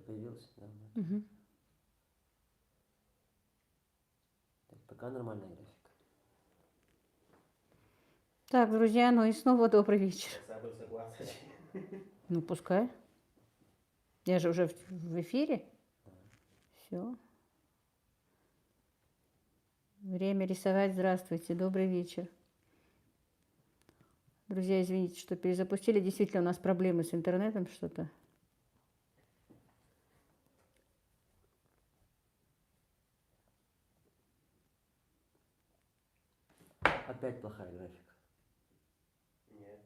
появился. Да, да. Угу. Так, пока нормальная графика. Так, друзья, ну и снова добрый вечер. Забыл согласен. Ну, пускай. Я же уже в эфире. Все. Время рисовать. Здравствуйте. Добрый вечер. Друзья, извините, что перезапустили. Действительно, у нас проблемы с интернетом что-то. Опять плохая графика. Нет.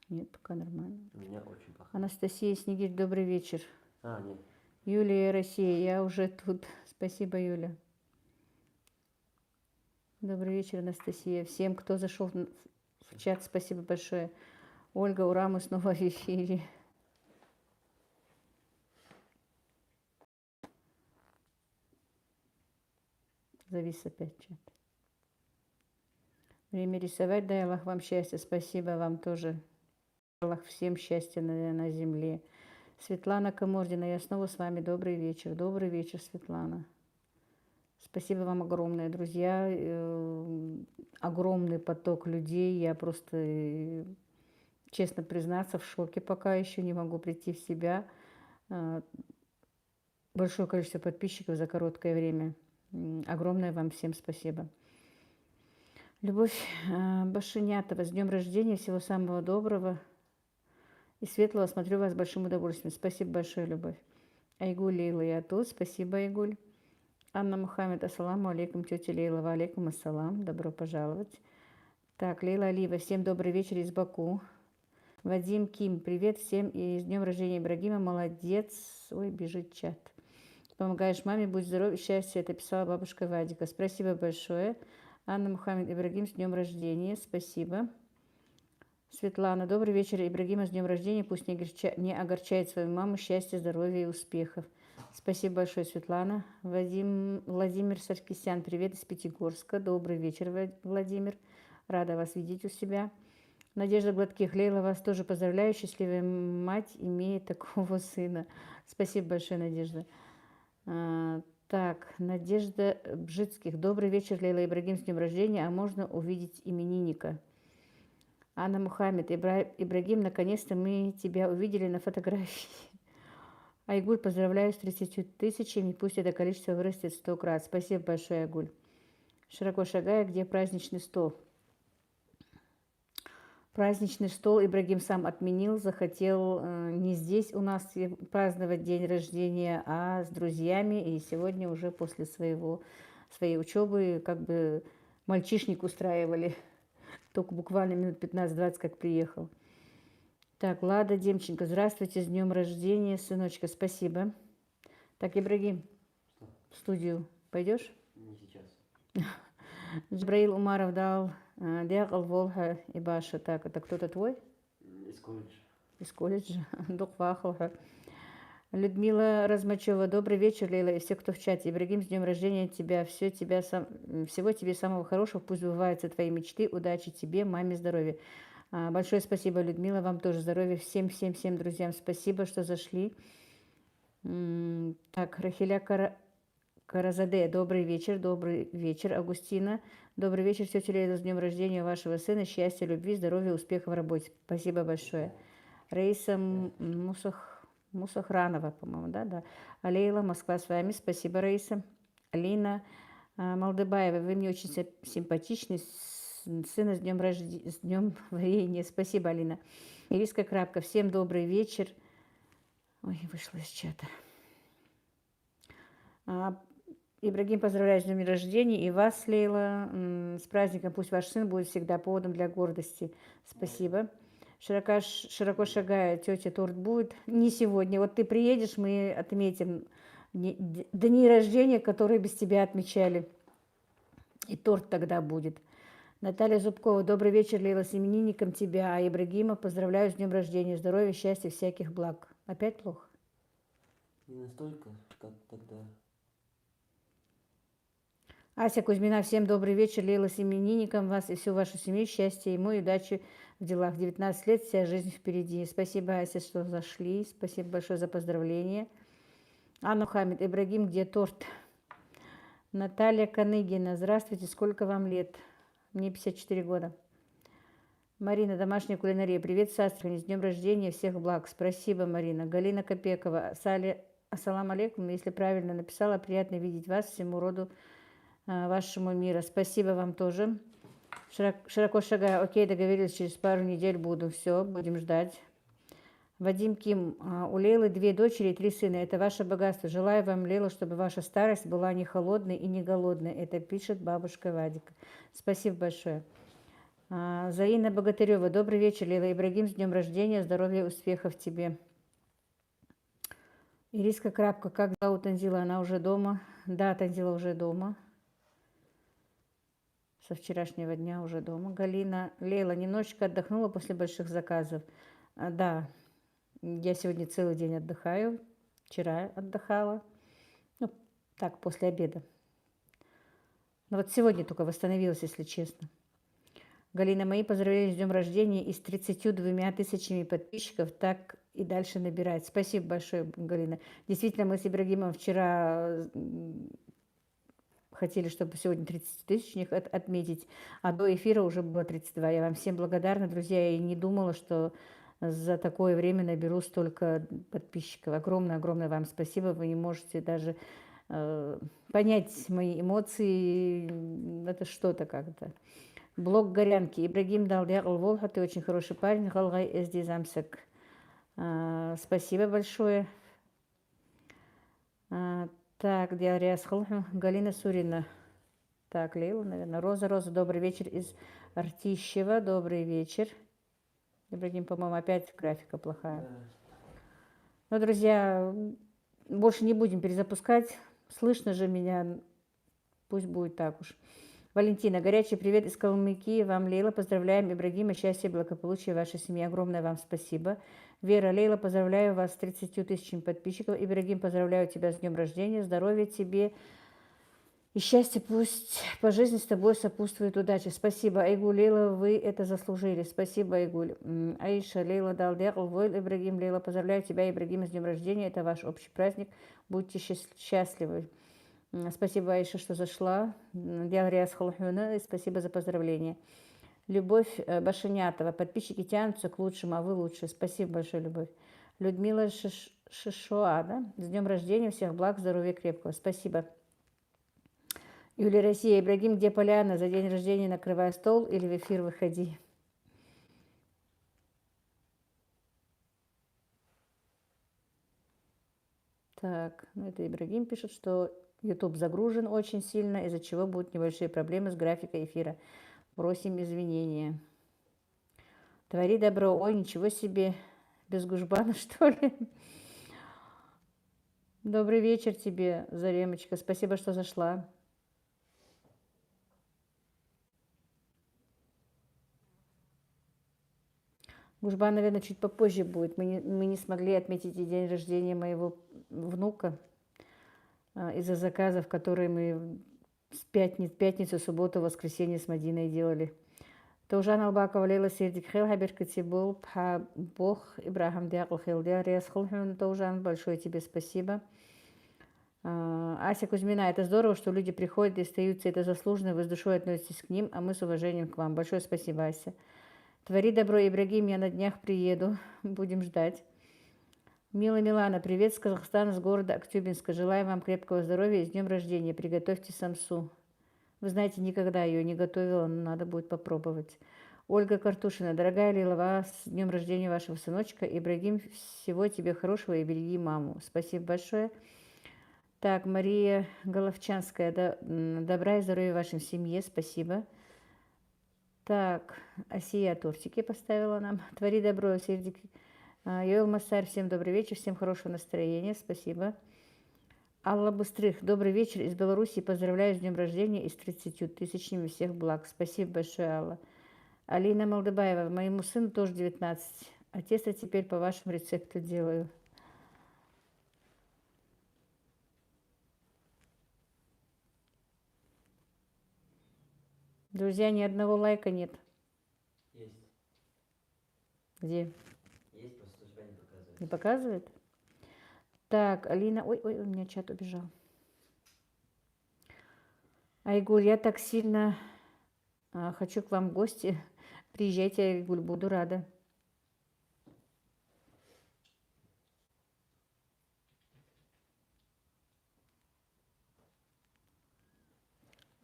Нет, пока нормально. У меня очень плохая. Анастасия Снегирь, добрый вечер. Нет. Юлия, Россия, я уже тут. Спасибо, Юля. Добрый вечер, Анастасия. Всем, кто зашел в чат, спасибо большое. Ольга, ура, мы снова в эфире. Завис опять чат. Время рисовать, дай Аллах вам счастья. Спасибо вам тоже. Аллах всем счастья на земле. Светлана Камордина, я снова с вами. Добрый вечер. Добрый вечер, Светлана. Спасибо вам огромное, друзья. Огромный поток людей. Я просто, честно признаться, в шоке пока еще. Не могу прийти в себя. Большое количество подписчиков за короткое время. Огромное вам всем спасибо. Любовь Башинятова, с днем рождения, всего самого доброго и светлого. Смотрю вас с большим удовольствием. Спасибо большое, Любовь. Айгуль Лейла, я тут. Спасибо, Айгуль. Анна Мухаммед, ассаламу алейкум, тетя Лейла, ва алейкум ассалам. Добро пожаловать. Так, Лейла Алиева, всем добрый вечер из Баку. Вадим Ким, привет всем и с днем рождения Ибрагима, молодец. Ой, бежит чат. Помогаешь маме, будь здоров, счастья. Это писала бабушка Вадика. Спасибо большое. Анна Мухаммед Ибрагим, с днем рождения. Спасибо. Светлана, добрый вечер. Ибрагима, с днем рождения. Пусть не огорчает свою маму. Счастья, здоровья и успехов. Спасибо большое, Светлана. Владимир Саркисян, привет из Пятигорска. Добрый вечер, Владимир. Рада вас видеть у себя. Надежда Гладких, Лейла, вас тоже поздравляю. Счастливая мать имеет такого сына. Спасибо большое, Надежда. Так, Надежда Бжицких. Добрый вечер, Лейла Ибрагим, с днем рождения. А можно увидеть именинника? Анна Мухаммед. Ибрагим, наконец-то мы тебя увидели на фотографии. Айгуль, поздравляю с 30 тысячами. Пусть это количество вырастет 100 крат. Спасибо большое, Айгуль. Широко шагая, где праздничный стол? Праздничный стол Ибрагим сам отменил, захотел не здесь у нас праздновать день рождения, а с друзьями. И сегодня уже после своей учебы как бы мальчишник устраивали. Только буквально минут 15-20 как приехал. Так, Лада Демченко, здравствуйте, с днем рождения, сыночка, спасибо. Так, Ибрагим, в студию пойдешь? Не сейчас. Джабраил Умаров дал Дягал Волха и Баша. Так, это кто-то твой? Из колледжа. Из колледжа. Духвахалха. Людмила Размачева. Добрый вечер, Лейла, и все, кто в чате. Ибрагим, с днем рождения тебя. Всего тебе самого хорошего. Пусть сбываются твои мечты. Удачи тебе, маме, здоровья. Большое спасибо, Людмила. Вам тоже здоровья. Всем друзьям спасибо, что зашли. Так, Рахиля Каразаде, добрый вечер, Августина. Добрый вечер, тетя Лейла, с днем рождения вашего сына, счастья, любви, здоровья, успеха в работе. Спасибо большое. Раиса Мусахранова, по-моему, да. Алейла, Москва с вами, спасибо, Раиса. Алина Малдыбаева, вы мне очень симпатичны, сына с днем рождения, с днем варенья, спасибо, Алина. Ириска Крапка, всем добрый вечер. Ой, вышла из чата. Ибрагим, поздравляю с днем рождения и вас, Лейла, с праздником. Пусть ваш сын будет всегда поводом для гордости. Спасибо. Широко шагая, тетя, торт будет? Не сегодня. Вот ты приедешь, мы отметим дни рождения, которые без тебя отмечали. И торт тогда будет. Наталья Зубкова, добрый вечер, Лейла, с именинником тебя. А Ибрагима, поздравляю с днем рождения. Здоровья, счастья, всяких благ. Опять плохо? Не настолько, как тогда. Ася Кузьмина, всем добрый вечер. Лейла, с именинником вас и всю вашу семью. Счастья ему и удачи в делах. 19 лет, вся жизнь впереди. Спасибо, Ася, что зашли. Спасибо большое за поздравления. Анна Хамид, Ибрагим, где торт? Наталья Каныгина, здравствуйте, сколько вам лет? Мне 54 года. Марина, домашняя кулинария. Привет с Астрахани, с днем рождения, всех благ. Спасибо, Марина. Галина Копекова, ассалам алейкум, если правильно написала, приятно видеть вас, всему роду вашему мира. Спасибо вам тоже. Широко шагая, окей, договорились, через пару недель буду. Все, будем ждать. Вадим Ким, у Лейлы 2 дочери и 3 сына. Это ваше богатство. Желаю вам, Лейла, чтобы ваша старость была не холодной и не голодной. Это пишет бабушка Вадика. Спасибо большое. Заина Богатырева. Добрый вечер, Лейла Ибрагим. С днем рождения, здоровья, успехов тебе. Ириска Крапка. Как зовут Танзила? Она уже дома? Да, Танзила уже дома. Со вчерашнего дня уже дома. Галина. Лейла, немножечко отдохнула после больших заказов. Да, я сегодня целый день отдыхаю. Вчера отдыхала. Ну, так, после обеда. Но вот сегодня только восстановилась, если честно. Галина, мои поздравления с днем рождения и с 32 тысячами подписчиков. Так и дальше набирать. Спасибо большое, Галина. Действительно, мы с Ибрагимом вчера хотели, чтобы сегодня 30 тысячных отметить, а до эфира уже было 32. Я вам всем благодарна, друзья. Я и не думала, что за такое время наберу столько подписчиков. Огромное-огромное вам спасибо. Вы не можете даже понять мои эмоции. Это что-то как-то. Блог Горянки. Ибрагим Далдяр Волха, ты очень хороший парень. Галгай Эсди Замсак. Спасибо большое. Так, Диария Схалху. Галина Сурина. Так, Лейла, наверное. Роза, добрый вечер из Артищева. Добрый вечер. Ибрагим, по-моему, опять графика плохая. Ну, друзья, больше не будем перезапускать. Слышно же меня. Пусть будет так уж. Валентина, горячий привет из Калмыкии. Вам, Лейла, поздравляем. Ибрагима, счастья, благополучия вашей семьи. Огромное вам спасибо. Вера, Лейла, поздравляю вас с 30 тысячами подписчиков. Ибрагим, поздравляю тебя с днем рождения. Здоровья тебе и счастья пусть по жизни с тобой сопутствует удача. Спасибо, Айгуль, Лейла, вы это заслужили. Спасибо, Айгуль. Аиша, Лейла, Далдер, Ибрагим, Лейла, поздравляю тебя, Ибрагим, с днем рождения. Это ваш общий праздник. Будьте счастливы. Спасибо, Аиша, что зашла. Спасибо за поздравление. Любовь Башенятова. Подписчики тянутся к лучшему, а вы лучше. Спасибо большое, Любовь. Людмила Шишоа, да? С днем рождения, всех благ, здоровья крепкого. Спасибо. Юлия Россия. Ибрагим, где поляна? За день рождения накрывай стол или в эфир выходи. Так, ну это Ибрагим пишет, что YouTube загружен очень сильно, из-за чего будут небольшие проблемы с графикой эфира. Просим извинения. Твори добро. Ой, ничего себе. Без Гужбана, что ли? Добрый вечер тебе, Заремочка. Спасибо, что зашла. Гужбан, наверное, чуть попозже будет. Мы не смогли отметить и день рождения моего внука из-за заказов, которые мы в пятницу, субботу, воскресенье с Мадиной делали. Таужан Албакова, Лейла Сердик Хел, Хаберкати был, Бог, Ибрахим Диакл Хелдя, Риасхулхун, Таужан, большое тебе спасибо. Ася Кузьмина, это здорово, что люди приходят и остаются, это заслуженно, вы с душой относитесь к ним, а мы с уважением к вам. Большое спасибо, Ася. Твори добро, Ибрагим, я на днях приеду, будем ждать. Мила Милана, привет с Казахстана, с города Актюбинска. Желаю вам крепкого здоровья и с днем рождения. Приготовьте самсу. Вы знаете, никогда ее не готовила, но надо будет попробовать. Ольга Картушина, дорогая Лейла, вас с днем рождения вашего сыночка. Ибрагим, всего тебе хорошего и береги маму. Спасибо большое. Так, Мария Головчанская, добра и здоровья вашей семье. Спасибо. Так, Асия тортики поставила нам. Твори добро, Сердик. Йоэл Масар, всем добрый вечер, всем хорошего настроения, спасибо. Алла Быстрых, добрый вечер из Беларуси, поздравляю с днем рождения и с 30 тысячами всех благ. Спасибо большое, Алла. Алина Молдыбаева, моему сыну тоже 19, а тесто теперь по вашему рецепту делаю. Друзья, ни одного лайка нет. Есть. Где? Есть, просто у тебя не показывает. Не показывает? Так, Алина, ой, у меня чат убежал. Айгуль, я так сильно хочу к вам в гости. Приезжайте, Айгуль, буду рада.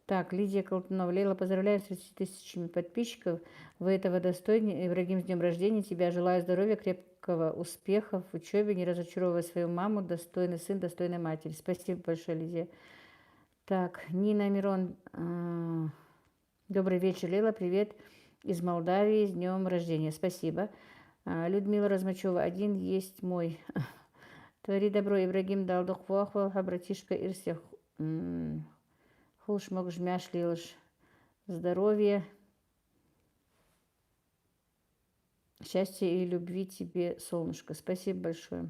Так, Лидия Колтунова. Лейла, поздравляю с 30 тысячами подписчиков. Вы этого достойны. Ибрагим, с днем рождения тебя. Желаю здоровья, крепкого успеха в учебе. Не разочаровывай свою маму. Достойный сын, достойная матерь. Спасибо большое, Лидия. Так, Нина Мирон. Добрый вечер, Лейла. Привет из Молдавии. С днем рождения. Спасибо. Людмила Размачева. Один есть мой. Твори добро. Ибрагим дал духвахвал. Братишка Ирсях. Хулш мог жмяш лилыш. Здоровья, счастья и любви тебе, солнышко. Спасибо большое.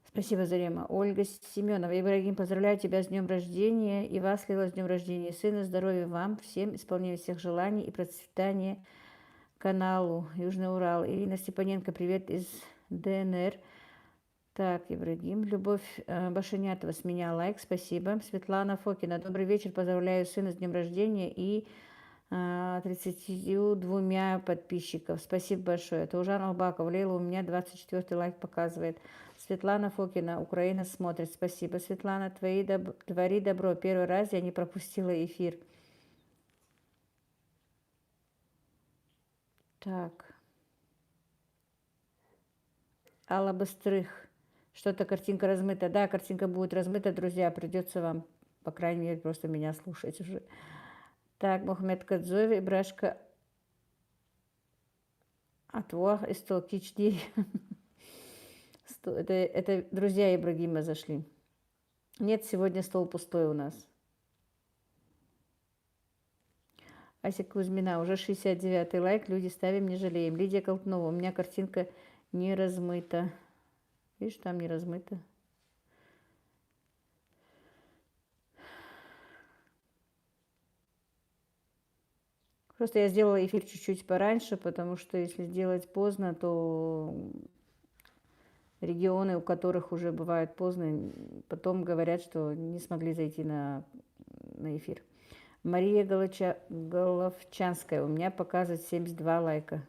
Спасибо, Зарема. Ольга Семенова. Ибрагим, поздравляю тебя с днем рождения. И вас, Лила, с днем рождения сына. Здоровья вам, всем, исполнения всех желаний и процветания каналу Южный Урал. Ирина Степаненко, привет из ДНР. Так, Ибрагим. Любовь Башенятова с меня лайк, спасибо. Светлана Фокина. Добрый вечер, поздравляю сына с днем рождения и 32 подписчиков. Спасибо большое. Это Ужан Албаков. Лейла, у меня 24 лайк показывает. Светлана Фокина, Украина смотрит. Спасибо, Светлана. Твори добро. Первый раз я не пропустила эфир. Так. Алла Быстрых. Что-то картинка размыта. Да, картинка будет размыта, друзья. Придется вам, по крайней мере, просто меня слушать уже. Так, Мухаммед Кадзоев, Ибрашка Атвах из Толкичди. Это друзья Ибрагима зашли. Нет, сегодня стол пустой у нас. Ася Кузьмина, уже 69-й лайк. Люди ставим, не жалеем. Лидия Колтунова, у меня картинка не размыта. Видишь, там не размыто. Просто я сделала эфир чуть-чуть пораньше, потому что если сделать поздно, то регионы, у которых уже бывает поздно, потом говорят, что не смогли зайти на эфир. Мария Головчанская, у меня показывает 72 лайка.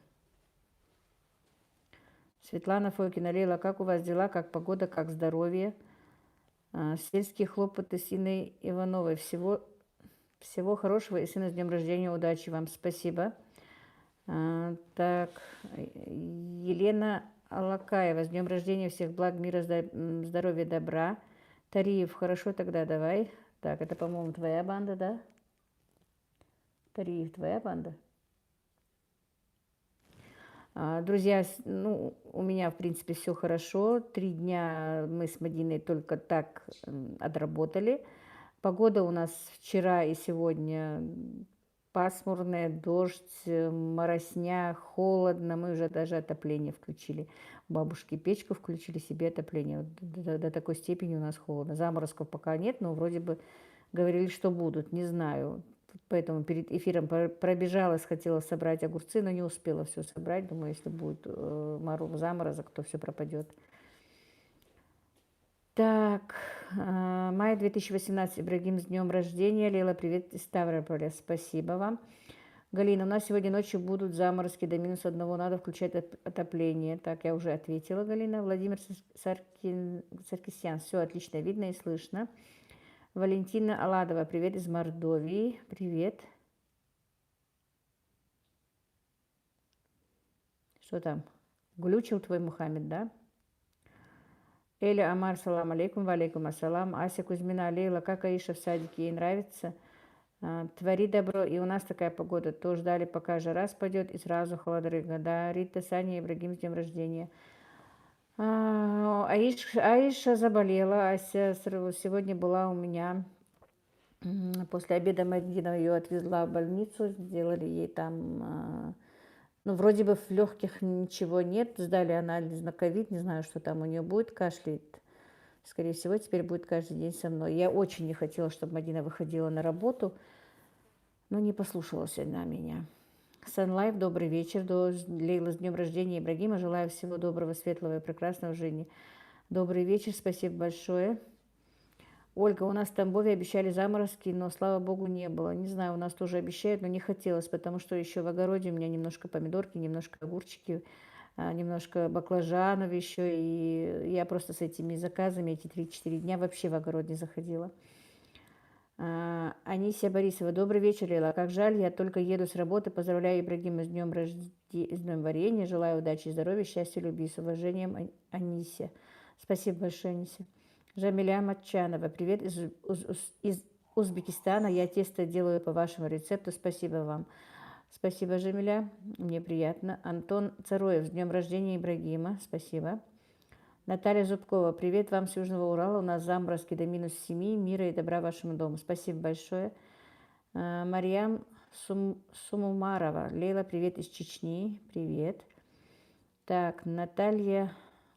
Светлана Фойкина, Лейла, как у вас дела, как погода, как здоровье? Сельские хлопоты с Инной Ивановой. Всего хорошего и сына с днем рождения, удачи вам, спасибо. Так, Елена Алакаева, с днем рождения, всех благ, мира, здоровья, добра. Тариев, хорошо, тогда давай. Так, это, по-моему, твоя банда, да? Тариев, твоя банда? Друзья, ну, у меня, в принципе, все хорошо. 3 дня мы с Мадиной только так отработали. Погода у нас вчера и сегодня пасмурная, дождь, моросня, холодно. Мы уже даже отопление включили. Бабушки печку включили, себе отопление. До такой степени у нас холодно. Заморозков пока нет, но вроде бы говорили, что будут. Не знаю. Поэтому перед эфиром пробежалась, хотела собрать огурцы, но не успела все собрать. Думаю, если будет заморозок, то все пропадет. Так, май 2018, Ибрагим, с днем рождения. Лейла, привет из Ставрополя, спасибо вам. Галина, у нас сегодня ночью будут заморозки до -1, надо включать отопление. Так, я уже ответила, Галина. Владимир Саркисян, все отлично видно и слышно. Валентина Аладова, привет из Мордовии, привет. Что там? Глючил твой Мухаммед, да? Эля Амар, салам алейкум, валейкум ассалам. Ася Кузьмина, Лейла, как Аиша в садике, ей нравится? Твори добро. И у нас такая погода. То ждали, пока жара спадет, и сразу холодрыга. Да, Рита, Саня, Ибрагим, с днем рождения. Аиша заболела. Ася сегодня была у меня. После обеда Мадина ее отвезла в больницу. Сделали ей там... Ну, вроде бы в легких ничего нет. Сдали анализ на ковид. Не знаю, что там у нее будет. Кашляет. Скорее всего, теперь будет каждый день со мной. Я очень не хотела, чтобы Мадина выходила на работу. Но не послушалась она меня. Sunlife, добрый вечер. Лейла, с днем рождения Ибрагима. Желаю всего доброго, светлого и прекрасного в жизни. Добрый вечер, спасибо большое. Ольга, у нас в Тамбове обещали заморозки, но, слава богу, не было. Не знаю, у нас тоже обещают, но не хотелось, потому что еще в огороде у меня немножко помидорки, немножко огурчики, немножко баклажанов еще. И я просто с этими заказами эти 3-4 дня вообще в огород не заходила. Анисия Борисова, добрый вечер, Лила. Как жаль, я только еду с работы. Поздравляю Ибрагима с днем с днем варенья. Желаю удачи, здоровья, счастья, любви. С уважением, Анисия. Спасибо большое, Анисия. Жамиля Матчанова, привет из Узбекистана. Я тесто делаю по вашему рецепту. Спасибо вам. Спасибо, Жамиля. Мне приятно. Антон Цароев, с днем рождения Ибрагима. Спасибо. Наталья Зубкова, привет вам с Южного Урала. У нас заморозки до -7. Мира и добра вашему дому. Спасибо большое. Марьям Сумумарова. Лейла, привет из Чечни. Привет. Так, Наталья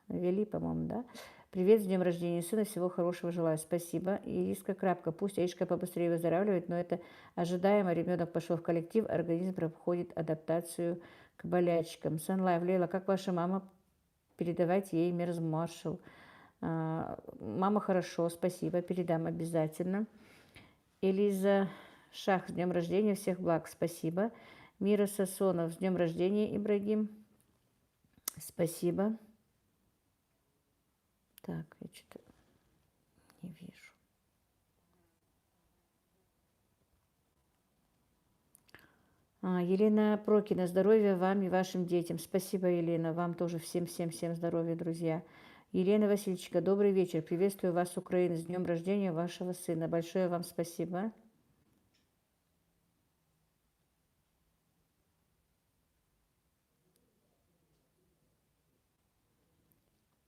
Вели, по-моему, да? Привет, с днем рождения сына. Всего хорошего желаю. Спасибо. Ириска Крапка. Пусть Аишка побыстрее выздоравливает, но это ожидаемо. Ребенок пошел в коллектив, организм проходит адаптацию к болячкам. Санлайв. Лейла, как ваша мама? Передавайте ей Мерзмаршал. Мама хорошо, спасибо, передам обязательно. Элиза Шах, с днем рождения, всех благ, спасибо. Мира Сасонов, с днем рождения, Ибрагим. Спасибо. Так, я что-то не вижу. Елена Прокина, здоровья вам и вашим детям. Спасибо, Елена, вам тоже всем здоровья, друзья. Елена Васильевичка, добрый вечер. Приветствую вас с Украины. С днем рождения вашего сына. Большое вам спасибо.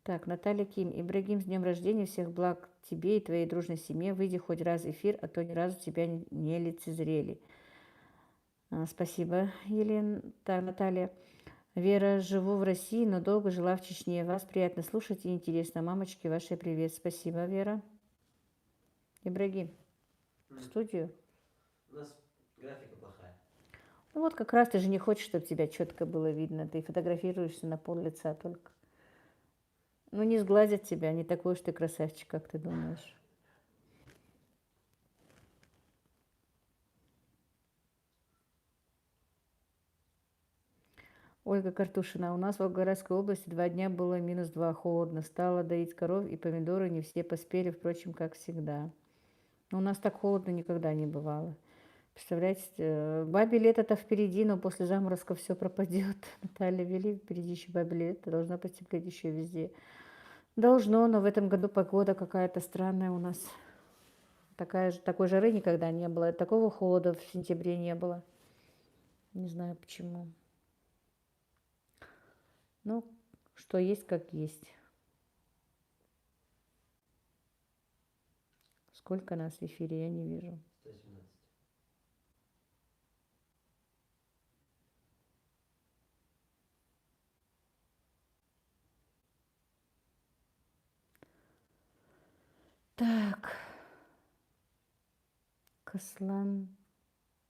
Так, Наталья Ким. Ибрагим, с днем рождения. Всех благ тебе и твоей дружной семье. Выйди хоть раз в эфир, а то ни разу тебя не лицезрели. Спасибо, Елена. Так, Наталья. Вера, живу в России, но долго жила в Чечне. Вас приятно слушать и интересно. Мамочки, ваши привет. Спасибо, Вера. Ибрагим, в студию. У нас графика плохая. Ну вот как раз ты же не хочешь, чтобы тебя четко было видно. Ты фотографируешься на пол лица только. Ну не сглазят тебя, не такой уж ты красавчик, как ты думаешь. Ольга Картушина. У нас в Волгоградской области 2 дня было -2, холодно. Стало доить коров и помидоры, не все поспели, впрочем, как всегда. Но у нас так холодно никогда не бывало. Представляете, бабе лето-то впереди, но после заморозка все пропадет. Наталья Вели, впереди еще бабе лето, должно потеплеть еще везде. Должно, но в этом году погода какая-то странная у нас. Такой жары никогда не было, такого холода в сентябре не было. Не знаю почему. Ну, что есть, как есть. Сколько нас в эфире, я не вижу. 117. Так. Каслан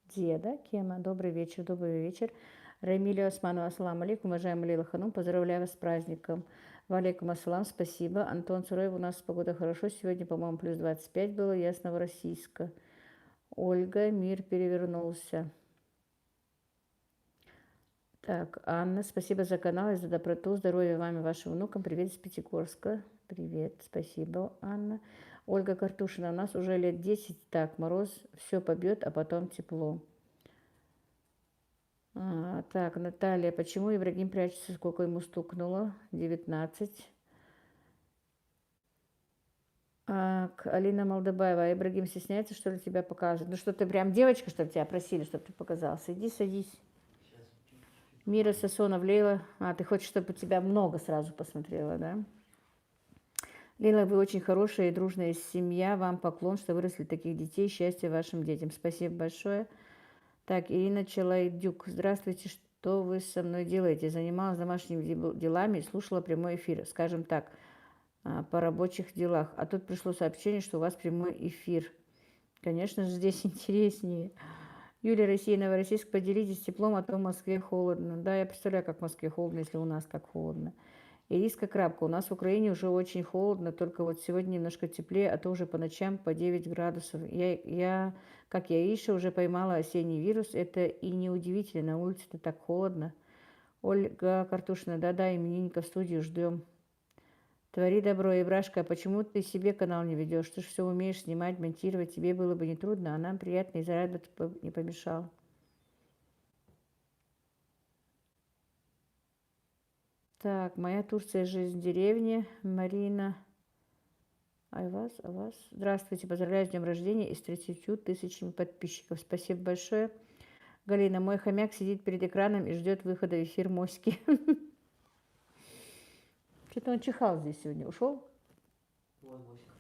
Деда, Кема, добрый вечер, добрый вечер. Рамиля Османова, ассаламу алейкум, уважаемый Лейла Ханум, поздравляю вас с праздником. Валейкум ассалам, спасибо. Антон Цураев, у нас погода хорошо, сегодня, по-моему, +25 было, я с Новороссийска. Ольга, мир перевернулся. Так, Анна, спасибо за канал и за доброту, здоровья вам и вашим внукам, привет из Пятигорска. Привет, спасибо, Анна. Ольга Картушина, у нас уже лет 10 так, мороз, все побьет, а потом тепло. Так, Наталья, почему Ибрагим прячется, сколько ему стукнуло? 19. Алина Молдобаева, Ибрагим стесняется, что ли, тебя показывать? Ну что, ты прям девочка, чтобы тебя просили, чтобы ты показался? Иди садись. Мира Сасонов, Лейла. Ты хочешь, чтобы у тебя много сразу посмотрела, да? Лейла, вы очень хорошая и дружная семья. Вам поклон, что выросли таких детей. Счастья вашим детям. Спасибо большое. Так, Ирина Челайдюк. Здравствуйте, что вы со мной делаете? Занималась домашними делами и слушала прямой эфир. Скажем так, по рабочих делах. А тут пришло сообщение, что у вас прямой эфир. Конечно же, здесь интереснее. Юлия, Россия, Новороссийск, поделитесь теплом, а то в Москве холодно. Да, я представляю, как в Москве холодно, если у нас как холодно. Ириска Крапка, у нас в Украине уже очень холодно, только вот сегодня немножко теплее, а то уже по ночам по 9 градусов. Как я Иша, уже поймала осенний вирус, это и неудивительно, на улице-то так холодно. Ольга Картушина, да-да, именинника в студию ждем. Твори добро, Ибрашка, а почему ты себе канал не ведешь? Ты же все умеешь снимать, монтировать, тебе было бы не трудно, а нам приятно, и заряд бы ты не помешал. Так, моя Турция, жизнь в деревне, Марина. А вас? Здравствуйте, поздравляю с днем рождения и с 30 тысячами подписчиков. Спасибо большое. Галина, мой хомяк сидит перед экраном и ждет выхода в эфир моськи. Что-то он чихал здесь сегодня. Ушел? Вот Моська.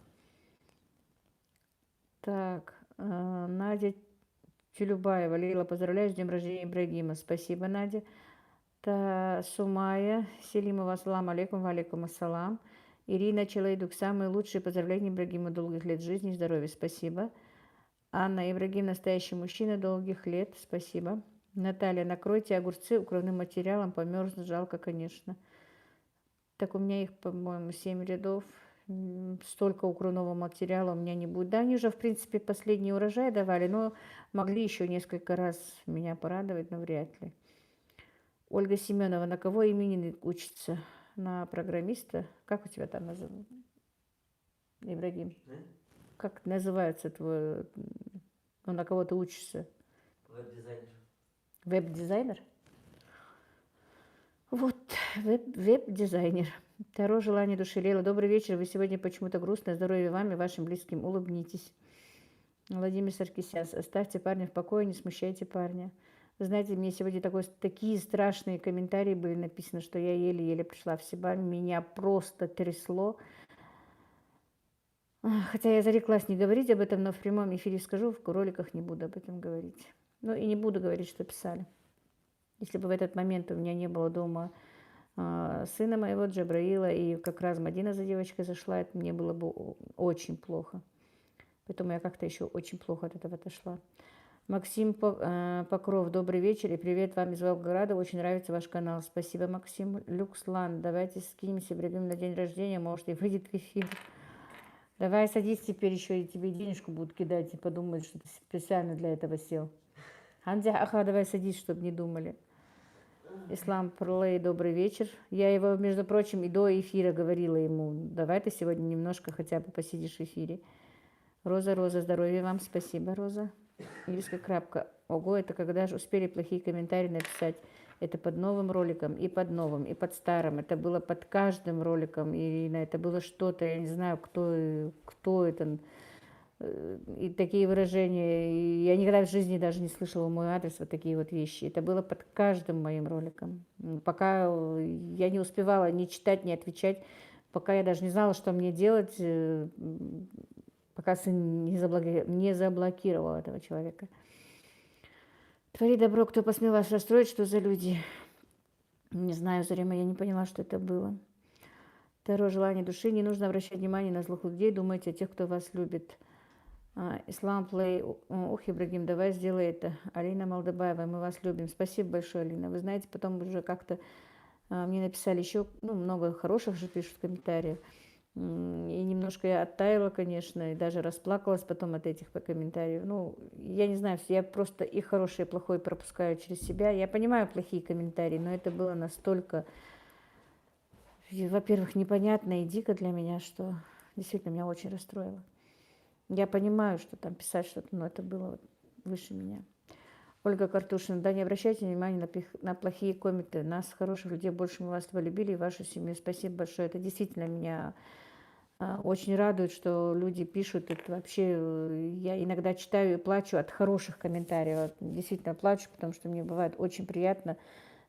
Так, Надя Тюлюбаева. Лейла, поздравляю с днем рождения Ибрагима. Спасибо, Надя. Сумая Селимова, ассаламу алейкум, валейкум ассалам. Ирина Челайдук, самые лучшие поздравления Ибрагиму, долгих лет жизни и здоровья, спасибо. Анна Ибрагим, настоящий мужчина, долгих лет, спасибо. Наталья, накройте огурцы укрывным материалом, померзнут, жалко, конечно. Так у меня их, по-моему, 7 рядов. Столько укрывного материала у меня не будет. Да, они уже, в принципе, последний урожай давали, но могли еще несколько раз меня порадовать, но вряд ли. Ольга Семенова, на кого именинник учится? На программиста? Как у тебя там называют? Ибрагим. Как называется твой... Ну, на кого ты учишься? Веб-дизайнер. Веб-дизайнер? Вот, веб-дизайнер. Второе желание души Лейла. Добрый вечер. Вы сегодня почему-то грустно. Здоровья вам и вашим близким. Улыбнитесь. Владимир Саркисян. Оставьте парня в покое, не смущайте парня. Вы знаете, мне сегодня такие страшные комментарии были написаны, что я еле-еле пришла в себя. Меня просто трясло. Хотя я зареклась не говорить об этом, но в прямом эфире скажу, в роликах не буду об этом говорить. Ну и не буду говорить, что писали. Если бы в этот момент у меня не было дома сына моего Джабраила, и как раз Мадина за девочкой зашла, это мне было бы очень плохо. Поэтому я как-то еще очень плохо от этого отошла. Максим Покров, добрый вечер и привет вам из Волгограда. Очень нравится ваш канал. Спасибо, Максим. Люкслан, давайте скинемся, Ибрагим на день рождения, может и выйдет в эфир. Давай садись теперь еще, и тебе денежку будут кидать, и подумают, что ты специально для этого сел. Аха, давай садись, чтобы не думали. Ислам Прлей, добрый вечер. Я его, между прочим, и до эфира говорила ему, давай ты сегодня немножко хотя бы посидишь в эфире. Роза, здоровья вам, спасибо, Роза. Ильская Крапка. Ого, это когда же успели плохие комментарии написать? Это под новым роликом, и под новым, и под старым. Это было под каждым роликом, и это было что-то, я не знаю, кто это. И такие выражения, и я никогда в жизни даже не слышала мой адрес, вот такие вот вещи. Это было под каждым моим роликом. Пока я не успевала ни читать, ни отвечать, пока я даже не знала, что мне делать, пока сын не заблокировал этого человека. Твори добро, кто посмел вас расстроить, что за люди? Не знаю, Зарема, я не поняла, что это было. Второе желание души. Не нужно обращать внимание на злых людей, думайте о тех, кто вас любит. Ислам Плей. Ох, Ибрагим, давай сделай это. Алина Малдабаева, мы вас любим. Спасибо большое, Алина. Вы знаете, потом уже как-то мне написали еще, много хороших же пишут в комментариях. И немножко я оттаяла, конечно, и даже расплакалась потом от этих комментариев. Я не знаю, я просто и хорошее, и плохое пропускаю через себя. Я понимаю плохие комментарии, но это было настолько, во-первых, непонятно и дико для меня, что действительно меня очень расстроило. Я понимаю, что там писать что-то, но это было выше меня. Ольга Картушина, да, не обращайте внимания на плохие комменты. Нас, хороших людей, больше мы вас полюбили и вашу семью. Спасибо большое. Это действительно меня очень радует, что люди пишут. Это вообще, я иногда читаю и плачу от хороших комментариев. Действительно плачу, потому что мне бывает очень приятно,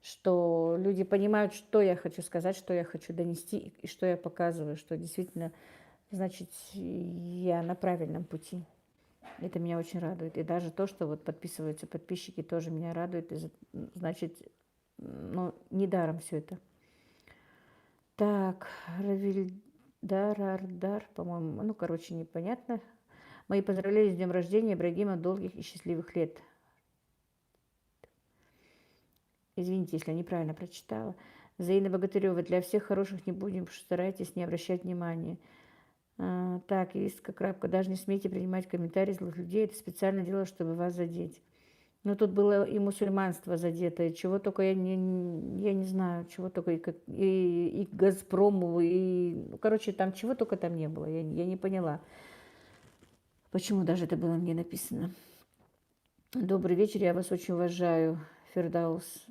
что люди понимают, что я хочу сказать, что я хочу донести и что я показываю, что действительно, значит, я на правильном пути. Это меня очень радует. И даже то, что вот подписываются подписчики, тоже меня радует. И, значит, недаром все это. Так, Равильдар, по-моему, непонятно. Мои поздравления с днем рождения Ибрагима, долгих и счастливых лет. Извините, если я неправильно прочитала. Заина Богатырева. Для всех хороших не будем, старайтесь не обращать внимания. Так, есть как рабка. Даже не смейте принимать комментарии злых людей. Это специально дело, чтобы вас задеть. Ну, тут было и мусульманство задето, и чего только я не знаю, чего только, и Газпрому, и, ну, короче, там чего только там не было. Я не поняла, почему даже это было мне написано. Добрый вечер, я вас очень уважаю, Фердаус.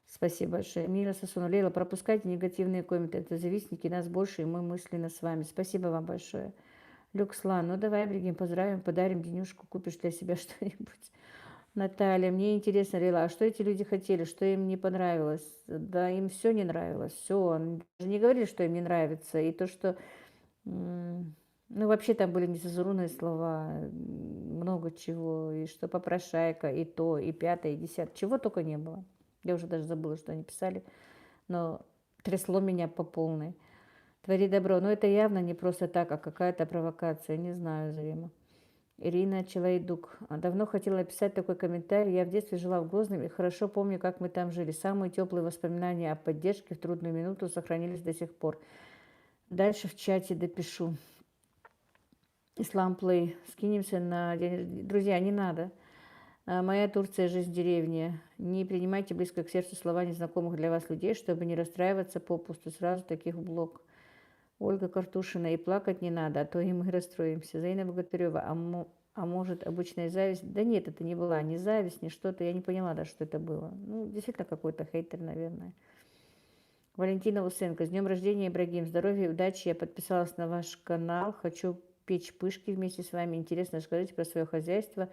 Спасибо большое. Мира Сосуну. Лейла, пропускайте негативные комменты. Это завистники, нас больше, и мы мысленно с вами. Спасибо вам большое. Люкслан, ну давай, Бригим, поздравим, подарим денежку, купишь для себя что-нибудь. Наталья, мне интересно, Лейла, а что эти люди хотели, что им не понравилось? Да, им все не нравилось, все. Они даже не говорили, что им не нравится. И то, что, ну, вообще там были нецензурные слова, много чего, и что попрошайка, и то, и пятое, и десятое, чего только не было. Я уже даже забыла, что они писали, но трясло меня по полной. Твори добро. Но это явно не просто так, а какая-то провокация. Не знаю, Зарима. Ирина Челайдук. Давно хотела писать такой комментарий. Я в детстве жила в Грозном и хорошо помню, как мы там жили. Самые теплые воспоминания о поддержке в трудную минуту сохранились до сих пор. Дальше в чате допишу. Ислам Плей. Скинемся на день. Друзья, не надо. Моя Турция, жизнь в деревне. Не принимайте близко к сердцу слова незнакомых для вас людей, чтобы не расстраиваться попусту. Сразу таких в блок. Ольга Картушина. И плакать не надо, а то и мы расстроимся. Заина Богатырева. А может, обычная зависть? Да нет, это не была ни зависть, ни что-то. Я не поняла даже, что это было. Ну, действительно, какой-то хейтер, наверное. Валентина Усенко. С днем рождения, Ибрагим. Здоровья и удачи. Я подписалась на ваш канал. Хочу печь пышки вместе с вами. Интересно, расскажите про свое хозяйство.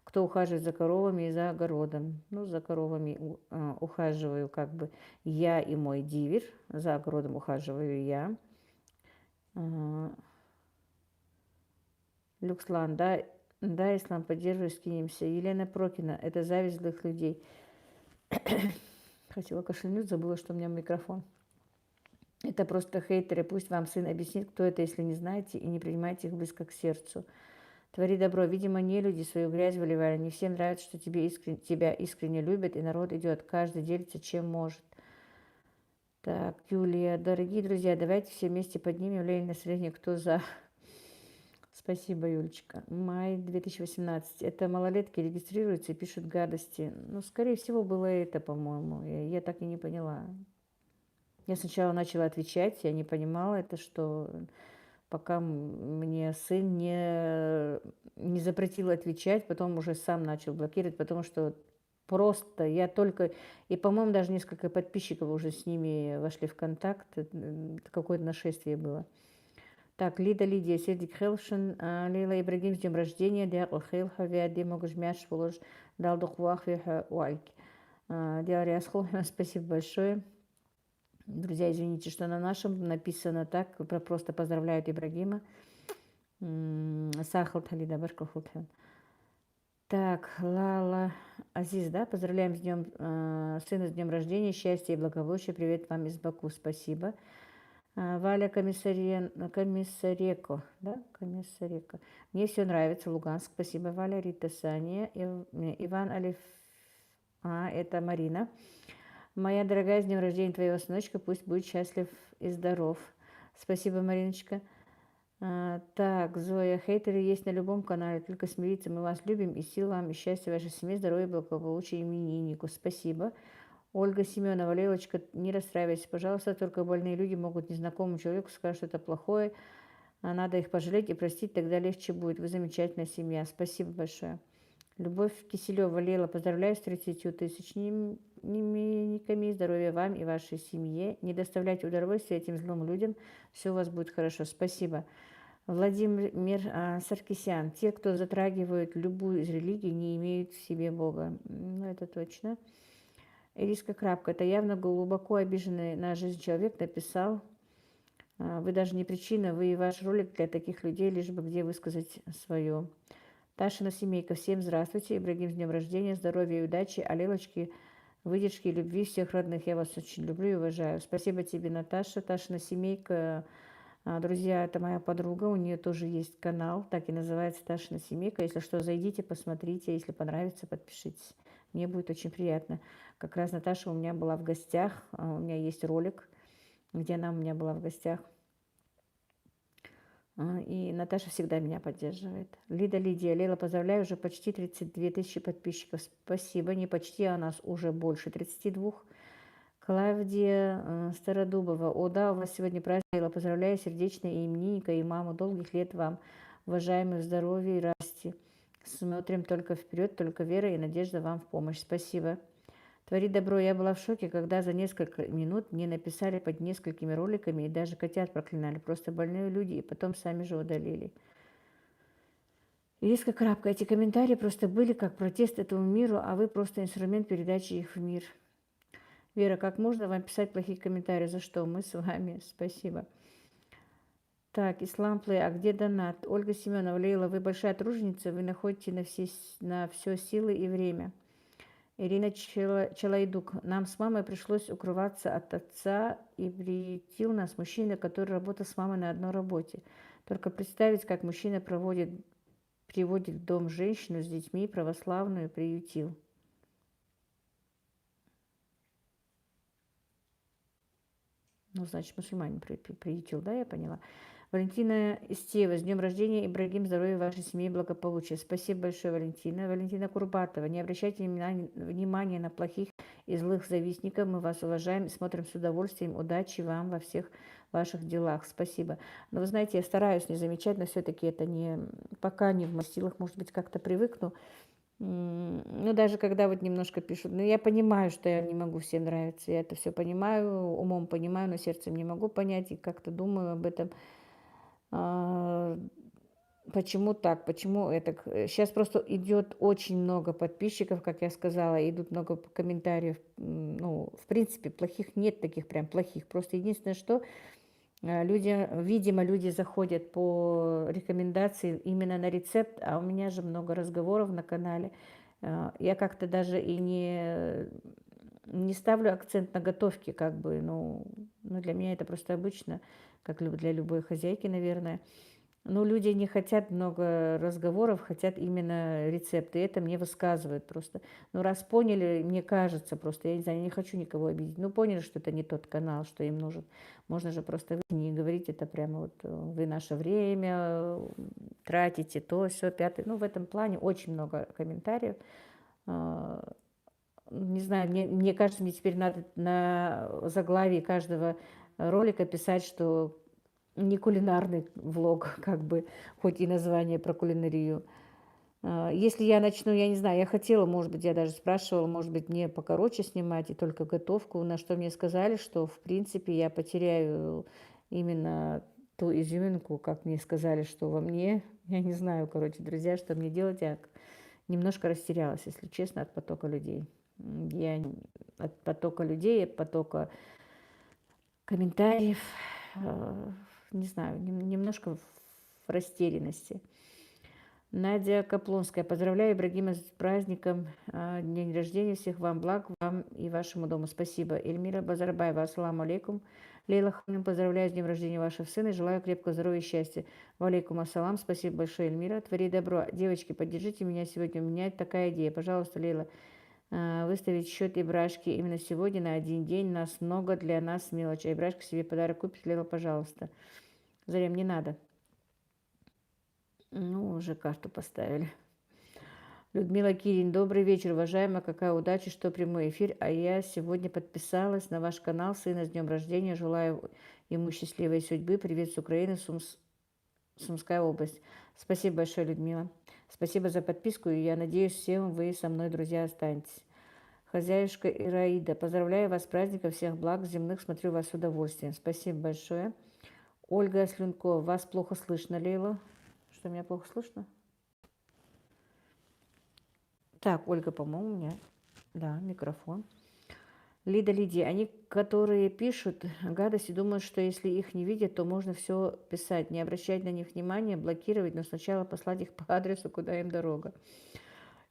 Кто ухаживает за коровами и за огородом? Ну, за коровами ухаживаю как бы я и мой дивер. За огородом ухаживаю я. Люкслан, да, да, Ислам, поддерживаю, скинемся. Елена Прокина, это зависть злых людей. Хотела кашлянуть, забыла, что у меня микрофон. Это просто хейтеры, пусть вам сын объяснит, кто это, если не знаете, и не принимайте их близко к сердцу. Твори добро. Видимо, не люди свою грязь выливали. Не всем нравится, что тебя искренне любят, и народ идет. Каждый делится, чем может. Так, Юлия, дорогие друзья, давайте все вместе поднимем Лейли настроение, кто за. Спасибо, Юлечка. Май 2018. Это малолетки регистрируются и пишут гадости. Ну, скорее всего, было это, по-моему. Я так и не поняла. Я сначала начала отвечать, я не понимала это, что пока мне сын не запретил отвечать, потом уже сам начал блокировать, потому что просто я только... И, по-моему, даже несколько подписчиков уже с ними вошли в контакт. Какое-то нашествие было. Так, Лидия, Сердик Хелшин, Лейла Ибрагим, с днем рождения, Диакл Хейлха, Виади Могужмяш, Волож, Далдухуах, Уальки. Диариасхол, спасибо большое. Друзья, извините, что на нашем написано так, просто поздравляют Ибрагима. Сахал Талида Башкахутхан. Так, Лала Азиз, да, поздравляем с днем сына с днем рождения, счастья и благополучия. Привет вам из Баку, спасибо. Валя Комиссареко, да, Комиссареко. Мне все нравится, Луганск, спасибо, Валя, Рита, Саня, Иван Алиф, это Марина. Моя дорогая, с днем рождения твоего сыночка, пусть будет счастлив и здоров. Спасибо, Мариночка. Так, Зоя, хейтеры есть на любом канале, только смириться, мы вас любим, и сил вам, и счастья вашей семье, здоровья, благополучия имениннику. Спасибо. Ольга Семенова, Лелочка, не расстраивайся, пожалуйста, только больные люди могут незнакомому человеку сказать, что это плохое, а надо их пожалеть и простить, тогда легче будет. Вы замечательная семья. Спасибо большое. Любовь Киселева, Лейла, поздравляю с 30 тысячниками, здоровья вам и вашей семье. Не доставляйте удовольствия этим злым людям, все у вас будет хорошо. Спасибо. Владимир Саркисян, те, кто затрагивают любую из религий, не имеют в себе Бога. Ну, это точно. Ириска Крапка, это явно глубоко обиженный на жизнь человек написал. Вы даже не причина, вы и ваш ролик для таких людей, лишь бы где высказать свое. Ташина семейка, всем здравствуйте. Ибрагим, с днем рождения, здоровья и удачи. А Лелочки, выдержки, любви всех родных. Я вас очень люблю и уважаю. Спасибо тебе, Наташа. Ташина семейка, друзья, это моя подруга. У нее тоже есть канал, так и называется Ташина семейка. Если что, зайдите, посмотрите. Если понравится, подпишитесь. Мне будет очень приятно. Как раз Наташа у меня была в гостях, у меня есть ролик, где она у меня была в гостях. И Наташа всегда меня поддерживает. Лидия, Лейла, поздравляю, уже почти 32 тысячи подписчиков. Спасибо, не почти, а нас уже больше 32. Клавдия Стародубова. О, да, у вас сегодня праздник. Лейла, поздравляю сердечно и именинника, и маму. Долгих лет вам, уважаемых, здоровья и радости. Смотрим только вперед, только вера и надежда вам в помощь. Спасибо. Твори добро. Я была в шоке, когда за несколько минут мне написали под несколькими роликами и даже котят проклинали. Просто больные люди, и потом сами же удалили. Ириска Крапка, эти комментарии просто были как протест этому миру, а вы просто инструмент передачи их в мир. Вера, как можно вам писать плохие комментарии? За что? Мы с вами. Спасибо. Так, Ислам Плей, а где донат? Ольга Семенова, Лейла, вы большая труженица, вы находите на все силы и время. Ирина Челайдук. Нам с мамой пришлось укрываться от отца, и приютил нас мужчина, который работал с мамой на одной работе. Только представить, как мужчина приводит в дом женщину с детьми, православную, приютил. Ну, значит, мусульманин приютил, да, я поняла. Валентина Истеева, с днем рождения, Ибрагим, здоровья вашей семьи, благополучия. Спасибо большое, Валентина. Валентина Курбатова, не обращайте внимания на плохих и злых завистников, мы вас уважаем и смотрим с удовольствием. Удачи вам во всех ваших делах. Спасибо. Но вы знаете, я стараюсь не замечать, но все-таки это пока не в моих силах, может быть, как-то привыкну. Ну, даже когда вот немножко пишут, ну, я понимаю, что я не могу всем нравиться, я это все понимаю, умом понимаю, но сердцем не могу понять, и как-то думаю об этом. Почему так? Почему это? Сейчас просто идет очень много подписчиков, как я сказала, идут много комментариев. Ну, в принципе, плохих нет таких прям плохих. Просто единственное, что видимо, люди заходят по рекомендации именно на рецепт, а у меня же много разговоров на канале. Я как-то даже и не ставлю акцент на готовке, как бы, ну, для меня это просто обычно, как для любой хозяйки, наверное. Но люди не хотят много разговоров, хотят именно рецепты. И это мне высказывают просто. Ну, раз поняли, мне кажется просто, я не знаю, я не хочу никого обидеть. Ну, поняли, что это не тот канал, что им нужен. Можно же просто не говорить это прямо вот, вы наше время тратите, то, все, пятое. Ну, в этом плане очень много комментариев. Не знаю, мне кажется, мне теперь надо на заглавии каждого ролика писать, что не кулинарный влог, как бы, хоть и название про кулинарию. Если я начну, я не знаю, я хотела, может быть, я даже спрашивала, может быть, мне покороче снимать и только готовку, на что мне сказали, что, в принципе, я потеряю именно ту изюминку, как мне сказали, что во мне. Я не знаю, короче, друзья, что мне делать. Я немножко растерялась, если честно, от потока людей. Я от потока людей, от потока комментариев, не знаю, немножко в растерянности. Надя Каплонская. Поздравляю Ибрагима с праздником, день рождения. Всех вам благ, вам и вашему дому. Спасибо. Эльмира Базарбаева. Ассаламу алейкум. Лейла Ханим, поздравляю с днем рождения вашего сына и желаю крепкого здоровья и счастья. Валейкум ассалам. Спасибо большое, Эльмира. Твори добро. Девочки, поддержите меня сегодня. У меня такая идея. Пожалуйста, Лейла, выставить счет Ибрашки именно сегодня на один день. Нас много, для нас мелочь. А Ибрашка себе подарок купит. Лейла, пожалуйста. Зарем, не надо. Ну, уже карту поставили. Людмила Кирин, добрый вечер, уважаемая, какая удача, что прямой эфир, а я сегодня подписалась на ваш канал, сына с днем рождения, желаю ему счастливой судьбы, привет с Украины, Сумская область. Спасибо большое, Людмила, спасибо за подписку, и я надеюсь, всем вы со мной, друзья, останетесь. Хозяюшка Ираида, поздравляю вас с праздником, всех благ земных, смотрю вас с удовольствием, спасибо большое. Ольга Слюнкова, вас плохо слышно, Лейла, что меня плохо слышно? Так, Ольга, по-моему, у меня, да, микрофон. Лидия, они, которые пишут гадости, думают, что если их не видят, то можно все писать, не обращать на них внимания, блокировать, но сначала послать их по адресу, куда им дорога.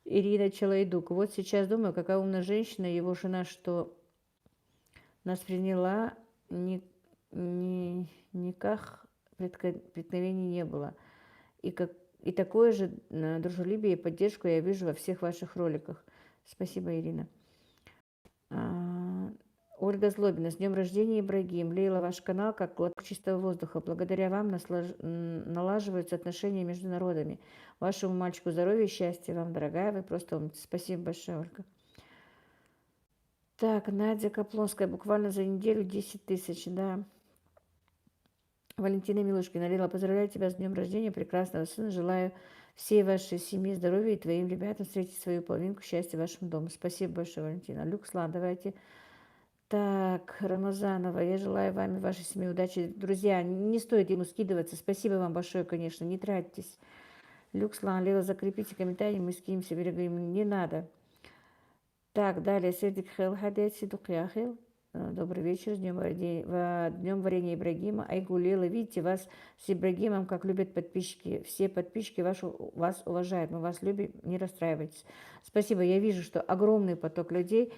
Ирина Челайдук, вот сейчас думаю, какая умная женщина, его жена, что нас приняла, никак преткновений не было. И такое же дружелюбие и поддержку я вижу во всех ваших роликах. Спасибо, Ирина. Ольга Злобина, с днем рождения, Ибрагим. Лейла, ваш канал как глоток чистого воздуха. Благодаря вам налаживаются отношения между народами. Вашему мальчику здоровья и счастья. Вам, дорогая, вы просто умница. Спасибо большое, Ольга. Так, Надя Каплонская, буквально за неделю 10 тысяч, да. Валентина Милушкина, Лейла, поздравляю тебя с днем рождения, прекрасного сына. Желаю всей вашей семье здоровья и твоим ребятам встретить свою половинку, счастья в вашем доме. Спасибо большое, Валентина. Люкслан, давайте. Так, Рамазанова, я желаю вам и вашей семье удачи. Друзья, не стоит ему скидываться. Спасибо вам большое, конечно, не тратьтесь. Люкслан, Лила, закрепите комментарий, мы скинемся, берегаем. Не надо. Так, далее, Сердик Хелхадет, Сидук Яхил. Добрый вечер, с днем варенья Ибрагима. Айгу, Лила, видите, вас с Ибрагимом, как любят подписчики. Все подписчики вас уважают, мы вас любим, не расстраивайтесь. Спасибо, я вижу, что огромный поток людей.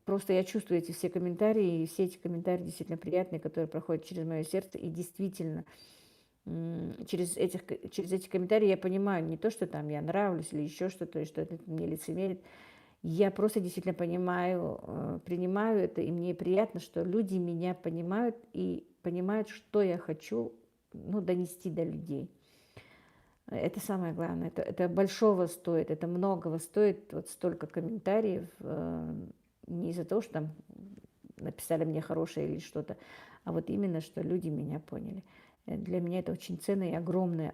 Просто я чувствую эти все комментарии, и все эти комментарии действительно приятные, которые проходят через мое сердце. И действительно, через эти комментарии я понимаю не то, что там я нравлюсь или еще что-то, и что это мне лицемерит. Я просто действительно понимаю, принимаю это, и мне приятно, что люди меня понимают и понимают, что я хочу донести до людей. Это самое главное. Это большого стоит, это многого стоит, вот столько комментариев. Не из-за того, что там написали мне хорошее или что-то, а вот именно, что люди меня поняли. Для меня это очень ценно и огромное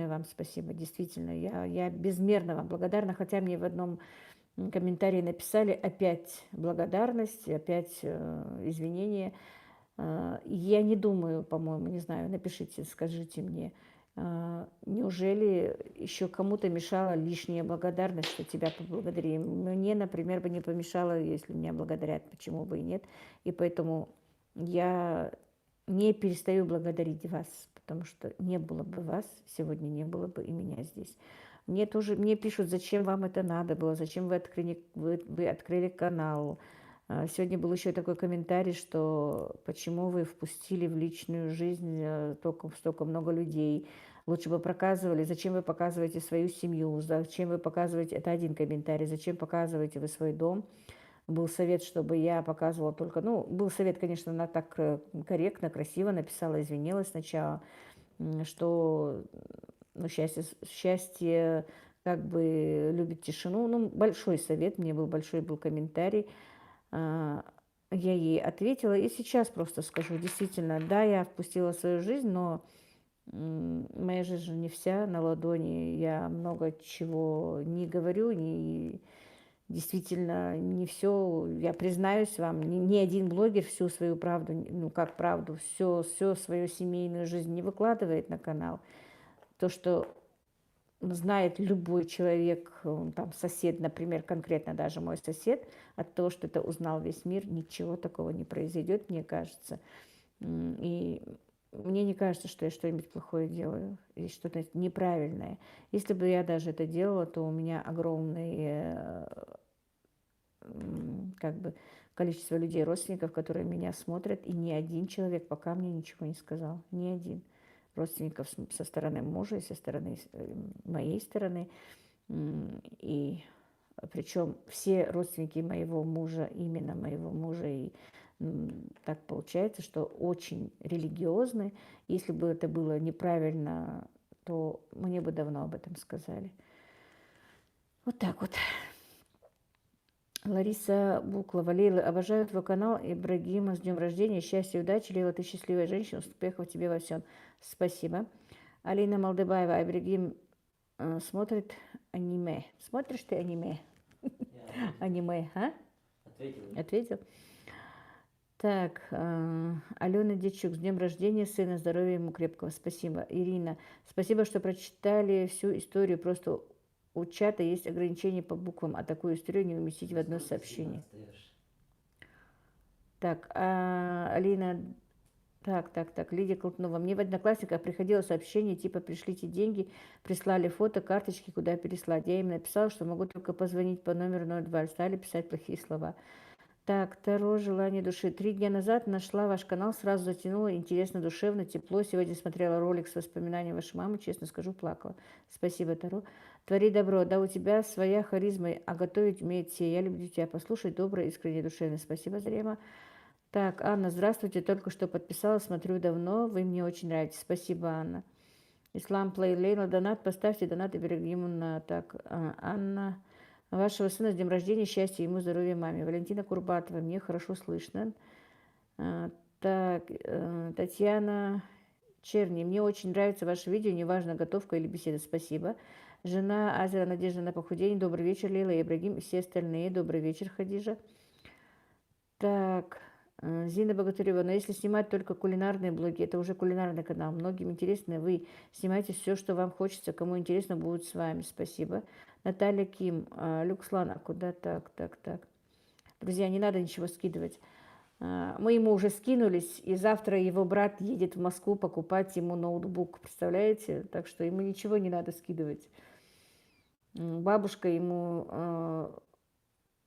вам спасибо. Действительно, я безмерно вам благодарна, хотя мне в одном комментарии написали опять благодарность, опять извинения. Я не думаю, по-моему, не знаю, напишите, скажите мне, неужели еще кому-то мешала лишняя благодарность, что тебя поблагодарили? Мне, например, бы не помешало, если меня благодарят, почему бы и нет. И поэтому я не перестаю благодарить вас, потому что не было бы вас, сегодня не было бы и меня здесь. Мне пишут, зачем вам это надо было, зачем вы открыли канал. Сегодня был еще такой комментарий, что почему вы впустили в личную жизнь столько много людей. Лучше бы показывали, зачем вы показываете свою семью, зачем вы показываете, это один комментарий, зачем показываете вы свой дом. Был совет, чтобы я показывала только, был совет, конечно, она так корректно, красиво написала, извинилась сначала, что счастье как бы любит тишину. Большой совет, мне был комментарий. Я ей ответила, и сейчас просто скажу, действительно, да, я впустила в свою жизнь, но моя жизнь не вся на ладони, я много чего не говорю, действительно не все, я признаюсь вам, ни один блогер всю свою правду, как правду, всю свою семейную жизнь не выкладывает на канал. То, что знает любой человек, там сосед, например, конкретно даже мой сосед, от того, что это узнал весь мир, ничего такого не произойдет, мне кажется. И мне не кажется, что я что-нибудь плохое делаю или что-то неправильное. Если бы я даже это делала, то у меня огромное количество людей, родственников, которые меня смотрят, и ни один человек пока мне ничего не сказал, ни один. Родственников со стороны мужа и со стороны моей стороны. И причем все родственники моего мужа, именно моего мужа, и так получается, что очень религиозны. Если бы это было неправильно, то мне бы давно об этом сказали. Вот так вот. Лариса Буклова. Лейла, обожаю твой канал. Ибрагима, с днем рождения, счастья, удачи. Лейла, ты счастливая женщина, успехов тебе во всем. Спасибо. Алина Малдыбаева. Ибрагим смотрит аниме. Смотришь ты аниме? Аниме, а? Ответил? Так, Алена Дичук, с днем рождения сына, здоровья ему крепкого. Спасибо. Ирина, спасибо, что прочитали всю историю. Просто у чата есть ограничения по буквам, а такую историю не уместить в одно сообщение. Так, Алина, так, Лидия Колтунова. Мне в Одноклассниках приходило сообщение, типа, пришлите деньги, прислали фото, карточки, куда переслать. Я им написала, что могу только позвонить по номеру 02, стали писать плохие слова. Так, Таро, желание души. 3 дня назад нашла ваш канал, сразу затянула, интересно, душевно, тепло. Сегодня смотрела ролик с воспоминанием вашей мамы, честно скажу, плакала. Спасибо, Таро. Твори добро, да у тебя своя харизма, а готовить умеет все. Я люблю тебя послушать, доброе, искренне, душевно. Спасибо, Зарема. Так, Анна, здравствуйте, только что подписалась, смотрю давно, вы мне очень нравитесь. Спасибо, Анна. Ислам Плей Лейла, донат, поставьте донат Ибрагимовна. Так, Анна, вашего сына с днем рождения, счастья ему, здоровья маме. Валентина Курбатова, мне хорошо слышно. Так, Татьяна Черни, мне очень нравится ваше видео, неважно, готовка или беседа, спасибо. Жена Азера, Надежда на похудение, добрый вечер, Лейла Ибрагим и все остальные, добрый вечер, Хадижа. Так, Зина Богатырева, но если снимать только кулинарные блоги, это уже кулинарный канал. Многим интересно, вы снимаете все, что вам хочется, кому интересно, будет с вами. Спасибо. Наталья Ким, Люкслан, а куда так. Друзья, не надо ничего скидывать. Мы ему уже скинулись, и завтра его брат едет в Москву покупать ему ноутбук, представляете? Так что ему ничего не надо скидывать. Бабушка ему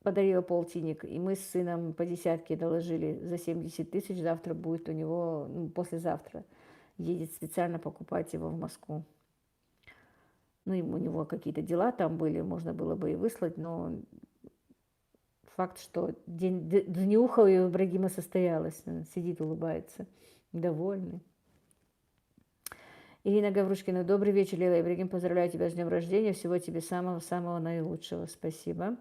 подарила полтинник, и мы с сыном по десятке доложили за 70 тысяч. Завтра будет у него, послезавтра, едет специально покупать его в Москву. Ну, у него какие-то дела там были, можно было бы и выслать, но факт, что днюха у Ибрагима состоялась. Он сидит, улыбается, довольный. Ирина Гаврушкина, добрый вечер, Лейла Ибрагим, поздравляю тебя с днем рождения, всего тебе самого-самого наилучшего, спасибо.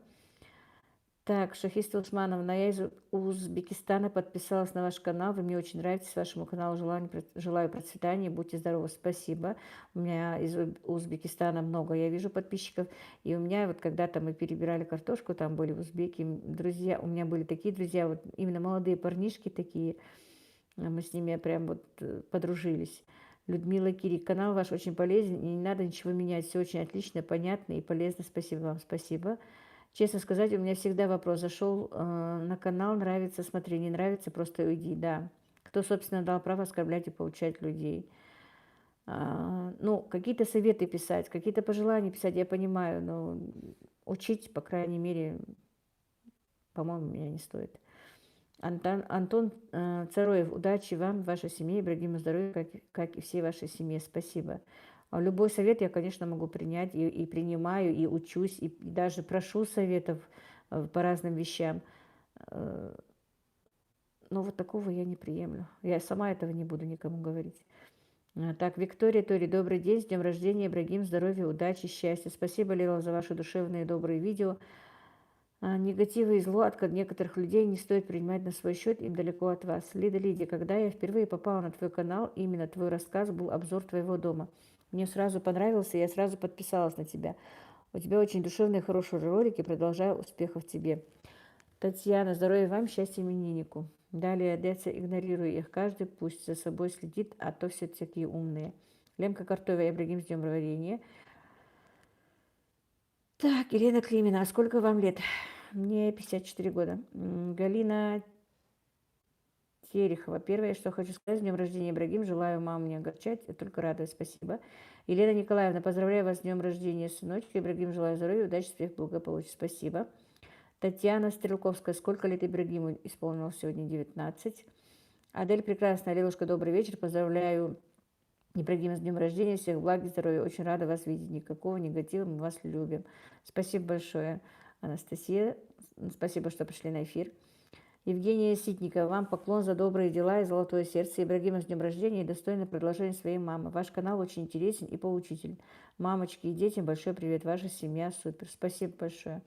Так, Шахиста Усмановна, я из Узбекистана подписалась на ваш канал, вы мне очень нравитесь, вашему каналу желаю процветания, будьте здоровы, спасибо. У меня из Узбекистана много, я вижу подписчиков, и у меня вот когда-то мы перебирали картошку, там были узбеки, друзья, у меня были такие друзья, вот именно молодые парнишки такие, мы с ними прям вот подружились. Людмила Кири, канал ваш очень полезен, и не надо ничего менять, все очень отлично, понятно и полезно, спасибо вам, спасибо. Честно сказать, у меня всегда вопрос. Зашел на канал, нравится, смотри, не нравится, просто уйди, да. Кто, собственно, дал право оскорблять и поучать людей? Ну, какие-то советы писать, какие-то пожелания писать, я понимаю, но учить, по крайней мере, по-моему, меня не стоит. Антон Цароев, удачи вам, вашей семье, Ибрагиму здоровья, как и всей вашей семье. Спасибо. Любой совет я, конечно, могу принять и принимаю, и учусь, и даже прошу советов по разным вещам. Но вот такого я не приемлю. Я сама этого не буду никому говорить. Так, Виктория Тори, добрый день, с днем рождения, Ибрагим, здоровья, удачи, счастья. Спасибо, Лила, за ваши душевные добрые видео. Негативы и зло от некоторых людей не стоит принимать на свой счет, им далеко от вас. Лидия, когда я впервые попала на твой канал, именно твой рассказ был обзор твоего дома. Мне сразу понравился, я сразу подписалась на тебя. У тебя очень душевные, хорошие ролики, продолжаю успехов тебе. Татьяна, здоровья вам, счастья имениннику. Далее, Одесса, игнорируй их, каждый пусть за собой следит, а то все такие умные. Лемка Картовая, Ибрагим, с днем рождения. Так, Елена Климина, а сколько вам лет? Мне 54 года. Галина Терехова. Первое, что хочу сказать, с днем рождения, Ибрагим. Желаю маму не огорчать, только радовать. Спасибо. Елена Николаевна, поздравляю вас с днем рождения, сыночка. Ибрагим, желаю здоровья, удачи, успех, благополучия. Спасибо. Татьяна Стрелковская. Сколько лет Ибрагиму исполнилось сегодня? 19. Адель Прекрасная. Лилушка, добрый вечер. Поздравляю Ибрагима с днем рождения. Всех благ и здоровья. Очень рада вас видеть. Никакого негатива. Мы вас любим. Спасибо большое, Анастасия. Спасибо, что пришли на эфир. Евгения Ситникова, вам поклон за добрые дела и золотое сердце. Ибрагима с днем рождения и достойное предложение своей мамы. Ваш канал очень интересен и поучителен. Мамочки и детям большой привет. Ваша семья супер. Спасибо большое.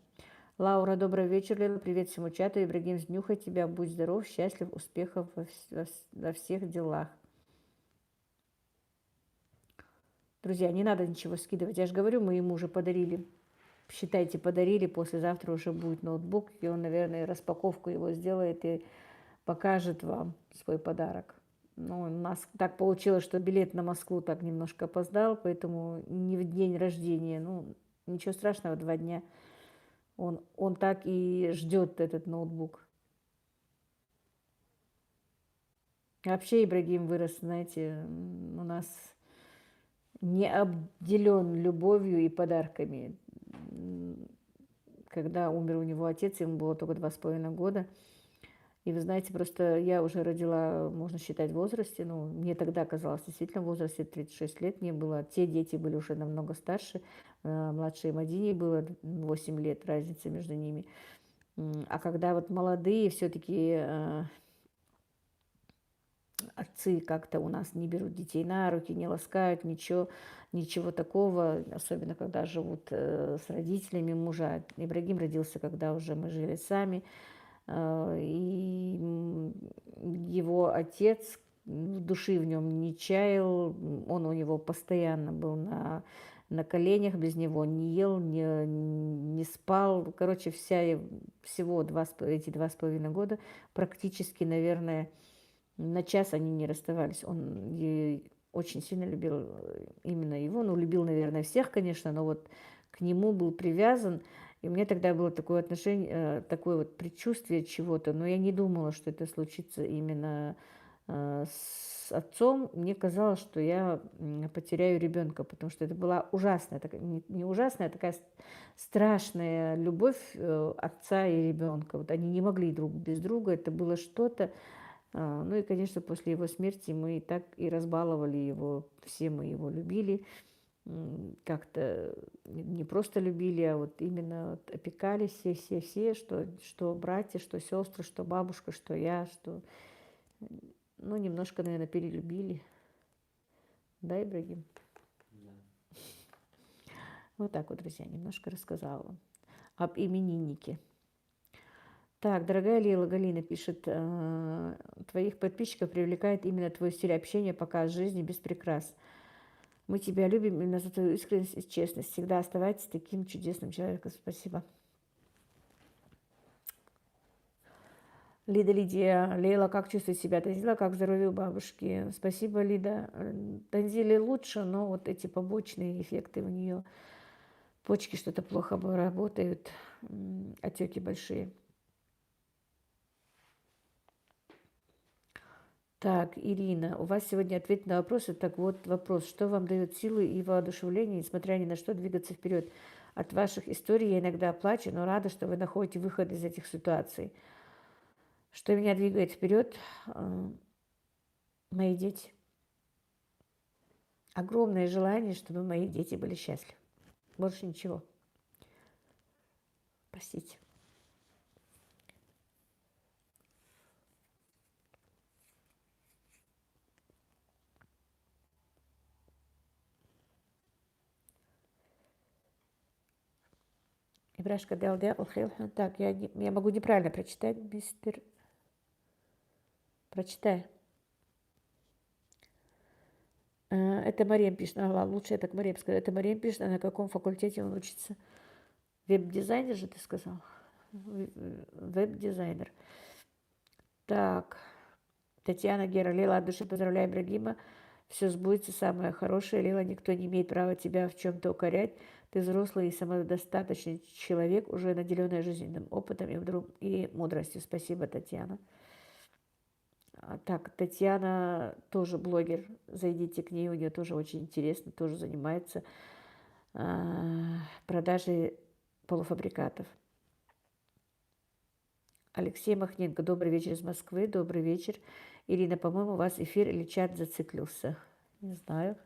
Лаура, добрый вечер, Лила. Привет всему чату. Ибрагим, снюхай тебя. Будь здоров, счастлив, успехов во всех делах. Друзья, не надо ничего скидывать. Я же говорю, мы ему уже подарили. Считайте, подарили, послезавтра уже будет ноутбук, и он, наверное, распаковку его сделает и покажет вам свой подарок. Ну, у нас так получилось, что билет на Москву так немножко опоздал, поэтому не в день рождения, ну, ничего страшного, 2 дня. Он так и ждет этот ноутбук. Вообще Ибрагим вырос, знаете, у нас не обделен любовью и подарками. Когда умер у него отец, ему было только 2,5 года. И вы знаете, просто я уже родила, можно считать, в возрасте, мне тогда казалось действительно в возрасте 36 лет мне было. Те дети были уже намного старше. младшей Мадине было 8 лет, разница между ними. А когда вот молодые все-таки отцы как-то у нас не берут детей на руки, не ласкают, ничего такого, особенно когда живут с родителями мужа. Ибрагим родился, когда уже мы жили сами, и его отец души в нем не чаял, он у него постоянно был на коленях, без него не ел, не спал. Короче, всего эти 2,5 года практически, наверное, на час они не расставались. Он очень сильно любил именно его. Ну, любил, наверное, всех, конечно, но вот к нему был привязан. И у меня тогда было такое отношение, такое вот предчувствие чего-то. Но я не думала, что это случится именно с отцом. Мне казалось, что я потеряю ребенка, потому что это была ужасная, не ужасная, а такая страшная любовь отца и ребенка. Вот они не могли друг без друга. Это было что-то. Ну и, конечно, после его смерти мы так и разбаловали его, все мы его любили, как-то не просто любили, а вот именно вот опекали все, что братья, что сестры, что бабушка, что я, что, ну, немножко, наверное, перелюбили. Да, Ибрагим? Да. Вот так вот, друзья, немножко рассказала вам об имениннике. Так, дорогая Лейла, Галина пишет, твоих подписчиков привлекает именно твой стиль общения, показ жизни без прикрас. Мы тебя любим именно за твою искренность и честность. Всегда оставайтесь таким чудесным человеком. Спасибо. Лидия, Лейла, как чувствует себя? Танзила, как здоровье у бабушки? Спасибо, Лида. Танзиле лучше, но вот эти побочные эффекты у нее. Почки что-то плохо работают, отеки большие. Так, Ирина, у вас сегодня ответ на вопросы. Так вот, вопрос. Что вам дает силы и воодушевление, несмотря ни на что, двигаться вперед? От ваших историй я иногда плачу, но рада, что вы находите выход из этих ситуаций. Что меня двигает вперед? Мои дети. Огромное желание, чтобы мои дети были счастливы. Больше ничего. Простите. Ибрашка Далдя Улхилхан. Так, я могу неправильно прочитать, мистер. Прочитай. Это Мария пишет. Лучше я так Мария скажу. Это Мария пишет, а на каком факультете он учится? Веб-дизайнер же ты сказал? Веб-дизайнер. Так. Татьяна Гера. Лила, от души поздравляю Ибрагима. Все сбудется, самое хорошее. Лила, никто не имеет права тебя в чем-то укорять. Ты взрослый и самодостаточный человек, уже наделенный жизненным опытом и мудростью. Спасибо, Татьяна. Так, Татьяна тоже блогер. Зайдите к ней, у нее тоже очень интересно, тоже занимается продажей полуфабрикатов. Алексей Махненко, добрый вечер из Москвы, добрый вечер. Ирина, по-моему, у вас эфир или чат зациклился? Не знаю.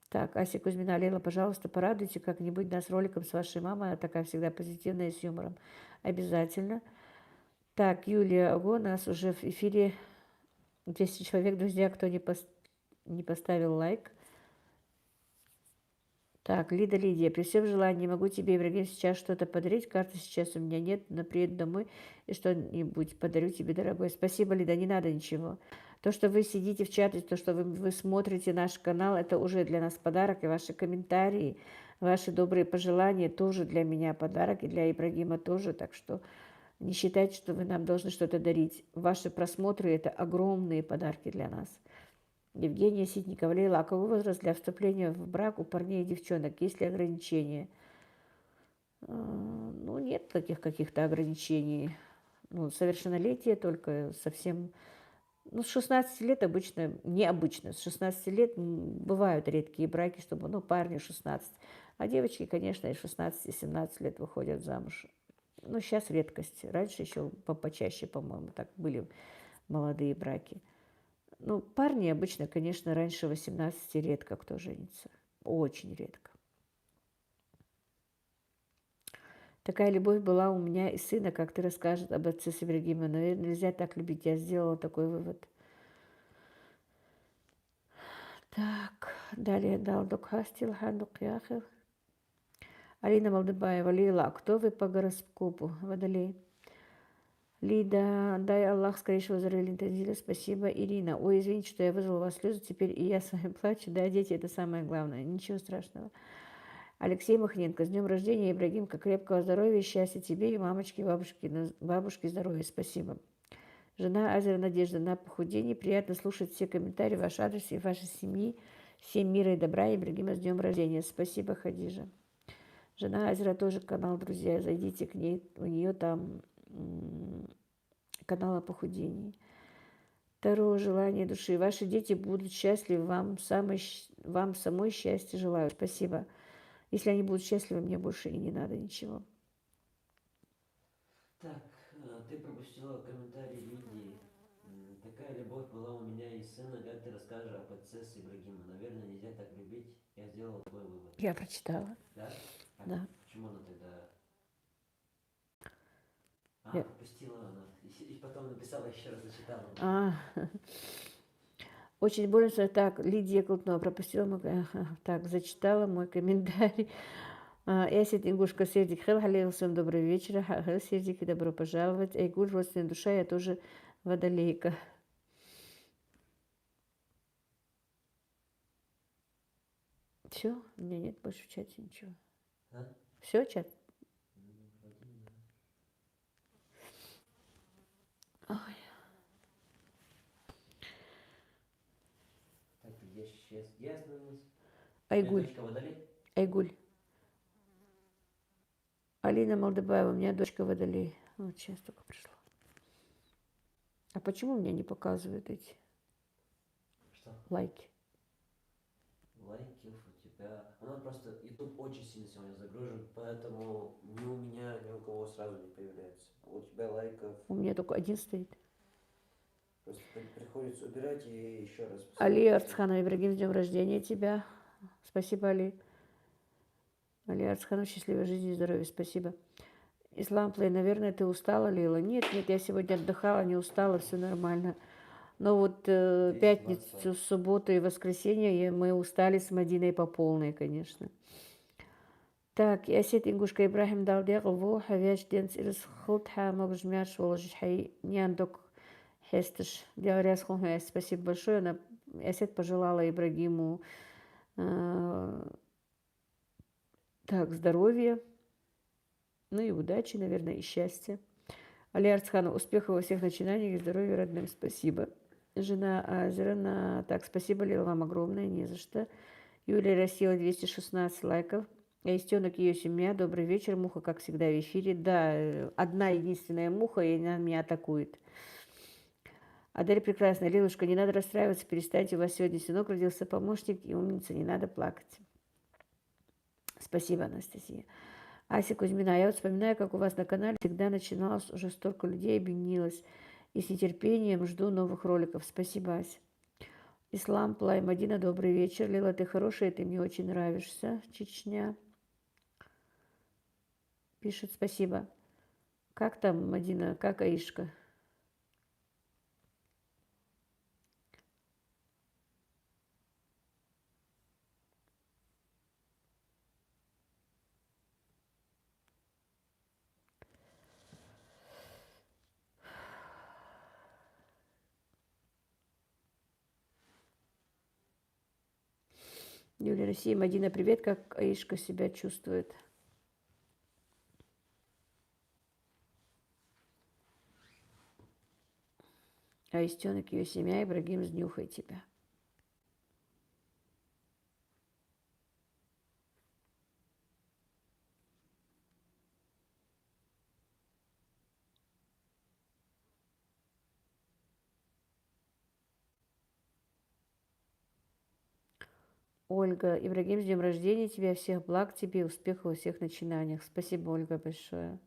Так, Ася Кузьмина, Лейла, пожалуйста, порадуйте как-нибудь нас роликом с вашей мамой, она такая всегда позитивная, с юмором. Обязательно. Так, Юлия, ого, у нас уже в эфире 200 человек, друзья, кто не поставил лайк. Так, Лидия, при всем желании могу тебе, Ибрагим, сейчас что-то подарить. Карты сейчас у меня нет, но приеду домой и что-нибудь подарю тебе, дорогой. Спасибо, Лида, не надо ничего. То, что вы сидите в чате, то, что вы смотрите наш канал, это уже для нас подарок. И ваши комментарии, ваши добрые пожелания тоже для меня подарок, и для Ибрагима тоже. Так что не считайте, что вы нам должны что-то дарить. Ваши просмотры – это огромные подарки для нас. Евгения Ситникова, Лейла, а какой возраст для вступления в брак у парней и девчонок? Есть ли ограничения? Ну, нет таких каких-то ограничений. Ну, совершеннолетие только совсем... Ну, с 16 лет обычно, необычно, с 16 лет бывают редкие браки, чтобы, ну, парню 16. А девочки, конечно, и 16-17 лет выходят замуж. Ну, сейчас редкость. Раньше еще почаще, по-моему, так были молодые браки. Ну, парни обычно, конечно, раньше 18 редко кто женится. Очень редко. Такая любовь была у меня и сына, как ты расскажешь об отце с Ибрагимом. Наверное, нельзя так любить. Я сделала такой вывод. Так, далее дал Докхастил Хандук Яхев. Алина Малдыбаева, Лила, а кто вы по гороскопу? Водолей. Лида, дай Аллах скорейшего здоровья, спасибо. Ирина, ой, извините, что я вызвала у вас слезы, теперь и я с вами плачу. Да, дети, это самое главное, ничего страшного. Алексей Махненко, с днем рождения, Ибрагимка, крепкого здоровья, счастья тебе и мамочке, бабушке здоровья, спасибо. Жена Азера Надежда на похудение. Приятно слушать все комментарии, ваш адрес и вашей семьи. Всем мира и добра, Ибрагима, с днем рождения. Спасибо, Хадижа. Жена Азера тоже канал, друзья, зайдите к ней, у нее там канал о похудении. Второе желание души. Ваши дети будут счастливы, вам самой счастья желаю. Спасибо. Если они будут счастливы, мне больше и не надо ничего. Так, ты пропустила комментарий Лидии. Такая любовь была у меня и сына, как ты расскажешь об отце с Ибрагимом. Наверное, нельзя так любить. Я сделала твой вывод. Я прочитала. Да? А Да. почему она тогда... Я- пропустила она. И потом написала, еще раз зачитала. Очень больно, что так, Лидия Колтунова пропустила так, зачитала мой комментарий. Эсит Ингушка Сердик Хел Халил, всем доброго вечера. Хел Сердик, добро пожаловать. Эйгуль, родственная душа, я тоже водолейка. Все, у меня нет больше в чате ничего. Все, чат? Ой. Так, я остановилась. Айгуль. Дочка Водолей? Айгуль. Алина Молдобаева, у меня дочка Водолей. Вот сейчас только пришла. А почему мне не показывают эти Что? лайки? Лайков у тебя... Она просто... YouTube очень сильно сегодня загружен, поэтому ни у меня, ни у кого сразу не появляется. У тебя лайков... У меня только один стоит. Просто приходится убирать и еще раз... Али Арцханов Ибрагим, с днем рождения тебя. Спасибо, Али. Али Арцханов, счастливой жизни и здоровья. Спасибо. Ислам Плей, наверное, ты устала, Лила? Нет, я сегодня отдыхала, не устала, все нормально. Но вот пятницу, субботу и воскресенье мы устали с Мадиной по полной, конечно. Так, я сет Ингушка Ибрахим Далдегову, хавяч денс ирс хултха, могжмяш, воложить хай, няндок хестыш. Диаряс хумяс, спасибо большое. Она, Ясет пожелала Ибрагиму так, здоровья, ну и удачи, наверное, и счастья. Али Арцханов, успехов во всех начинаниях, здоровья родным, спасибо. Жена Азерана, так, спасибо, Лила, вам огромное, не за что. Юлия Росила, 216 лайков. Аистенок, ее семья, добрый вечер, муха, как всегда, в эфире. Да, одна единственная муха, и она меня атакует. Адель прекрасная, Лилушка, не надо расстраиваться, перестаньте, у вас сегодня сынок родился помощник, и умница, не надо плакать. Спасибо, Анастасия. Ася Кузьмина, я вот вспоминаю, как у вас на канале всегда начиналось, уже столько людей объединилось, и с нетерпением жду новых роликов. Спасибо, Ася. Ислам Плай, Мадина, добрый вечер. Лила, ты хорошая, ты мне очень нравишься. Чечня. Пишет, спасибо. Как там, Мадина, как Аишка? Юлия Россия, Мадина, привет, как Аишка себя чувствует? Аистенок, ее семья, Ибрагим, сднюхай тебя. Ольга, Ибрагим, с днем рождения тебя, всех благ тебе, успехов во всех начинаниях. Спасибо, Ольга, большое.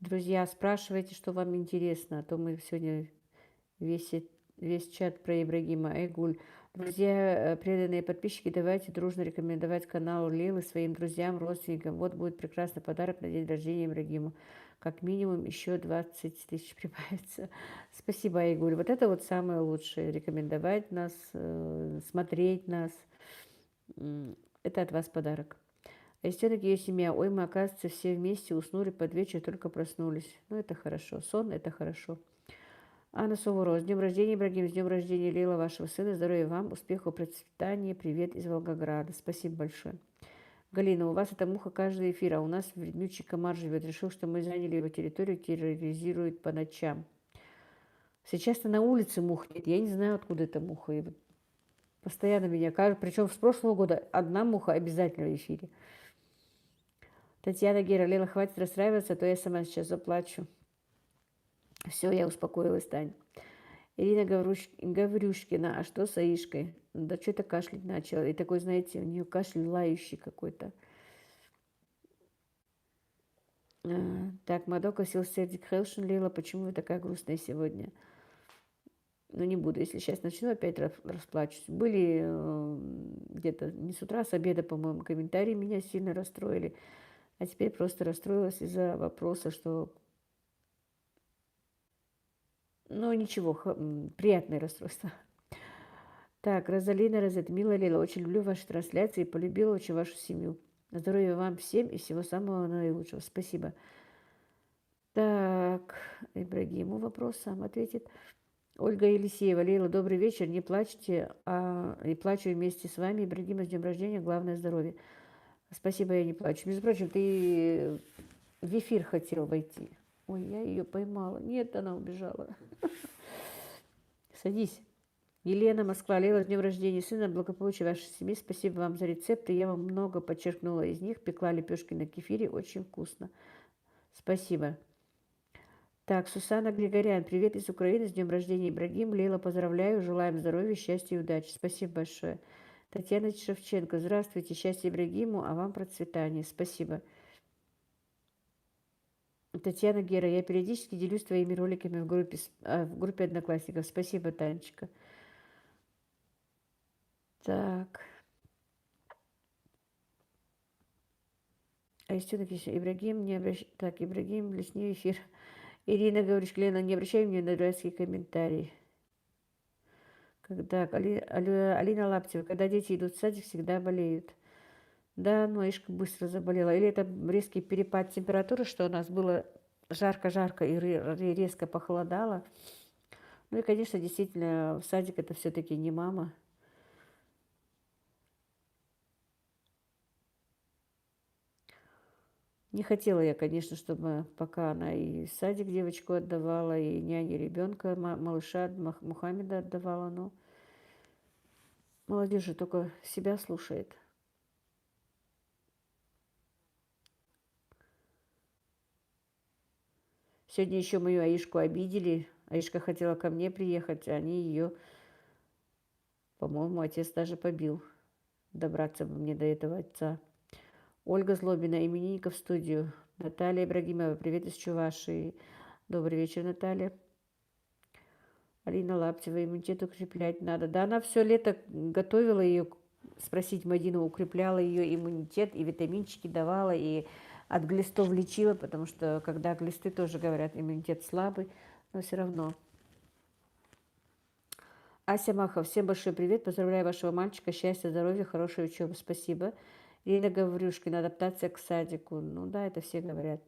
Друзья, спрашивайте, что вам интересно, а то мы сегодня весь, весь чат про Ибрагима. Айгуль. Друзья, преданные подписчики, давайте дружно рекомендовать канал Лилы своим друзьям, родственникам. Вот будет прекрасный подарок на день рождения Ибрагиму. Как минимум еще 20 тысяч прибавится. Спасибо, Айгуль. Вот это вот самое лучшее. Рекомендовать нас, смотреть нас. Это от вас подарок. А Естенок и ее семья. Ой, мы, оказывается, все вместе уснули под вечер, только проснулись. Ну, это хорошо. Сон – это хорошо. Анна Суворова. С днем рождения, Ибрагим. С днем рождения, Лейла, вашего сына. Здоровья вам, успехов, процветания. Привет из Волгограда. Спасибо большое. Галина, у вас эта муха каждый эфир, а у нас вреднючий комар живет. Решил, что мы заняли его территорию, терроризирует по ночам. Сейчас-то на улице мух нет. Я не знаю, откуда эта муха. И вот постоянно меня кажут. Причем с прошлого года одна муха обязательно в эфире. Татьяна Гера. Лейла, хватит расстраиваться, а то я сама сейчас заплачу. Все, я успокоилась, Тань. Ирина Гаврюшкина. А что с Аишкой? Да что-то кашлять начала. И такой, знаете, у нее кашель лающий какой-то. Так, Мадока Силсердик Хелшин. Лейла, почему вы такая грустная сегодня? Ну, не буду. Если сейчас начну, опять расплачусь. Были где-то не с утра, а с обеда, по-моему, комментарии меня сильно расстроили. А теперь просто расстроилась из-за вопроса, что... Ну, ничего, приятное расстройство. Так, Розалина Розет, милая Лила, очень люблю ваши трансляции и полюбила очень вашу семью. Здоровья вам всем и всего самого наилучшего. Спасибо. Так, Ибрагиму вопрос сам ответит. Ольга Елисеева. Лейла, добрый вечер. Не плачьте, и плачу вместе с вами. Ибрагима, с днем рождения. Главное здоровье. Спасибо, я не плачу. Между прочим, ты в эфир хотел войти. Ой, я ее поймала. Нет, она убежала. Садись. Елена, Москва. Лейла, с днем рождения сына. Благополучия вашей семьи. Спасибо вам за рецепты. Я вам много подчеркнула из них. Пекла лепешки на кефире. Очень вкусно. Спасибо. Так, Сусанна Григорян. Привет из Украины. С днем рождения, Ибрагим. Лейла, поздравляю. Желаем здоровья, счастья и удачи. Спасибо большое. Татьяна Шевченко. Здравствуйте. Счастья Ибрагиму, а вам процветания. Спасибо. Татьяна Гера. Я периодически делюсь твоими роликами в группе Одноклассников. Спасибо, Танечка. Так. А Естенок еще. Ибрагим, не обращай... Так, Ибрагим, лесни эфир. Ирина говоришь, Лена, не обращай мне на дурацкие комментарии. Когда Алина Лаптева, когда дети идут в садик, всегда болеют. Да, Ишка быстро заболела. Или это резкий перепад температуры, что у нас было жарко-жарко и резко похолодало. Ну и, конечно, действительно, в садик это все-таки не мама. Не хотела я, конечно, чтобы пока она и в садик девочку отдавала, и няне ребенка, малыша Мухаммеда отдавала, но молодежь же только себя слушает. Сегодня еще мою Аишку обидели. Аишка хотела ко мне приехать, а они ее, по-моему, отец даже побил. Добраться бы мне до этого отца. Ольга Злобина, именинников в студию. Наталья Ибрагимова, привет из Чувашии. Добрый вечер, Наталья. Алина Лаптева, иммунитет укреплять надо. Да, она все лето готовила ее, спросить Мадину, укрепляла ее иммунитет, и витаминчики давала, и от глистов лечила, потому что когда глисты тоже говорят, иммунитет слабый, но все равно. Ася Махов, всем большой привет, поздравляю вашего мальчика, счастья, здоровья, хорошей учебы, спасибо. Ирина Гаврюшкина, адаптация к садику, ну да, это все говорят.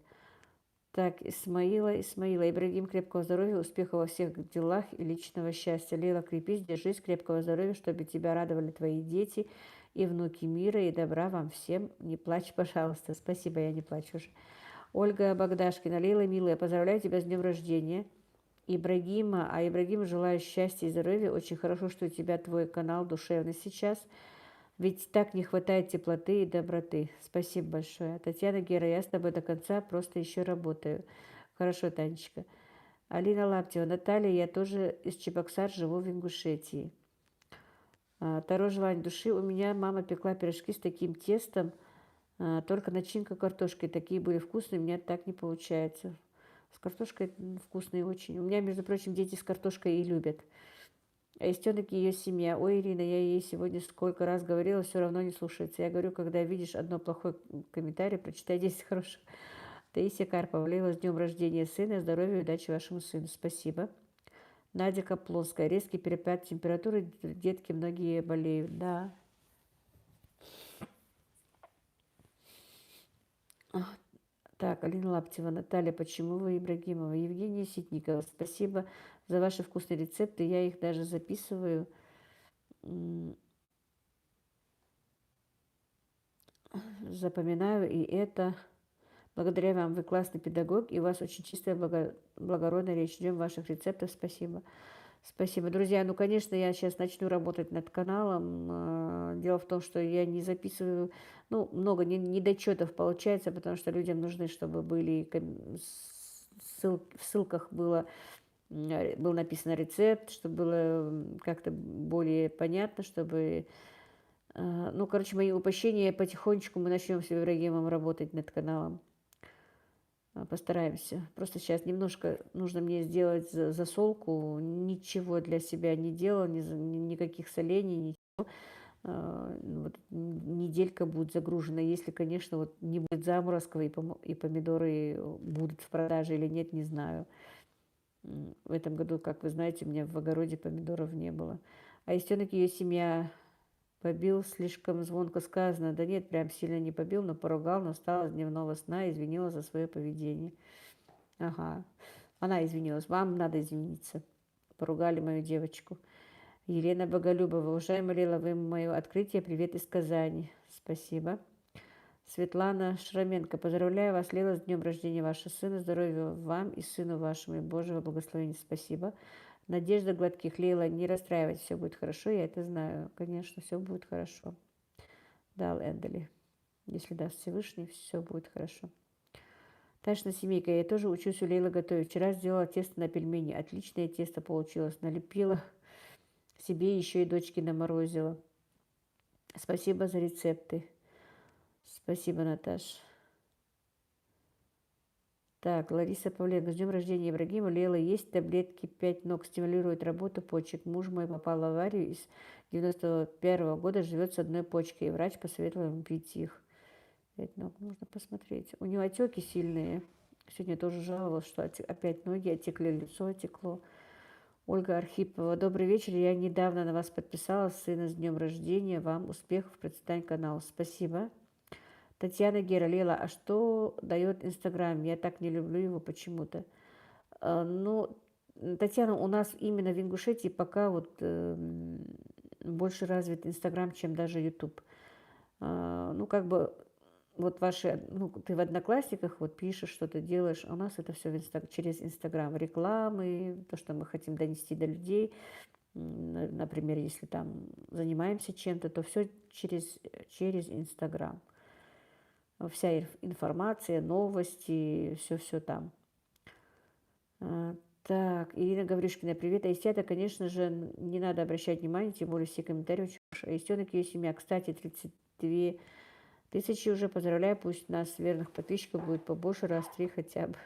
Так, Исмаила, Ибрагим, крепкого здоровья, успехов во всех делах и личного счастья. Лейла, крепись, держись, крепкого здоровья, чтобы тебя радовали твои дети и внуки мира, и добра вам всем. Не плачь, пожалуйста. Спасибо, я не плачу уже. Ольга Богдашкина, Лейла, милая, поздравляю тебя с днем рождения. Ибрагима, а Ибрагиму желаю счастья и здоровья. Очень хорошо, что у тебя твой канал душевный сейчас. Ведь так не хватает теплоты и доброты. Спасибо большое. Татьяна Гера, я с тобой до конца просто еще работаю. Хорошо, Танечка. Алина Лаптева, Наталья, я тоже из Чебоксар, живу в Ингушетии. Второе желание души. У меня мама пекла пирожки с таким тестом, только начинка картошкой. Такие были вкусные, у меня так не получается. С картошкой вкусные очень. У меня, между прочим, дети с картошкой и любят. А Истенок и ее семья. Ой, Ирина, я ей сегодня сколько раз говорила, все равно не слушается. Я говорю, когда видишь одно плохой комментарий, прочитай 10 хороших. Таисия Карпова. Лейла, с днем рождения сына, здоровья и удачи вашему сыну. Спасибо. Надя Каплонская. Резкий перепад температуры, детки многие болеют. Да. Так, Алина Лаптева, Наталья, почему вы Ибрагимова? Евгения Ситникова, спасибо за ваши вкусные рецепты. Я их даже записываю. Запоминаю, и это благодаря вам. Вы классный педагог, и у вас очень чистая, благородная речь. Ждем ваших рецептов. Спасибо. Спасибо. Друзья, ну, конечно, я сейчас начну работать над каналом. Дело в том, что я не записываю, ну, много недочетов получается, потому что людям нужны, чтобы были в ссылках был написан рецепт, чтобы было как-то более понятно, чтобы... Ну, короче, мои упущения потихонечку мы начнем с Ибрагимом работать над каналом. Постараемся. Просто сейчас немножко нужно мне сделать засолку. Ничего для себя не делала, никаких солений, ничего. Вот неделька будет загружена. Если, конечно, вот не будет заморозков и помидоры будут в продаже или нет, не знаю. В этом году, как вы знаете, у меня в огороде помидоров не было. А Истенок и ее семья побил, слишком звонко сказано. Да нет, прям сильно не побил, но поругал, но встала с дневного сна и извинила за свое поведение. Ага, она извинилась. Вам надо извиниться. Поругали мою девочку. Елена Боголюбова. Уважаемая Лила, вы мое открытие. Привет из Казани. Спасибо. Светлана Шраменко. Поздравляю вас, Лила, с днем рождения вашего сына. Здоровья вам и сыну вашему, и Божьего благословения. Спасибо. Надежда Гладких. Лила, не расстраивайтесь, все будет хорошо, я это знаю. Конечно, все будет хорошо. Дал Эндели. Если даст Всевышний, все будет хорошо. Ташна семейка. Я тоже учусь у Лейлы готовить. Вчера сделала тесто на пельмени. Отличное тесто получилось. Налепила себе, еще и дочке наморозила. Спасибо за рецепты. Спасибо, Наташ. Так, Лариса Павленко. С днем рождения Ибрагима. Лейла, есть таблетки 5 ног, стимулирует работу почек. Муж мой попал в аварию и с 91 года живет с одной почкой. И врач посоветовал ему пить их. 5 ног, нужно посмотреть. У него отеки сильные. Сегодня тоже жаловалась, что опять ноги отекли, лицо отекло. Ольга Архипова. Добрый вечер. Я недавно на вас подписалась. Сына с днем рождения. Вам успехов в процветании канала. Спасибо. Татьяна Гера. Лейла, а что дает Инстаграм? Я так не люблю его почему-то. Ну, Татьяна, у нас именно в Ингушетии пока вот больше развит Инстаграм, чем даже Ютуб. Ну, как бы вот ваши, ну, ты в Одноклассниках вот пишешь, что-то делаешь, а у нас это все через Инстаграм. Рекламы, то, что мы хотим донести до людей. Например, если там занимаемся чем-то, то все через Инстаграм. Вся информация, новости, все там. Так, Ирина Гаврюшкина, привет. Аистята, конечно же, не надо обращать внимание, тем более все комментарии очень хорошие. Аистенок и ее семья, кстати, 32 тысячи уже, поздравляю, пусть нас, верных подписчиков, будет побольше, раз 3 хотя бы.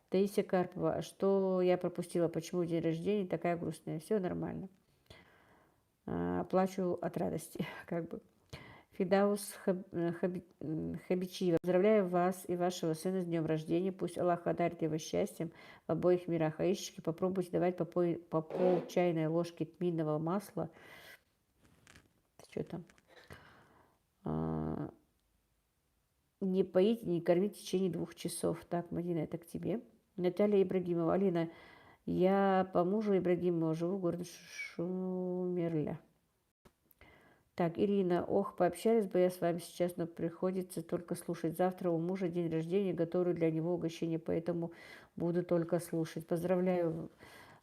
Таисия Карпова, а что я пропустила, почему день рождения такая грустная? Все нормально. Плачу от радости, как бы. Фидаус Хабичиева. Поздравляю вас и вашего сына с днем рождения. Пусть Аллах одарит его счастьем в обоих мирах. Аишечки, попробуйте давать по пол чайной ложки тминного масла. Что там? Не поить, не кормить в течение 2 часов. Так, Мадина, это к тебе. Наталья Ибрагимова. Алина, я по мужу Ибрагимова живу в городе Шумерля. Так, Ирина, ох, пообщались бы я с вами сейчас, но приходится только слушать. Завтра у мужа день рождения, готовлю для него угощение, поэтому буду только слушать. Поздравляю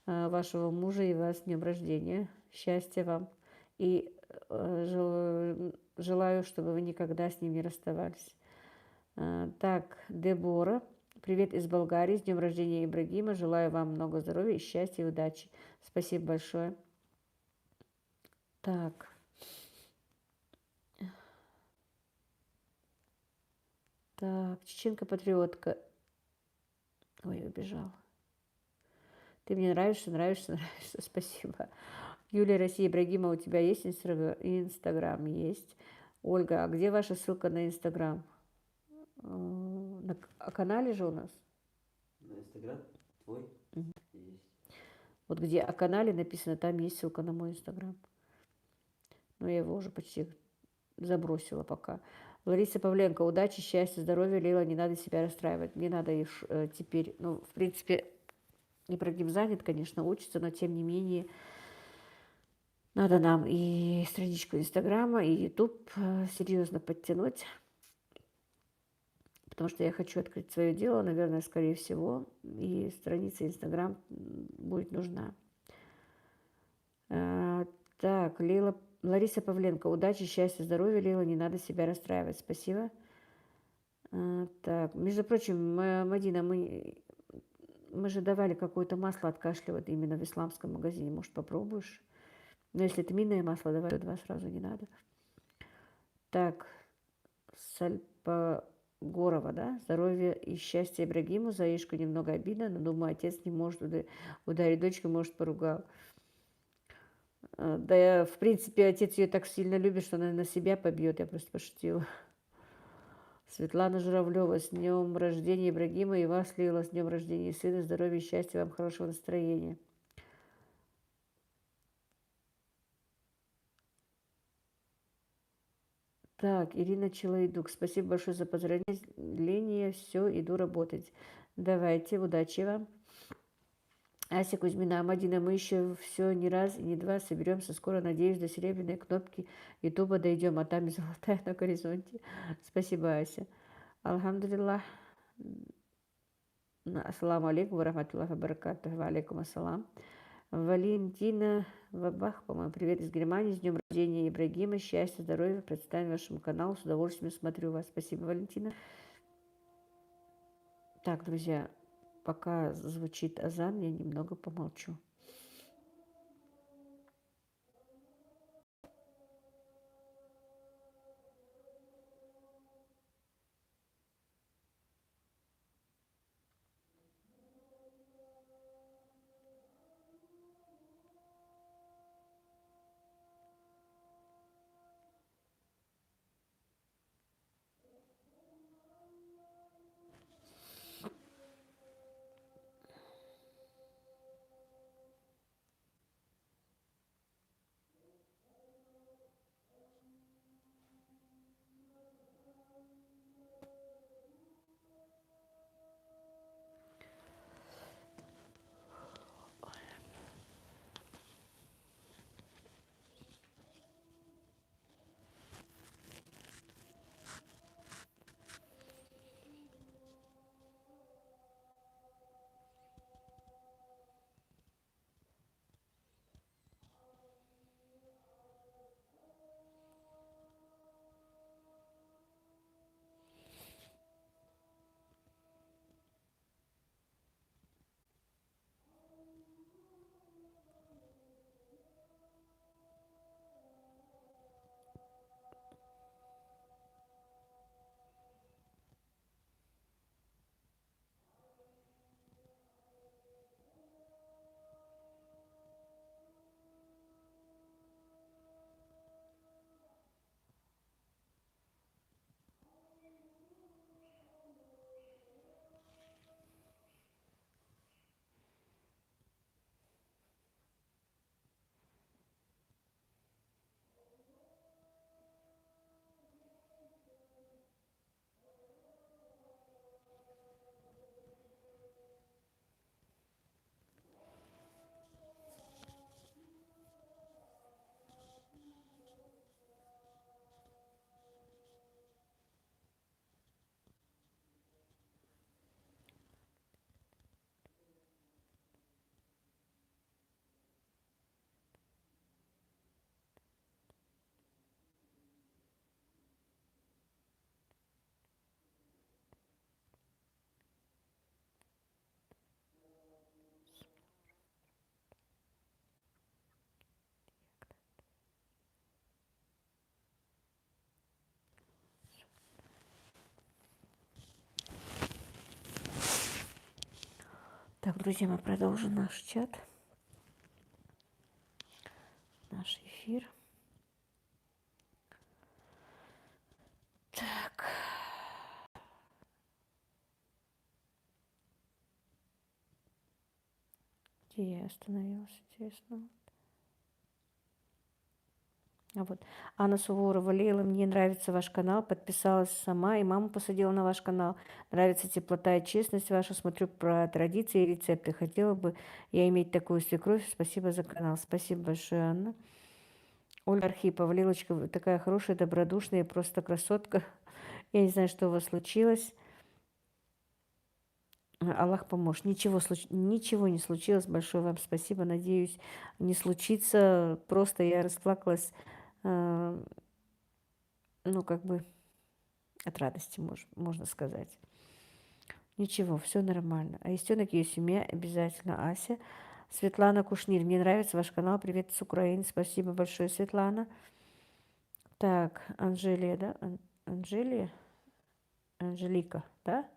вашего мужа и вас с днем рождения. Счастья вам. И желаю, чтобы вы никогда с ним не расставались. Так, Дебора, привет из Болгарии, с днем рождения Ибрагима. Желаю вам много здоровья, счастья и удачи. Спасибо большое. Так. Так, Чеченка-патриотка. Ой, убежал. Ты мне нравишься, нравишься, нравишься. Спасибо. Юлия Россия Ибрагима, у тебя есть Инстаграм? Есть. Ольга, а где ваша ссылка на Инстаграм? На канале же у нас. На Инстаграм твой Мгм. есть. Вот где о канале написано, там есть ссылка на мой Инстаграм. Но я его уже почти забросила пока. Лариса Павленко, удачи, счастья, здоровья, Лила, не надо себя расстраивать. Не надо их теперь, ну, в принципе, Ибрагим занят, конечно, учится, но тем не менее надо нам и страничку Инстаграма, и Ютуб серьезно подтянуть, потому что я хочу открыть свое дело, наверное, скорее всего, и страница Инстаграм будет нужна. Так, Лариса Павленко, удачи, счастья, здоровья, Лила, не надо себя расстраивать. Спасибо. Так, между прочим, Мадина, мы же давали какое-то масло от кашля вот именно в исламском магазине. Может, попробуешь? Но если это минное масло, давай два сразу не надо. Так, Сальпогорова, да? Здоровья и счастья Ибрагиму. За Ишку немного обидно, но думаю, отец не может ударить дочку, может, поругал. Да, в принципе, отец ее так сильно любит, что она на себя побьет. Я просто пошутила. Светлана Журавлева, с днем рождения Ибрагима, и вас, Лила, с днем рождения сына, здоровья, счастья, вам хорошего настроения. Так, Ирина Челайдук, спасибо большое за поздравление, все, иду работать. Давайте, удачи вам. Ася Кузьмина, Мадина, мы еще все не раз и не два соберемся. Скоро, надеюсь, до серебряной кнопки Ютуба дойдем, а там и золотая на горизонте. Спасибо, Ася. Алхамдулиллах. Ассаламу алейкум, варахматуллахи вабаракатуху, ва алейкум ассалам. Валентина Вабах, по-моему, привет из Германии, с днем рождения Ибрагима, счастья, здоровья, представим вашему каналу, с удовольствием смотрю вас. Спасибо, Валентина. Так, друзья, пока звучит азан, я немного помолчу. Так, друзья, мы продолжим наш чат, наш эфир. Так. Где я остановилась, интересно? А вот Анна Суворова, Лейла, мне нравится ваш канал, подписалась сама, и маму посадила на ваш канал. Нравится теплота и честность ваша, смотрю про традиции и рецепты. Хотела бы я иметь такую свекровь. Спасибо за канал. Спасибо большое, Анна. Оля Архипова, Лилочка, вы такая хорошая, добродушная, просто красотка. Я не знаю, что у вас случилось. Аллах поможет. Ничего не случилось. Большое вам спасибо. Надеюсь, не случится. Просто я расплакалась, э, ну, как бы от радости, можно сказать. Ничего, все нормально. А Истенок ее семья обязательно. Ася. Светлана Кушнир. Мне нравится ваш канал. Привет с Украины. Спасибо большое, Светлана. Так, Анжелия, да? Анжелия? Анжелика, да?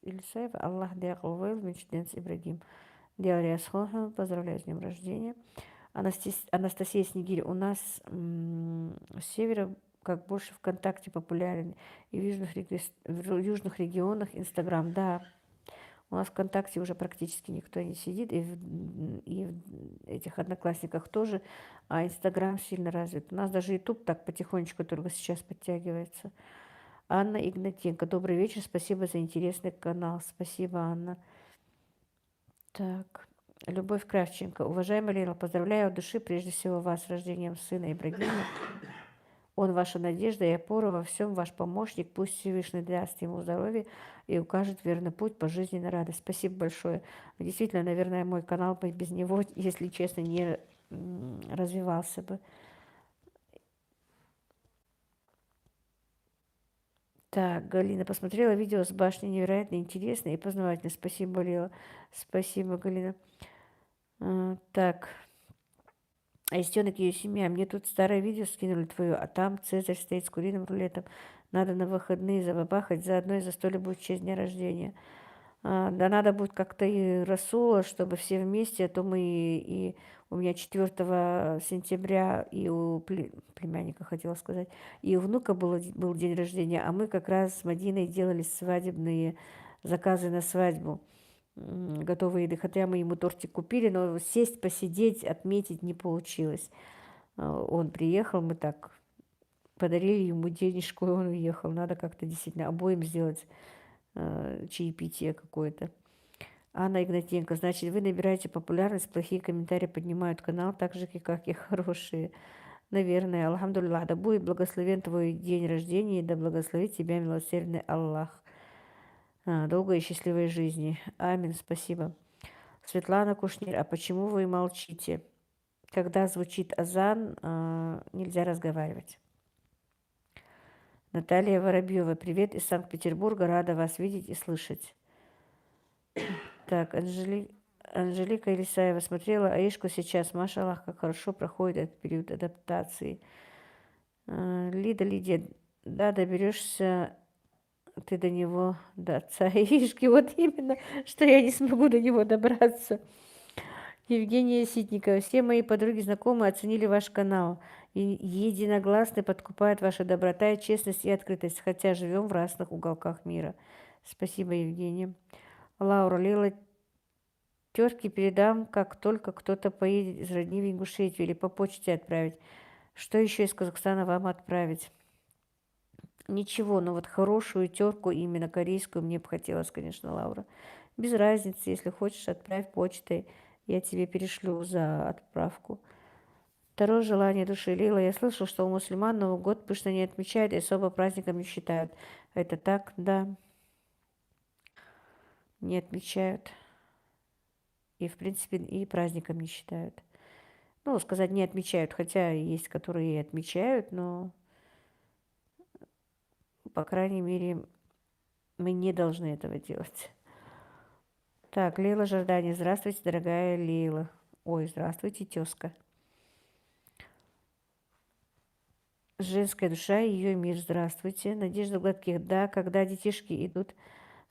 Илисаева. Аллах диакулвейл, Мечтенс Ибрагим. Диария Схоха. Поздравляю с днем рождения. Анастасия Снегирь. У нас с севера как больше ВКонтакте популярен. И в южных регионах Инстаграм. Да, у нас ВКонтакте уже практически никто не сидит. И в этих Одноклассниках тоже. А Инстаграм сильно развит. У нас даже Ютуб так потихонечку только сейчас подтягивается. Анна Игнатенко. Добрый вечер. Спасибо за интересный канал. Спасибо, Анна. Так. Любовь Кравченко. Уважаемая Лейла, поздравляю от души прежде всего вас с рождением сына Ибрагима. Он ваша надежда и опора во всем, ваш помощник. Пусть Всевышний даст ему здоровье и укажет верный путь по жизненной радости. Спасибо большое. Действительно, наверное, мой канал бы без него, если честно, не развивался бы. Так, Галина, посмотрела видео с башни, невероятно интересно и познавательно. Спасибо, Лила. Спасибо, Галина. Так, Аистенок и ее семья. Мне тут старое видео скинули твое, а там Цезарь стоит с куриным рулетом. Надо на выходные забабахать, заодно и застолье будет в честь дня рождения. Да надо будет как-то и Расула, чтобы все вместе, а то мы и у меня 4 сентября и у племянника, хотела сказать, и у внука был день рождения, а мы как раз с Мадиной делали свадебные заказы на свадьбу, готовые еды, хотя мы ему тортик купили, но сесть, посидеть, отметить не получилось. Он приехал, мы так подарили ему денежку, и он уехал. Надо как-то действительно обоим сделать чаепитие какое-то. Анна Игнатенко. Значит, вы набираете популярность, плохие комментарии поднимают канал, так же, как и хорошие. Наверное. Алхамдулиллах. Да будет благословен твой день рождения, и да благословит тебя милосердный Аллах. Долгой и счастливой жизни. Амин. Спасибо. Светлана Кушнир. А почему вы молчите? Когда звучит азан, нельзя разговаривать. Наталья Воробьева. Привет из Санкт-Петербурга. Рада вас видеть и слышать. Так, Анжелика Елисаева. Смотрела Аишку сейчас. Машаллах, как хорошо проходит этот период адаптации. Лидия. Да, доберешься ты до него, до отца Аишки. Вот именно, что я не смогу до него добраться. Евгения Ситникова. Все мои подруги, знакомые оценили ваш канал. И единогласно подкупает ваша доброта и честность и открытость, хотя живем в разных уголках мира. Спасибо, Евгения. Лаура, Лила, тетке передам, как только кто-то поедет из родни в Ингушетию или по почте отправить. Что еще из Казахстана вам отправить? Ничего, но вот хорошую терку, именно корейскую, мне бы хотелось, конечно, Лаура. Без разницы, если хочешь, отправь почтой, я тебе перешлю за отправку. Второе желание души Лила. Я слышал, что у мусульман Новый год пышно не отмечают и особо праздником не считают. Это так? Да. Не отмечают. И, в принципе, и праздником не считают. Ну, сказать, не отмечают, хотя есть, которые и отмечают, но, по крайней мере, мы не должны этого делать. Так, Лейла Жордани. Здравствуйте, дорогая Лейла. Ой, здравствуйте, тезка. Женская душа и ее мир. Здравствуйте. Надежда Гладких. Да, когда детишки идут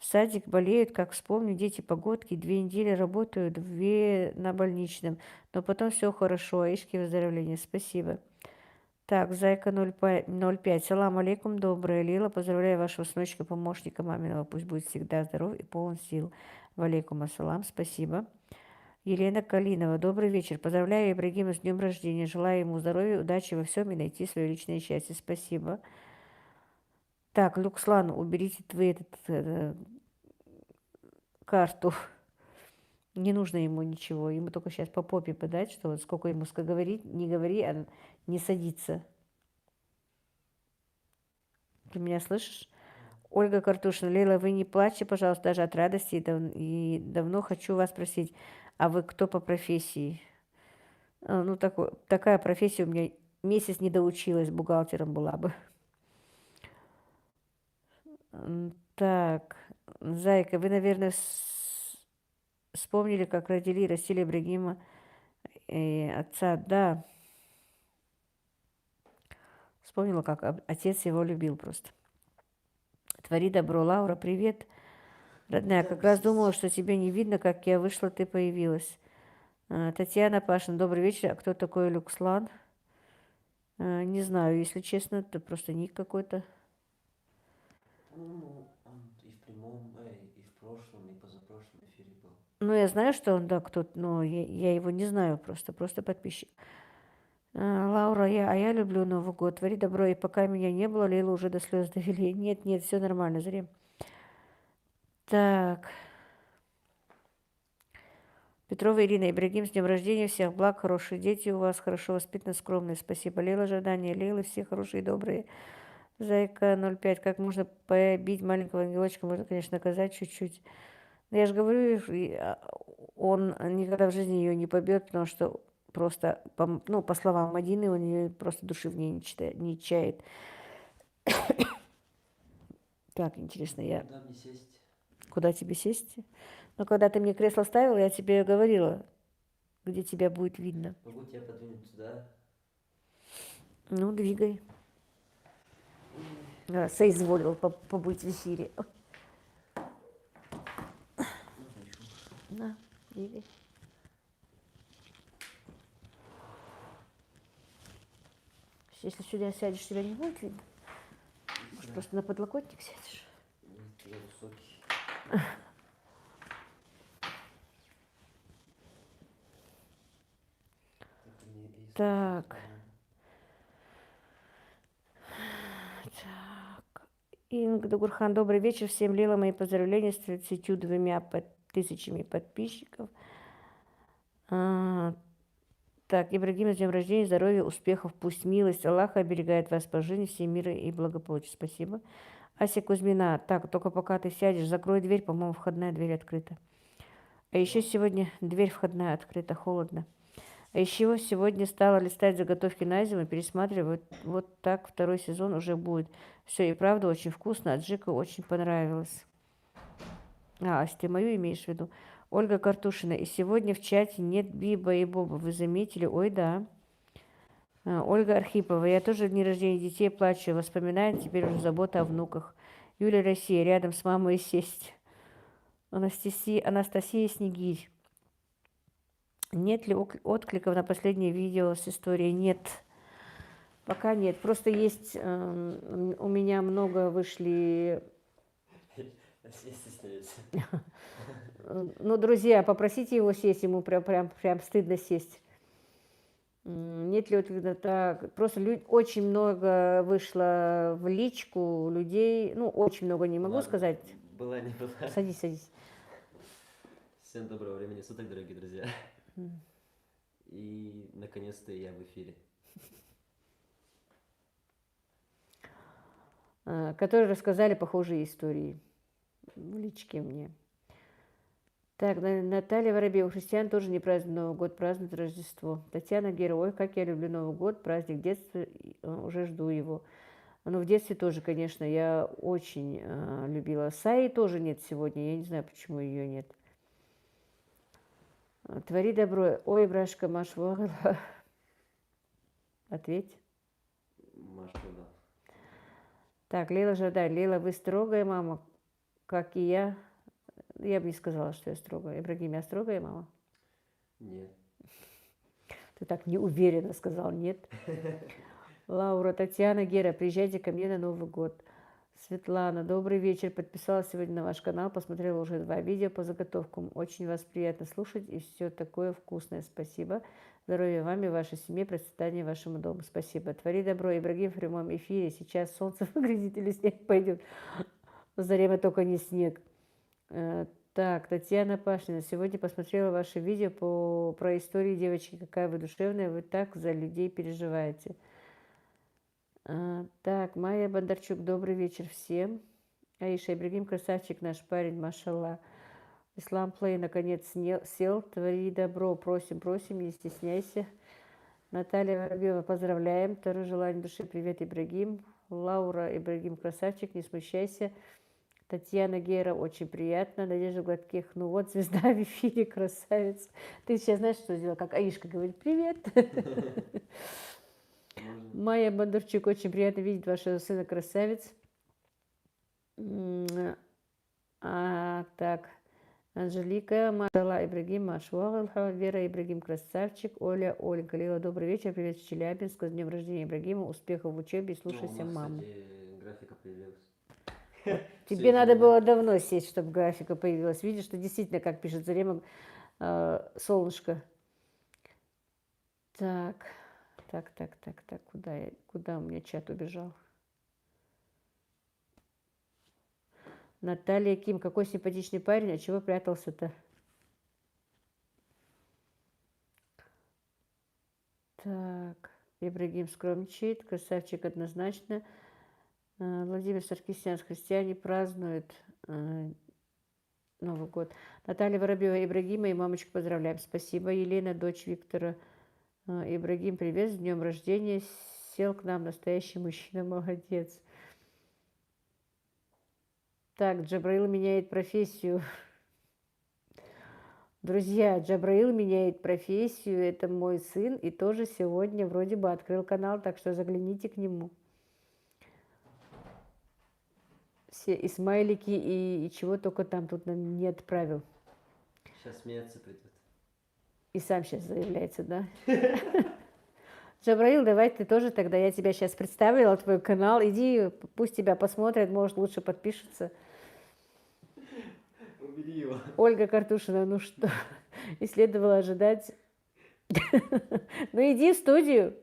Садик болеют, как вспомню, дети погодки, 2 недели работаю, 2 на больничном. Но потом все хорошо, Аишки выздоровления, спасибо. Так, Зайка 05. Салам алейкум, добрая Лила. Поздравляю вашего сыночка, помощника маминого. Пусть будет всегда здоров и полон сил. Валейкум ассалам, спасибо. Елена Калинова. Добрый вечер. Поздравляю Ибрагима с днем рождения. Желаю ему здоровья, удачи во всем и найти свое личное счастье. Спасибо. Так, Люкслан, уберите твою карту. Не нужно ему ничего. Ему только сейчас по попе подать, что вот сколько ему говорить, не говори, а не садиться. Ты меня слышишь? Ольга Картушина. Лейла, вы не плачьте, пожалуйста, даже от радости. И давно хочу вас спросить, а вы кто по профессии? Ну, такая профессия у меня месяц не доучилась, бухгалтером была бы. Так, Зайка, вы, наверное, вспомнили, как родили и растили Ибрагима и отца. Да, вспомнила, как отец его любил просто. Твори добро. Лаура, привет. Родная, как раз думала, что тебя не видно, как я вышла, ты появилась. Татьяна Пашина, добрый вечер. А кто такой Люкслан? Не знаю, если честно, это просто ник какой-то. Ну, он и в прямом, и в прошлом, и позапрошлом эфире был. Ну, я знаю, что он, да, кто-то, но я его не знаю просто подписчик. Лаура, я люблю Новый год. Твори добро, и пока меня не было, Лейла уже до слез довели. Нет, все нормально, Зарем. Так. Петрова Ирина, Ибрагим, с днем рождения, всех благ, хорошие дети у вас, хорошо воспитаны, скромные. Спасибо. Лейла, Жадания, Лейла, все хорошие и добрые. Зайка 05, как можно побить маленького ангелочка? Можно, конечно, наказать чуть-чуть. Но я же говорю, он никогда в жизни ее не побьет, потому что просто, по словам Мадины, он ее просто души в ней не чает. Так, интересно, Куда мне сесть? Куда тебе сесть? Но когда ты мне кресло ставила, я тебе говорила, где тебя будет видно. Могу тебя подвинуть туда. Ну, двигай. Соизволил побыть в эфире. На, двигай. Если сюда сядешь, тебя не будет видно? Может, просто на подлокотник сядешь? Нет, я высокий. Так. Инг Дагурхан, добрый вечер. Всем Лила, мои поздравления с 32 тысячами подписчиков. Так, Ибрагим, с днем рождения, здоровья, успехов, пусть милость Аллаха оберегает вас по жизни, всем мира и благополучия. Спасибо. Ася Кузьмина, так, только пока ты сядешь, закрой дверь, по-моему, входная дверь открыта. А еще сегодня дверь входная открыта, холодно. А еще сегодня стала листать заготовки на зиму, пересматривать. Вот так второй сезон уже будет. Все и правда очень вкусно, а Джика очень понравилось. Ася, ты мою имеешь в виду? Ольга Картушина. И сегодня в чате нет Биба и Боба. Вы заметили? Ой, да. Ольга Архипова. Я тоже в дни рождения детей плачу. Воспоминания, теперь уже забота о внуках. Юлия Россия. Рядом с мамой сесть. Анастасия Снегирь. Нет ли откликов на последнее видео с историей? Нет. Пока нет. Просто есть... у меня много вышли... Ну, друзья, попросите его сесть, ему прям стыдно сесть. Нет ли отклика? Так, просто очень много вышло в личку людей. Ну, очень много не могу сказать. Была, не была. Садись. Всем доброго времени суток, дорогие друзья. И, наконец-то, я в эфире. Которые рассказали похожие истории в личке мне. Так, Наталья Воробьева. Христиан тоже не празднуют Новый год, празднуют Рождество. Татьяна Герой. Как я люблю Новый год, праздник детства, уже жду его. Но в детстве тоже, конечно, я очень любила. Саи тоже нет сегодня, я не знаю, почему ее нет. Твори добро. Ой, Брашка, Машвала. Ответь. Машвала. Так, Лейла Жадай. Лейла, вы строгая мама. как и я бы не сказала, что я строгая. Ибрагим, я строгая мама? Нет. Ты так неуверенно сказал нет. Лаура, Татьяна, Гера, приезжайте ко мне на Новый год. Светлана, добрый вечер. Подписалась сегодня на ваш канал, посмотрела уже 2 видео по заготовкам. Очень вас приятно слушать и все такое вкусное. Спасибо. Здоровья вам и вашей семье, процветания вашему дому. Спасибо. Твори добро, Ибрагим, в прямом эфире. Сейчас солнце выглядит или снег пойдет. Зарема только не снег. Так, Татьяна Пашнина. Сегодня посмотрела ваше видео про истории девочки. Какая вы душевная, вы так за людей переживаете. Так, Майя Бондарчук, добрый вечер всем. Аиша Ибрагим, красавчик наш парень, машалла. Ислам Плей наконец сел, твори добро, просим, просим, не стесняйся. Наталья Воробьева, поздравляем, второе желание души, привет, Ибрагим. Лаура Ибрагим, красавчик, не смущайся. Татьяна Гера, очень приятно. Надежда Гладких, ну вот, звезда в эфире, красавец. Ты сейчас знаешь, что сделала? Как Аишка говорит, привет. Майя Бондарчук, очень приятно видеть вашего сына, красавец. Так, Анжелика, Машала Ибрагим, Машуа, Вера Ибрагим, красавчик. Оля, Ольга, Лила, добрый вечер, привет из Челябинска, с днем рождения Ибрагима, успехов в учебе, слушайся маму. Графика появилась. Тебе надо было давно сесть, чтобы графика появилась. Видишь, что действительно, как пишет Зарема, солнышко. Так, куда у меня чат убежал? Наталья Ким, какой симпатичный парень, а чего прятался-то? Так, Ибрагим скромничает, красавчик однозначно. Владимир Саркисян, христиане празднуют Новый год. Наталья Воробьева, Ибрагима и мамочку поздравляем. Спасибо. Елена, дочь Виктора. Ибрагим, привет, с днем рождения. Сел к нам настоящий мужчина, молодец. Так, Джабраил меняет профессию. Друзья, Джабраил меняет профессию. Это мой сын и тоже сегодня вроде бы открыл канал, так что загляните к нему. Все и смайлики, и чего только там тут нам не отправил. Сейчас смеяться придет. И сам сейчас заявляется, да? Джабраил, давай ты тоже тогда, я тебя сейчас представила, твой канал, иди, пусть тебя посмотрят, может, лучше подпишутся. Убери его. Ольга Картушина, ну что, и следовало ожидать. Ну иди в студию.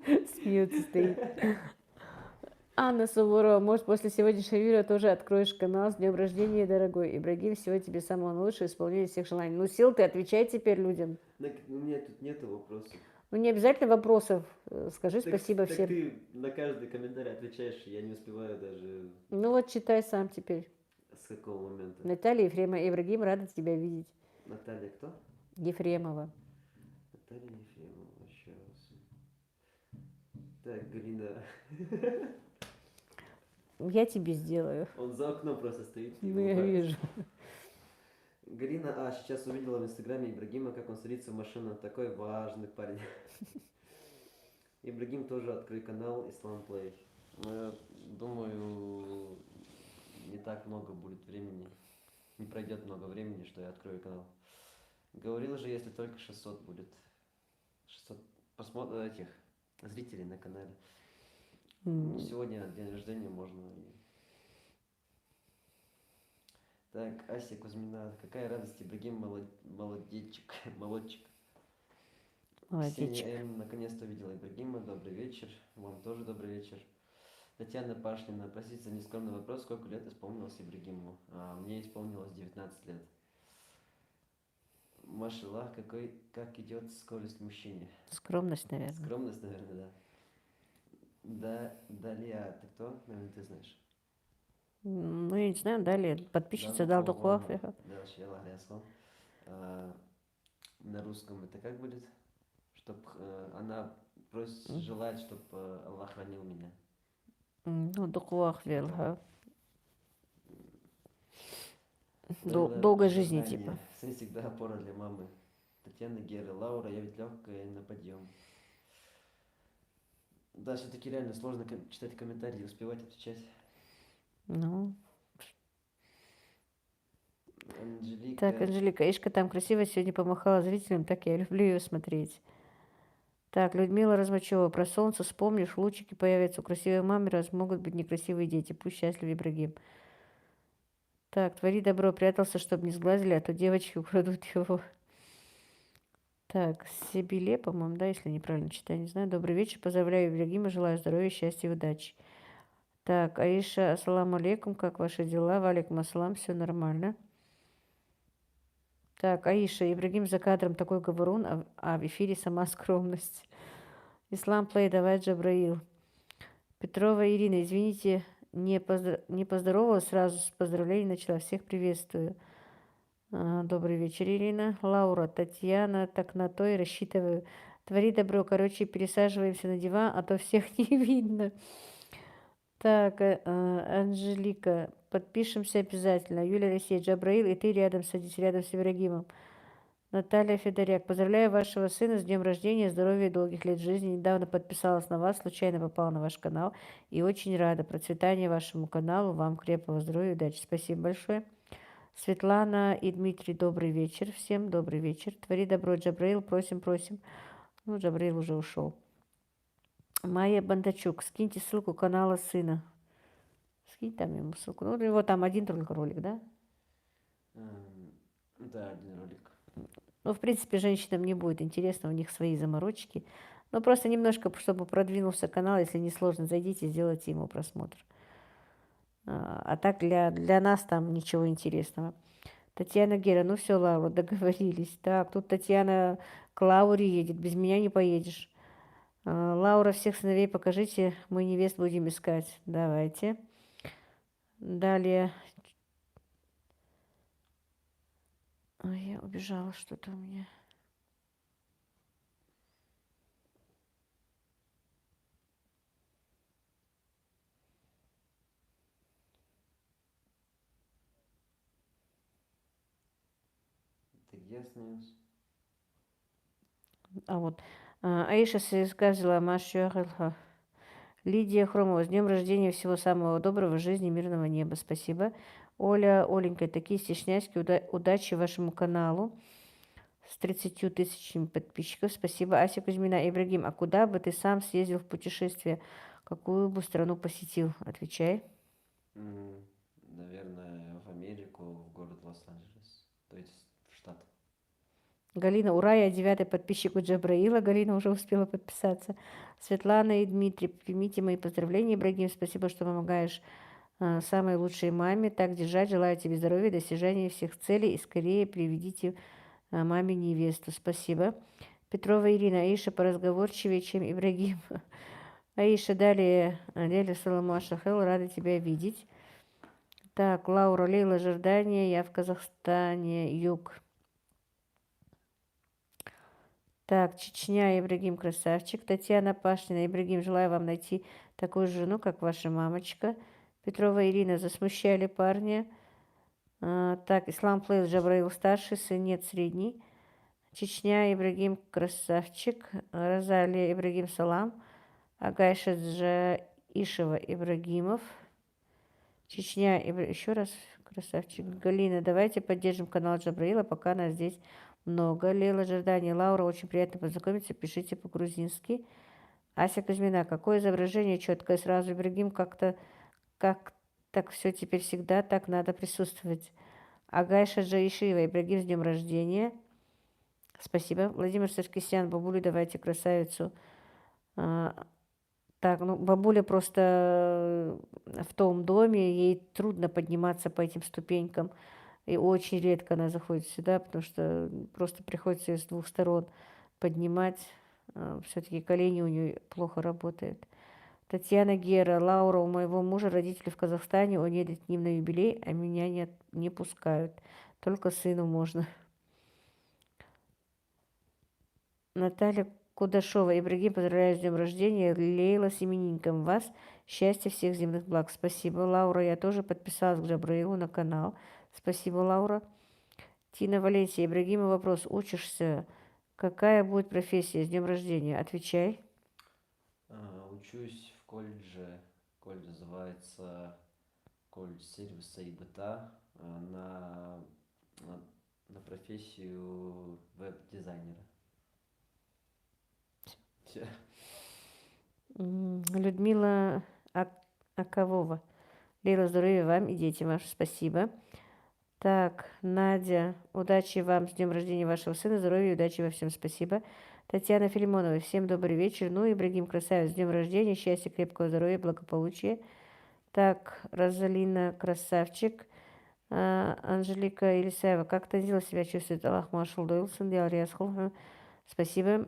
Смеется стоит. Анна Суворова, может, после сегодняшнего видео тоже откроешь канал. С днем рождения, дорогой Ибрагим. Всего тебе самого лучшего, исполнения всех желаний. Ну, Сил, ты отвечай теперь людям. Нет, тут нету вопросов. Ну, не обязательно вопросов. Скажи Так, спасибо так всем. ты на каждый комментарий отвечаешь, я не успеваю даже... Ну, вот читай сам теперь. С какого момента? Наталья Ефремова. Ибрагим, рада тебя видеть. Наталья кто? Ефремова. Наталья Ефремова, еще раз. Так, Галина. Я тебе сделаю. Он за окном просто стоит. Ну, я вижу. Галина, сейчас увидела в инстаграме Ибрагима, как он садится в машину. Такой важный парень. Ибрагим тоже открой канал Ислам Плей. Думаю, не так много будет времени. Не пройдет много времени, что я открою канал. Говорил же, если только 600 будет. 600 этих зрителей на канале. Сегодня день рождения можно. Так, Ася Кузьмина. Какая радость, Ибрагим, молодечек. Молодчик. Ксения М. наконец-то увидела Ибрагима. Добрый вечер. Вам тоже добрый вечер. Татьяна Пашнина. Простите за нескромный вопрос. Сколько лет исполнилось Ибрагиму? Мне исполнилось 19 лет. Машаллах, как идет скорость мужчине? Скромность, наверное. Скромность, наверное, да. Да, Далия, ты кто? Наверное, ты знаешь. Ну, я не знаю, далее. Подписчица дал духов. На русском это как будет? Чтоб она просит, желает, чтобы Аллах хранил меня. Ну, духов велха. Долгой жизни, типа. Сын всегда опора для мамы. Татьяна Гера, Лаура, я ведь легкая на подъем. Да, все-таки реально сложно читать комментарии, успевать отвечать. Ну, так, Анжелика. Анжелика, Ишка там красиво сегодня помахала зрителям, так я люблю ее смотреть. Так, Людмила Размачева, про солнце вспомнишь, лучики появятся у красивой мамы, раз могут быть некрасивые дети. Пусть счастлив Ибрагим. Так, твори добро, прятался, чтобы не сглазили, а то девочки украдут его. Так, Сибиле, по-моему, да, если неправильно читаю, не знаю. Добрый вечер, поздравляю Ибрагима, желаю здоровья, счастья и удачи. Так, Аиша, ассаламу алейкум, как ваши дела? Валикум ассалам, все нормально. Так, Аиша, Ибрагим за кадром такой говорун, а в эфире сама скромность. Ислам Плей, давай Джабраил. Петрова Ирина, извините, не поздоровалась сразу с поздравлением начала. Всех приветствую. Добрый вечер, Ирина. Лаура, Татьяна, так на то и рассчитываю. Твори добро, короче, пересаживаемся на диван, а то всех не видно. Так, Анжелика, подпишемся обязательно. Юлия Россия, Джабраил, и ты рядом садись, рядом с Ибрагимом. Наталья Федоряк, поздравляю вашего сына с днем рождения, здоровья и долгих лет жизни. Недавно подписалась на вас, случайно попала на ваш канал и очень рада. Процветания вашему каналу, вам крепкого здоровья и удачи. Спасибо большое. Светлана и Дмитрий, добрый вечер. Всем добрый вечер. Твори добро, Джабраил, просим, просим. Ну, Джабраил уже ушел. Майя Бандачук, скиньте ссылку канала сына. Скинь там ему ссылку. Ну, у него там один только ролик, да? Да, один ролик. Ну, в принципе, женщинам не будет интересно, у них свои заморочки. Но просто немножко, чтобы продвинулся канал, если не сложно, зайдите, сделайте ему просмотр. А так для нас там ничего интересного. Татьяна Гера, ну все, Лаура, договорились. Так, тут Татьяна к Лауре едет, без меня не поедешь. Лаура, всех сыновей покажите, мы невест будем искать. Давайте. Далее. Ой, я убежала что-то у меня. Так ясно. А вот. Аиша сказала Машуахалха. Лидия Хромова, с днем рождения, всего самого доброго, жизни, мирного неба. Спасибо. Оля, Оленька, такие стесняшки, удачи вашему каналу с 30 тысячами подписчиков. Спасибо. Ася Кузьмина, Ибрагим, а куда бы ты сам съездил в путешествие? Какую бы страну посетил? Отвечай. Наверное, в Америку, в город Лос-Анджелес. То есть в штат. Галина, ура, я 9-й подписчик у Джабраила. Галина уже успела подписаться. Светлана и Дмитрий, примите мои поздравления, Ибрагим. Спасибо, что помогаешь самой лучшей маме. Так держать. Желаю тебе здоровья, достижения всех целей и скорее приведите маме невесту. Спасибо. Петрова Ирина, Аиша поразговорчивее, чем Ибрагим. Аиша, далее Леля Солома Шахел, рада тебя видеть. Так, Лаура, Лейла, Жордания, я в Казахстане, юг. Так, Чечня, Ибрагим, красавчик. Татьяна Пашнина, Ибрагим, желаю вам найти такую жену, как ваша мамочка. Петрова Ирина, засмущали парня. Так, Ислам Плейл, Джабраил старший, сын нет средний. Чечня, Ибрагим, красавчик. Розалия, Ибрагим, салам. Агайша Джаишева, Ибрагимов. Чечня, еще раз, красавчик. Галина, давайте поддержим канал Джабраила, пока нас здесь много. Лейла Жордания, Лаура, очень приятно познакомиться, пишите по-грузински. Ася Кузьмина, какое изображение четкое, сразу Ибрагим, как-то, как так все теперь всегда, так надо присутствовать. Агайша Джаишева, Ибрагим, с днем рождения. Спасибо. Владимир Саркисян, бабулю, давайте красавицу. Так, ну, бабуля просто в том доме, ей трудно подниматься по этим ступенькам. И очень редко она заходит сюда, потому что просто приходится ее с двух сторон поднимать. Все-таки колени у нее плохо работают. Татьяна Гера, Лаура, у моего мужа родители в Казахстане, он едет к ним на юбилей, а меня не пускают. Только сыну можно. Наталья Кудашова, Ибрагим, поздравляю с днем рождения. Лейла с именинником вас. Счастья, всех земных благ. Спасибо, Лаура. Я тоже подписалась к Джабраилу на канал. Спасибо, Лаура. Тина Валенсия, Ибрагима, вопрос. Учишься? Какая будет профессия? С днем рождения. Отвечай. Учусь в колледже. Колледж называется колледж сервиса и быта на, на профессию веб-дизайнера. Все. Людмила Аковова. Лейла, здоровья вам и детям вашим. Спасибо. Так, Надя, удачи вам с днем рождения вашего сына, здоровья и удачи во всем. Спасибо. Татьяна Филимонова, всем добрый вечер. Ну, Ибрагим Красавец, с днем рождения, счастья, крепкого здоровья, благополучия. Так, Розалина Красавчик. Анжелика Елисаева, как Танзила себя чувствует? Аллах Машал Дойлсон, Диалриасхол. Спасибо.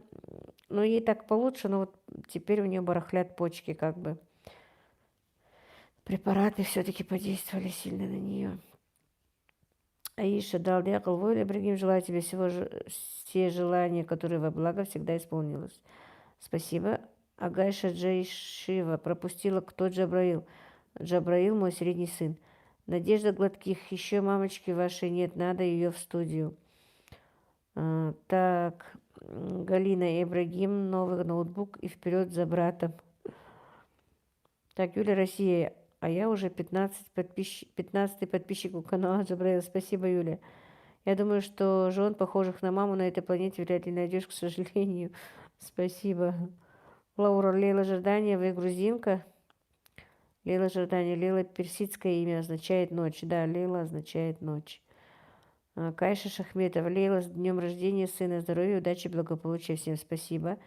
Ну, ей так получше, но вот теперь у нее барахлят почки, как бы. Препараты все-таки подействовали сильно на нее. Аиша, Далдякал, Войля, Ибрагим, желаю тебе всего все желания, которые во благо всегда исполнилось. Спасибо. Агайша Джейшива, пропустила, кто Джабраил. Джабраил, мой средний сын. Надежда Гладких, еще мамочки вашей нет, надо ее в студию. Так, Галина Ибрагим, новый ноутбук и вперед за братом. Так, Юля Россия, а я уже 15-й подписчик у канала Джабраил. Спасибо, Юля. Я думаю, что жен, похожих на маму, на этой планете вряд ли найдешь, к сожалению. Спасибо. Лаура Лейла Жордания, вы грузинка? Лейла Жордания, Лейла персидское имя, означает ночь. Да, Лейла означает ночь. Кайша Шахметова, Лейла, с днем рождения сына, здоровья, удачи, благополучия. Всем спасибо.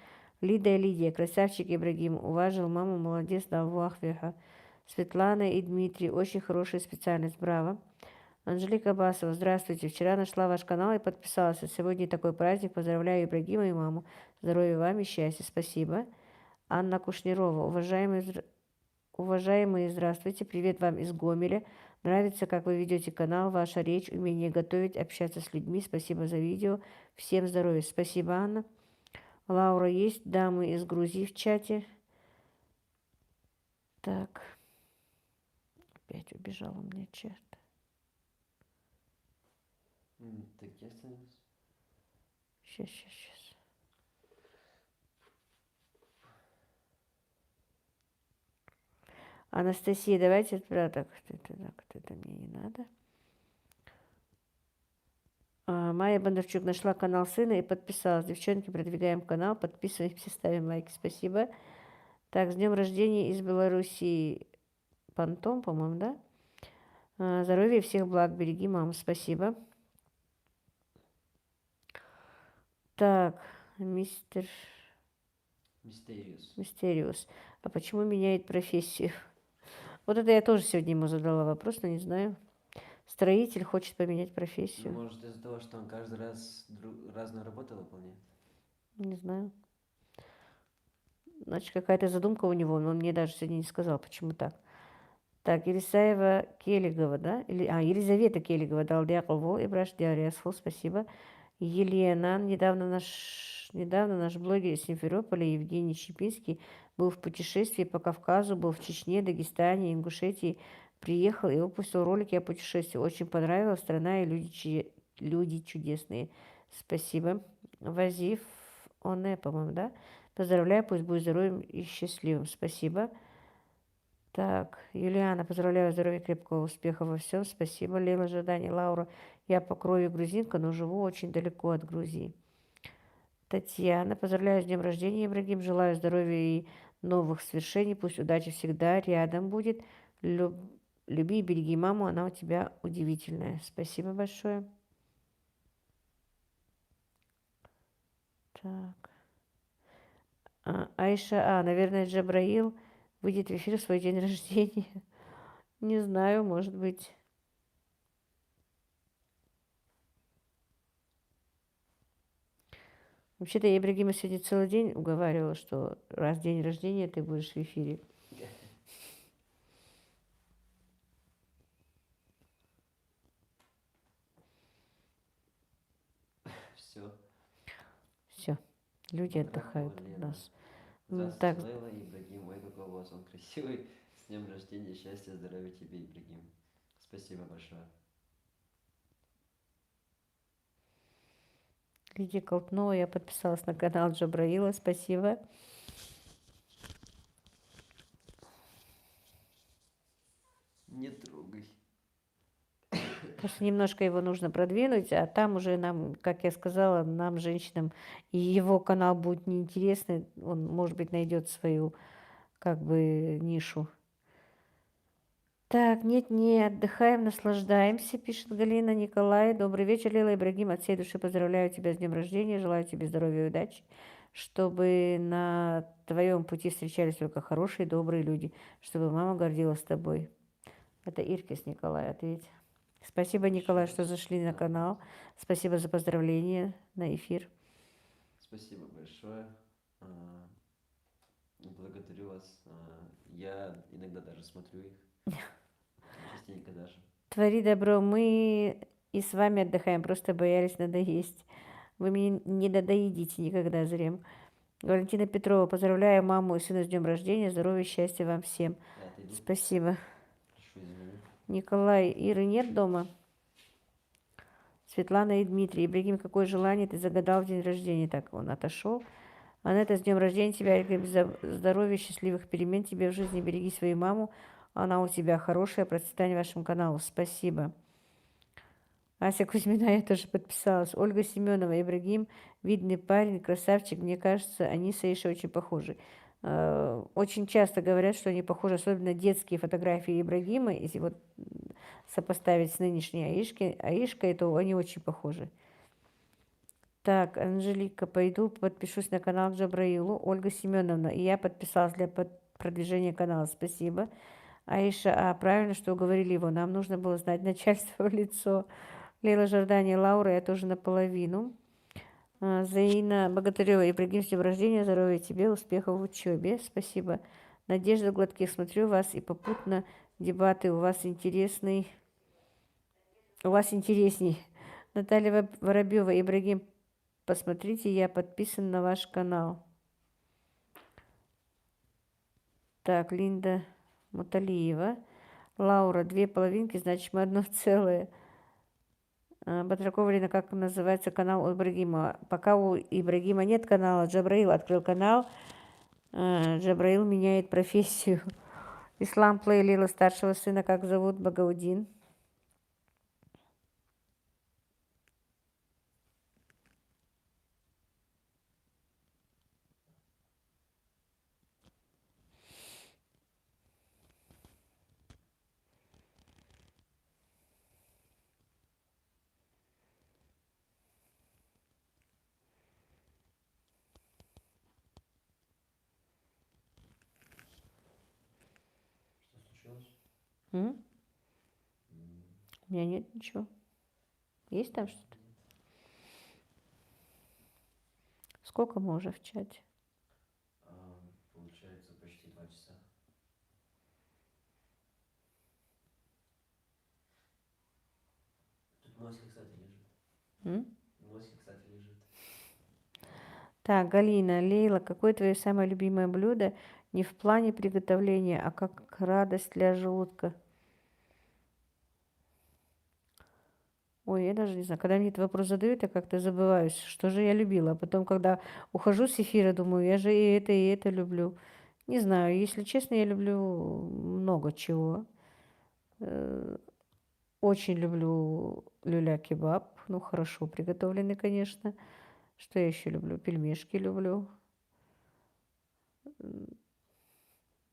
Лида Лидия, красавчик Ибрагим, уважил маму, молодец, дал вахвеха. Светлана и Дмитрий, очень хорошая специальность, браво. Анжелика Басова, здравствуйте. Вчера нашла ваш канал и подписалась. Сегодня такой праздник. Поздравляю Ибрагима и маму. Здоровья вам и счастья. Спасибо. Анна Кушнирова, уважаемые, здравствуйте. Привет вам из Гомеля. Нравится, как вы ведете канал, ваша речь, умение готовить, общаться с людьми. Спасибо за видео. Всем здоровья. Спасибо, Анна. Лаура, есть дамы из Грузии в чате? Так. Опять убежал у меня чат. Так, я остановился. Сейчас. Анастасия, давайте так, это мне не надо. Майя Бондарчук нашла канал сына и подписалась. Девчонки, продвигаем канал, подписываемся, ставим лайки. Спасибо. Так, с днем рождения из Белоруссии. Пантом, по-моему, да? Здоровья и всех благ. Береги маму. Спасибо. Так, Мистериус. А почему меняет профессию? Вот это я тоже сегодня ему задала вопрос, но не знаю. Строитель хочет поменять профессию. Может, из-за того, что он каждый раз разную работу выполняет? Не знаю. Значит, какая-то задумка у него, но он мне даже сегодня не сказал, почему так. Так, Елисаева Келигова, да? Елизавета Келигова, Далдякова, Ибраш Диарясхол, спасибо. Елена, недавно наш блогер из Симферополя Евгений Щепинский был в путешествии по Кавказу, был в Чечне, Дагестане, Ингушетии, приехал и выпустил ролики о путешествии. Очень понравилась страна и люди чудесные. Спасибо. Вазиф Оне, по-моему, да? Поздравляю, пусть будет здоровым и счастливым. Спасибо. Так, Юлиана, поздравляю, здоровья, крепкого успеха во всем. Спасибо. Лейла Жадани, Лаура, я по крови грузинка, но живу очень далеко от Грузии. Татьяна, поздравляю с днем рождения, Ибрагим. Желаю здоровья и новых свершений. Пусть удача всегда рядом будет. Люби и береги маму, она у тебя удивительная. Спасибо большое. Так. Айша, наверное, Джабраил выйдет в эфир в свой день рождения. Не знаю, может быть. Вообще-то я Ибрагима сегодня целый день уговаривала, что раз день рождения, ты будешь в эфире. Все. Люди отдыхают у нас. Здравствуйте, Лейла и Ибрагим. Ой, какой у вас он красивый. С днем рождения, счастья, здоровья тебе, Ибрагим. Спасибо большое. Лидия Колтнова, я подписалась на канал Джабраила. Спасибо. Не трогай. Просто немножко его нужно продвинуть, а там уже нам, как я сказала, нам, женщинам, и его канал будет неинтересный, он, может быть, найдет свою, как бы, нишу. Так, нет, не отдыхаем, наслаждаемся, пишет Галина Николай. Добрый вечер, Лила Ибрагим. От всей души поздравляю тебя с днем рождения, желаю тебе здоровья и удачи, чтобы на твоем пути встречались только хорошие, добрые люди, чтобы мама гордилась тобой. Это Иркис Николай, ответь. Спасибо, Еще Николай, что раз. зашли на Да, канал. Спасибо за поздравления на эфир. спасибо большое. Благодарю вас. Я иногда даже смотрю их. Частенько даже. Твори добро, мы и с вами отдыхаем, просто боялись надоесть. Вы мне не надоедите никогда, зрем. Валентина Петрова, поздравляю маму и сына с днем рождения, здоровья, счастья вам всем. Я отойду. Спасибо. Прошу извинения. Николай, Иры нет дома? Светлана и Дмитрий. Ибрагим, какое желание ты загадал в день рождения? Так, он отошел. Анетта, с днем рождения тебя, здоровья, счастливых перемен тебе в жизни, береги свою маму. Она у тебя хорошая, процветание вашему каналу. Спасибо. Ася Кузьмина, я тоже подписалась. Ольга Семенова, Ибрагим, видный парень, красавчик. Мне кажется, они с Аишей очень похожи. Очень часто говорят, что они похожи, особенно детские фотографии Ибрагима. Если вот сопоставить с нынешней Аишкой, то они очень похожи. Так, Анжелика, пойду подпишусь на канал к Джабраилу. Ольга Семеновна, и я подписалась для продвижения канала. Спасибо. Аиша, правильно, что уговорили его. Нам нужно было знать начальство в лицо. Лейла Жордани, Лаура, я тоже наполовину. Заина Богатырева, Ибрагим, с днем рождения, здоровья тебе, успехов в учебе. Спасибо. Надежда Гладких, смотрю вас и попутно дебаты у вас интересней. Наталья Воробьева, Ибрагим, посмотрите, я подписан на ваш канал. Так, Линда Муталиева. Лаура, 2 половинки, значит, мы одно целое. Батракова Лена, как называется канал у Ибрагима? Пока у Ибрагима нет канала, Джабраил открыл канал. Джабраил меняет профессию. Ислам Плей, Лила, старшего сына, как зовут? Багаудин. Что случилось? У меня нет ничего. Есть там что-то? Сколько мы уже в чате? Получается почти 2 часа. Тут моська, кстати, лежит. Моська, кстати, лежит. Так, Галина, Лейла, какое твое самое любимое блюдо? Не в плане приготовления, а как радость для желудка. Ой, я даже не знаю, когда мне этот вопрос задают, я как-то забываюсь, что же я любила. А потом, когда ухожу с эфира, думаю, я же и это люблю. Не знаю, если честно, я люблю много чего. Очень люблю люля-кебаб, ну, хорошо приготовленный, конечно. Что я еще люблю? Пельмешки люблю.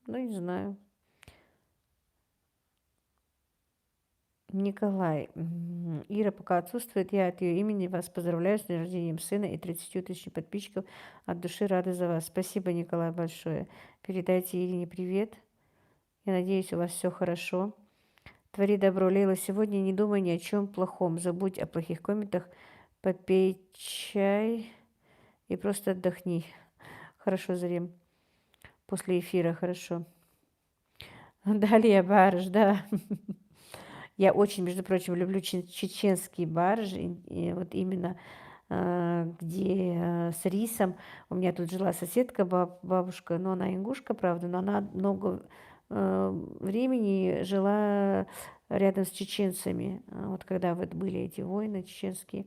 Ну, не знаю. Николай, Ира пока отсутствует, я от ее имени вас поздравляю с днем рождения сына и 30 тысяч подписчиков. От души рада за вас. Спасибо, Николай, большое. Передайте Ирине привет. Я надеюсь, у вас все хорошо. Твори добро, Лейла. Сегодня не думай ни о чем плохом. Забудь о плохих комментах. Попей чай и просто отдохни. Хорошо, Зарем. После эфира, хорошо. Далее, барыш, да. Я очень, между прочим, люблю чеченский барыш, и вот именно где с рисом. У меня тут жила соседка, бабушка, но она ингушка, правда, но она много времени жила рядом с чеченцами. Вот когда вот были эти войны чеченские,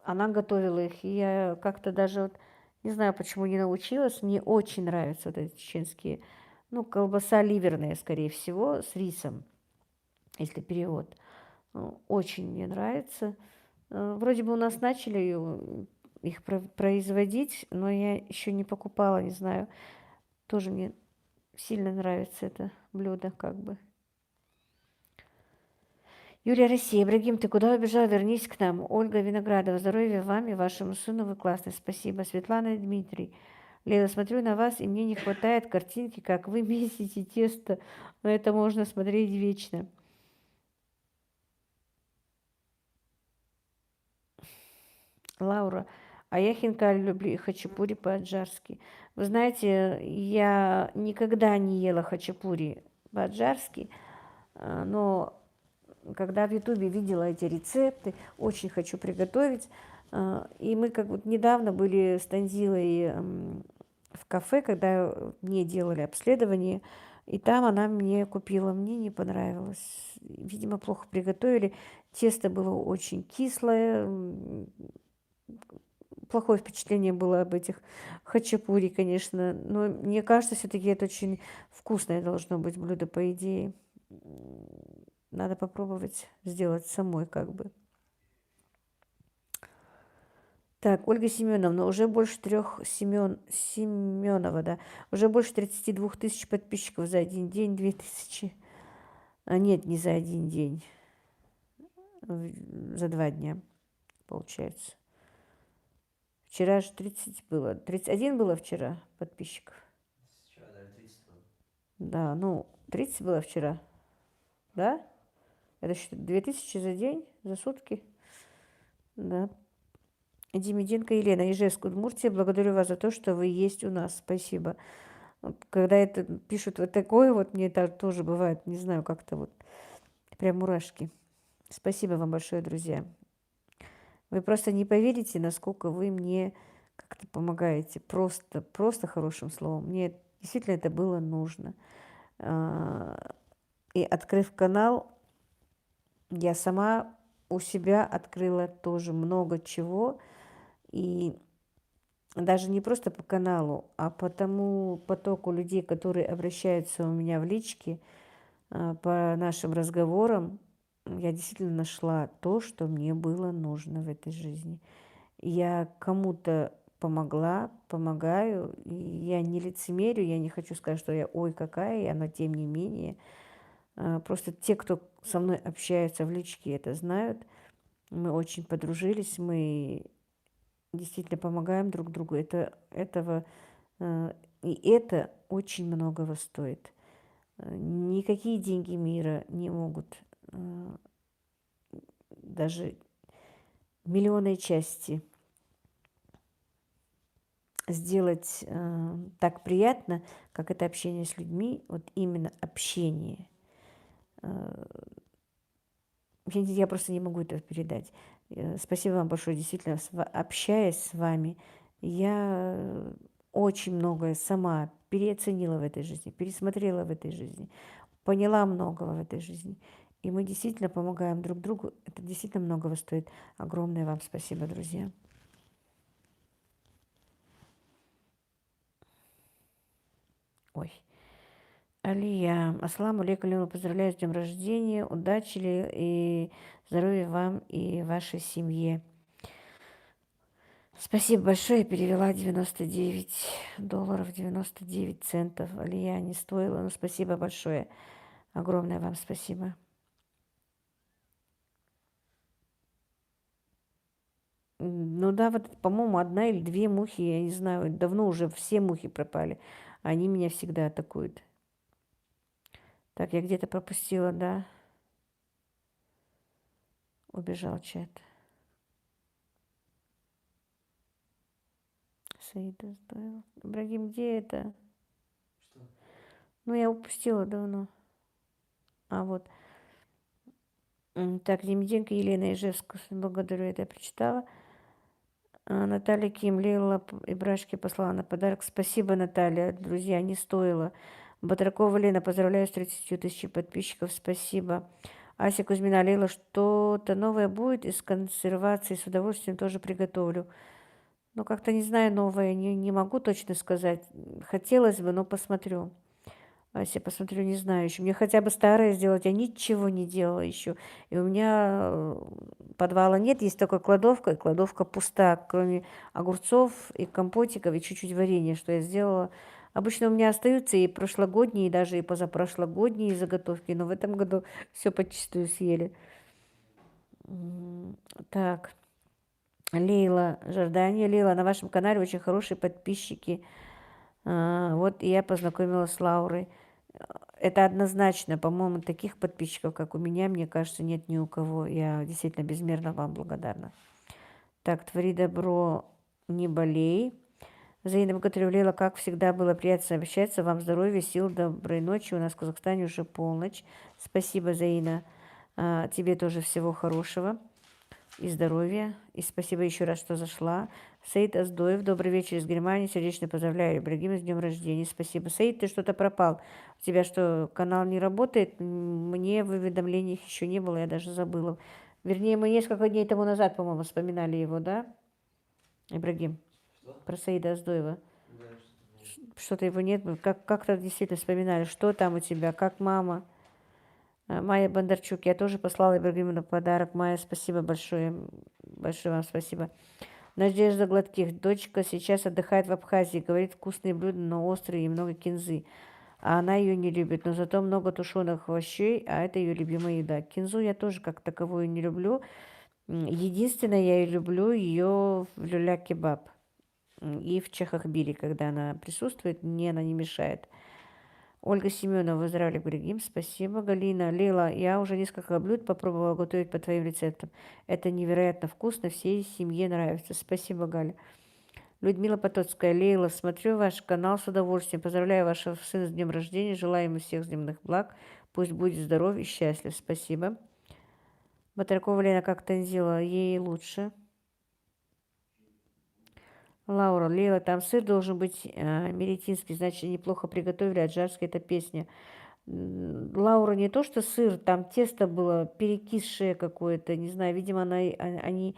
она готовила их, и я как-то даже, вот, не знаю, почему не научилась, мне очень нравятся вот эти чеченские, ну, колбаса ливерная, скорее всего, с рисом. если перевод. Очень мне нравится. Вроде бы у нас начали их производить, но я еще не покупала, не знаю. Тоже мне сильно нравится это блюдо, как бы. Юлия Россия, Ибрагим, ты куда убежал? Вернись к нам. Ольга Виноградова, здоровья вам и вашему сыну, вы классный, спасибо. Светлана и Дмитрий. Лена, смотрю на вас, и мне не хватает картинки, как вы месите тесто. Но это можно смотреть вечно. Лаура, а я хинкали люблю и хачапури по-аджарски. Вы знаете, я никогда не ела хачапури по-аджарски, но когда в Ютубе видела эти рецепты, очень хочу приготовить. И мы как вот недавно были с Танзилой в кафе, когда мне делали обследование, и там она мне купила, мне не понравилось. Видимо, плохо приготовили. Тесто было очень кислое, плохое впечатление было об этих хачапури, конечно. Но мне кажется, все-таки это очень вкусное должно быть блюдо, по идее. Надо попробовать сделать самой, как бы. Так, Ольга Семеновна, уже больше Семенова, да, уже больше 32 тысяч подписчиков за один день, 2000. Нет, не за один день, за 2 дня, получается. Вчера же 30 было, 31 было вчера подписчиков. Вчера, да, 30 было. Да, ну, 30 было вчера, да? Это что, 2000 за день, за сутки? Да. Демиденко Елена, Ижевск, Удмуртия, благодарю вас за то, что вы есть у нас. Спасибо. Вот, когда это пишут вот такое, вот мне это тоже бывает, не знаю, как-то вот прям мурашки. Спасибо вам большое, друзья. Вы просто не поверите, насколько вы мне как-то помогаете. Просто хорошим словом. Мне действительно это было нужно. И открыв канал, я сама у себя открыла тоже много чего. И даже не просто по каналу, а по тому потоку людей, которые обращаются у меня в личке, по нашим разговорам, я действительно нашла то, что мне было нужно в этой жизни. Я кому-то помогла, помогаю, и я не лицемерю, я не хочу сказать, что я ой какая я, но тем не менее, просто те, кто со мной общается в личке, это знают. Мы очень подружились, мы действительно помогаем друг другу. И это очень многого стоит. Никакие деньги мира не могут, даже миллионные части, сделать так приятно, как это общение с людьми, вот именно общение. Я просто не могу это передать. Спасибо вам большое. Действительно, общаясь с вами, я очень многое сама переоценила в этой жизни, пересмотрела в этой жизни, поняла многого в этой жизни. И мы действительно помогаем друг другу. Это действительно многого стоит. Огромное вам спасибо, друзья. Ой. Алия, ассаламу алейкум, Лена, поздравляю с днем рождения, удачи и здоровья вам и вашей семье. Спасибо большое, я перевела $99, 99 центов. Алия не стоила, но спасибо большое. Огромное вам спасибо. Ну да, вот, по-моему, 1 или 2 мухи, я не знаю, давно уже все мухи пропали. Они меня всегда атакуют. Так, я где-то пропустила, да. Убежал чат. Саида стоил. Ибрагим, где это? Что? Ну, я упустила давно. А вот. Так, Демиденко Елена Ижевск, благодарю, это я прочитала. Наталья Ким, Лейла Ибрашки послала на подарок. Спасибо, Наталья, друзья, не стоило. Батракова Лена, поздравляю с 30 тысячей подписчиков, спасибо. Ася Кузьмина, Лейла, что-то новое будет из консервации, с удовольствием тоже приготовлю. Но как-то не знаю, новое, не могу точно сказать. Хотелось бы, но посмотрю. Ася, посмотрю, не знаю еще. Мне хотя бы старое сделать, я ничего не делала еще. И у меня подвала нет, есть только кладовка, и кладовка пуста, кроме огурцов и компотиков, и чуть-чуть варенья, что я сделала. Обычно у меня остаются и прошлогодние, и даже и позапрошлогодние заготовки, но в этом году все почистую съели. Так, Лейла Жордания. Лейла, на вашем канале очень хорошие подписчики. Вот и я познакомилась с Лаурой. Это однозначно, по-моему, таких подписчиков, как у меня, мне кажется, нет ни у кого. Я действительно безмерно вам благодарна. Так, твори добро, не болей. Заина Богатырев, как всегда, было приятно сообщаться. Вам здоровья, сил, доброй ночи. У нас в Казахстане уже полночь. Спасибо, Заина. Тебе тоже всего хорошего и здоровья. И спасибо еще раз, что зашла. Саид Аздоев, добрый вечер из Германии. Сердечно поздравляю Ибрагима с днем рождения. Спасибо. Саид, ты что-то пропал. У тебя что, канал не работает? Мне в уведомлениях еще не было, я даже забыла. Вернее, мы несколько дней тому назад, по-моему, вспоминали его, да? Ибрагим, Что? про Саида Аздоева. Да, что-то нет. Что-то его нет. Как-то действительно вспоминали. Что там у тебя? Как мама? Майя Бондарчук, я тоже послала Ибрагиму на подарок. Майя, спасибо большое. Большое вам спасибо. Надежда Гладких. Дочка сейчас отдыхает в Абхазии. Говорит, вкусные блюда, но острые и много кинзы. А она ее не любит. Но зато много тушеных овощей, а это ее любимая еда. Кинзу я тоже как таковую не люблю. Единственное, я и люблю ее в люля-кебаб. И в чехах-бири, когда она присутствует, мне она не мешает. Ольга Семенова, выздоравливай, Григим, спасибо. Галина, Лила, я уже несколько блюд попробовала готовить по твоим рецептам. Это невероятно вкусно, всей семье нравится. Спасибо, Галя. Людмила Потоцкая, Лейла, смотрю ваш канал с удовольствием. Поздравляю вашего сына с днем рождения, желаю ему всех земных благ. Пусть будет здоров и счастлив. Спасибо. Батракова Лена, как Танзила, ей лучше. Лаура, Лейла, там сыр должен быть меретинский, значит, неплохо приготовили, аджарская эта песня. Лаура, не то что сыр, там тесто было перекисшее какое-то, не знаю, видимо, они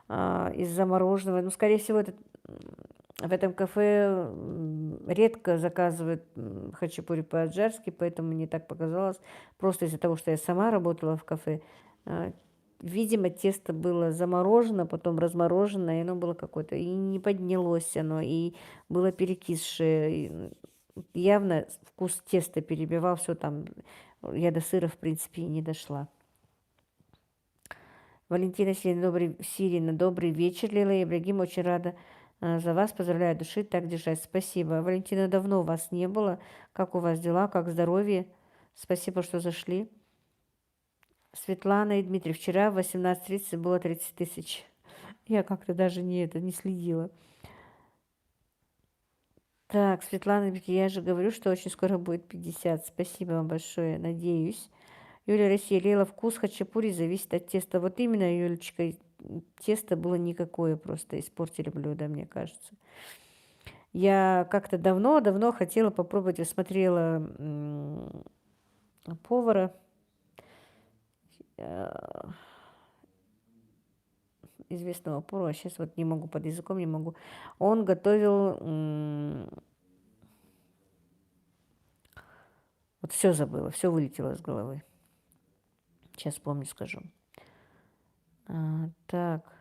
из-за мороженого. Ну, скорее всего, в этом кафе редко заказывают хачапури по-аджарски, поэтому мне так показалось. Просто из-за того, что я сама работала в кафе, видимо, тесто было заморожено, потом разморожено, и оно было какое-то, и не поднялось оно, и было перекисшее. Явно вкус теста перебивал все там. Я до сыра, в принципе, и не дошла. Валентина Сирина, добрый вечер, Лила Ибрагим, очень рада за вас, поздравляю от души, так держать. Спасибо. Валентина, давно вас не было. Как у вас дела, как здоровье? Спасибо, что зашли. Светлана и Дмитрий, вчера в 18:30 было 30 тысяч. Я как-то даже не следила. Так, Светлана, я же говорю, что очень скоро будет 50. Спасибо вам большое, надеюсь. Юлия Россия, Лейла, вкус хачапури зависит от теста. Вот именно, Юлечка, тесто было никакое, просто испортили блюдо, мне кажется. Я как-то давно хотела попробовать, я смотрела повара, известного повара, сейчас вот не могу, под языком не могу. Он готовил, вот все забыла, все вылетело из головы. Сейчас помню, скажу. Так.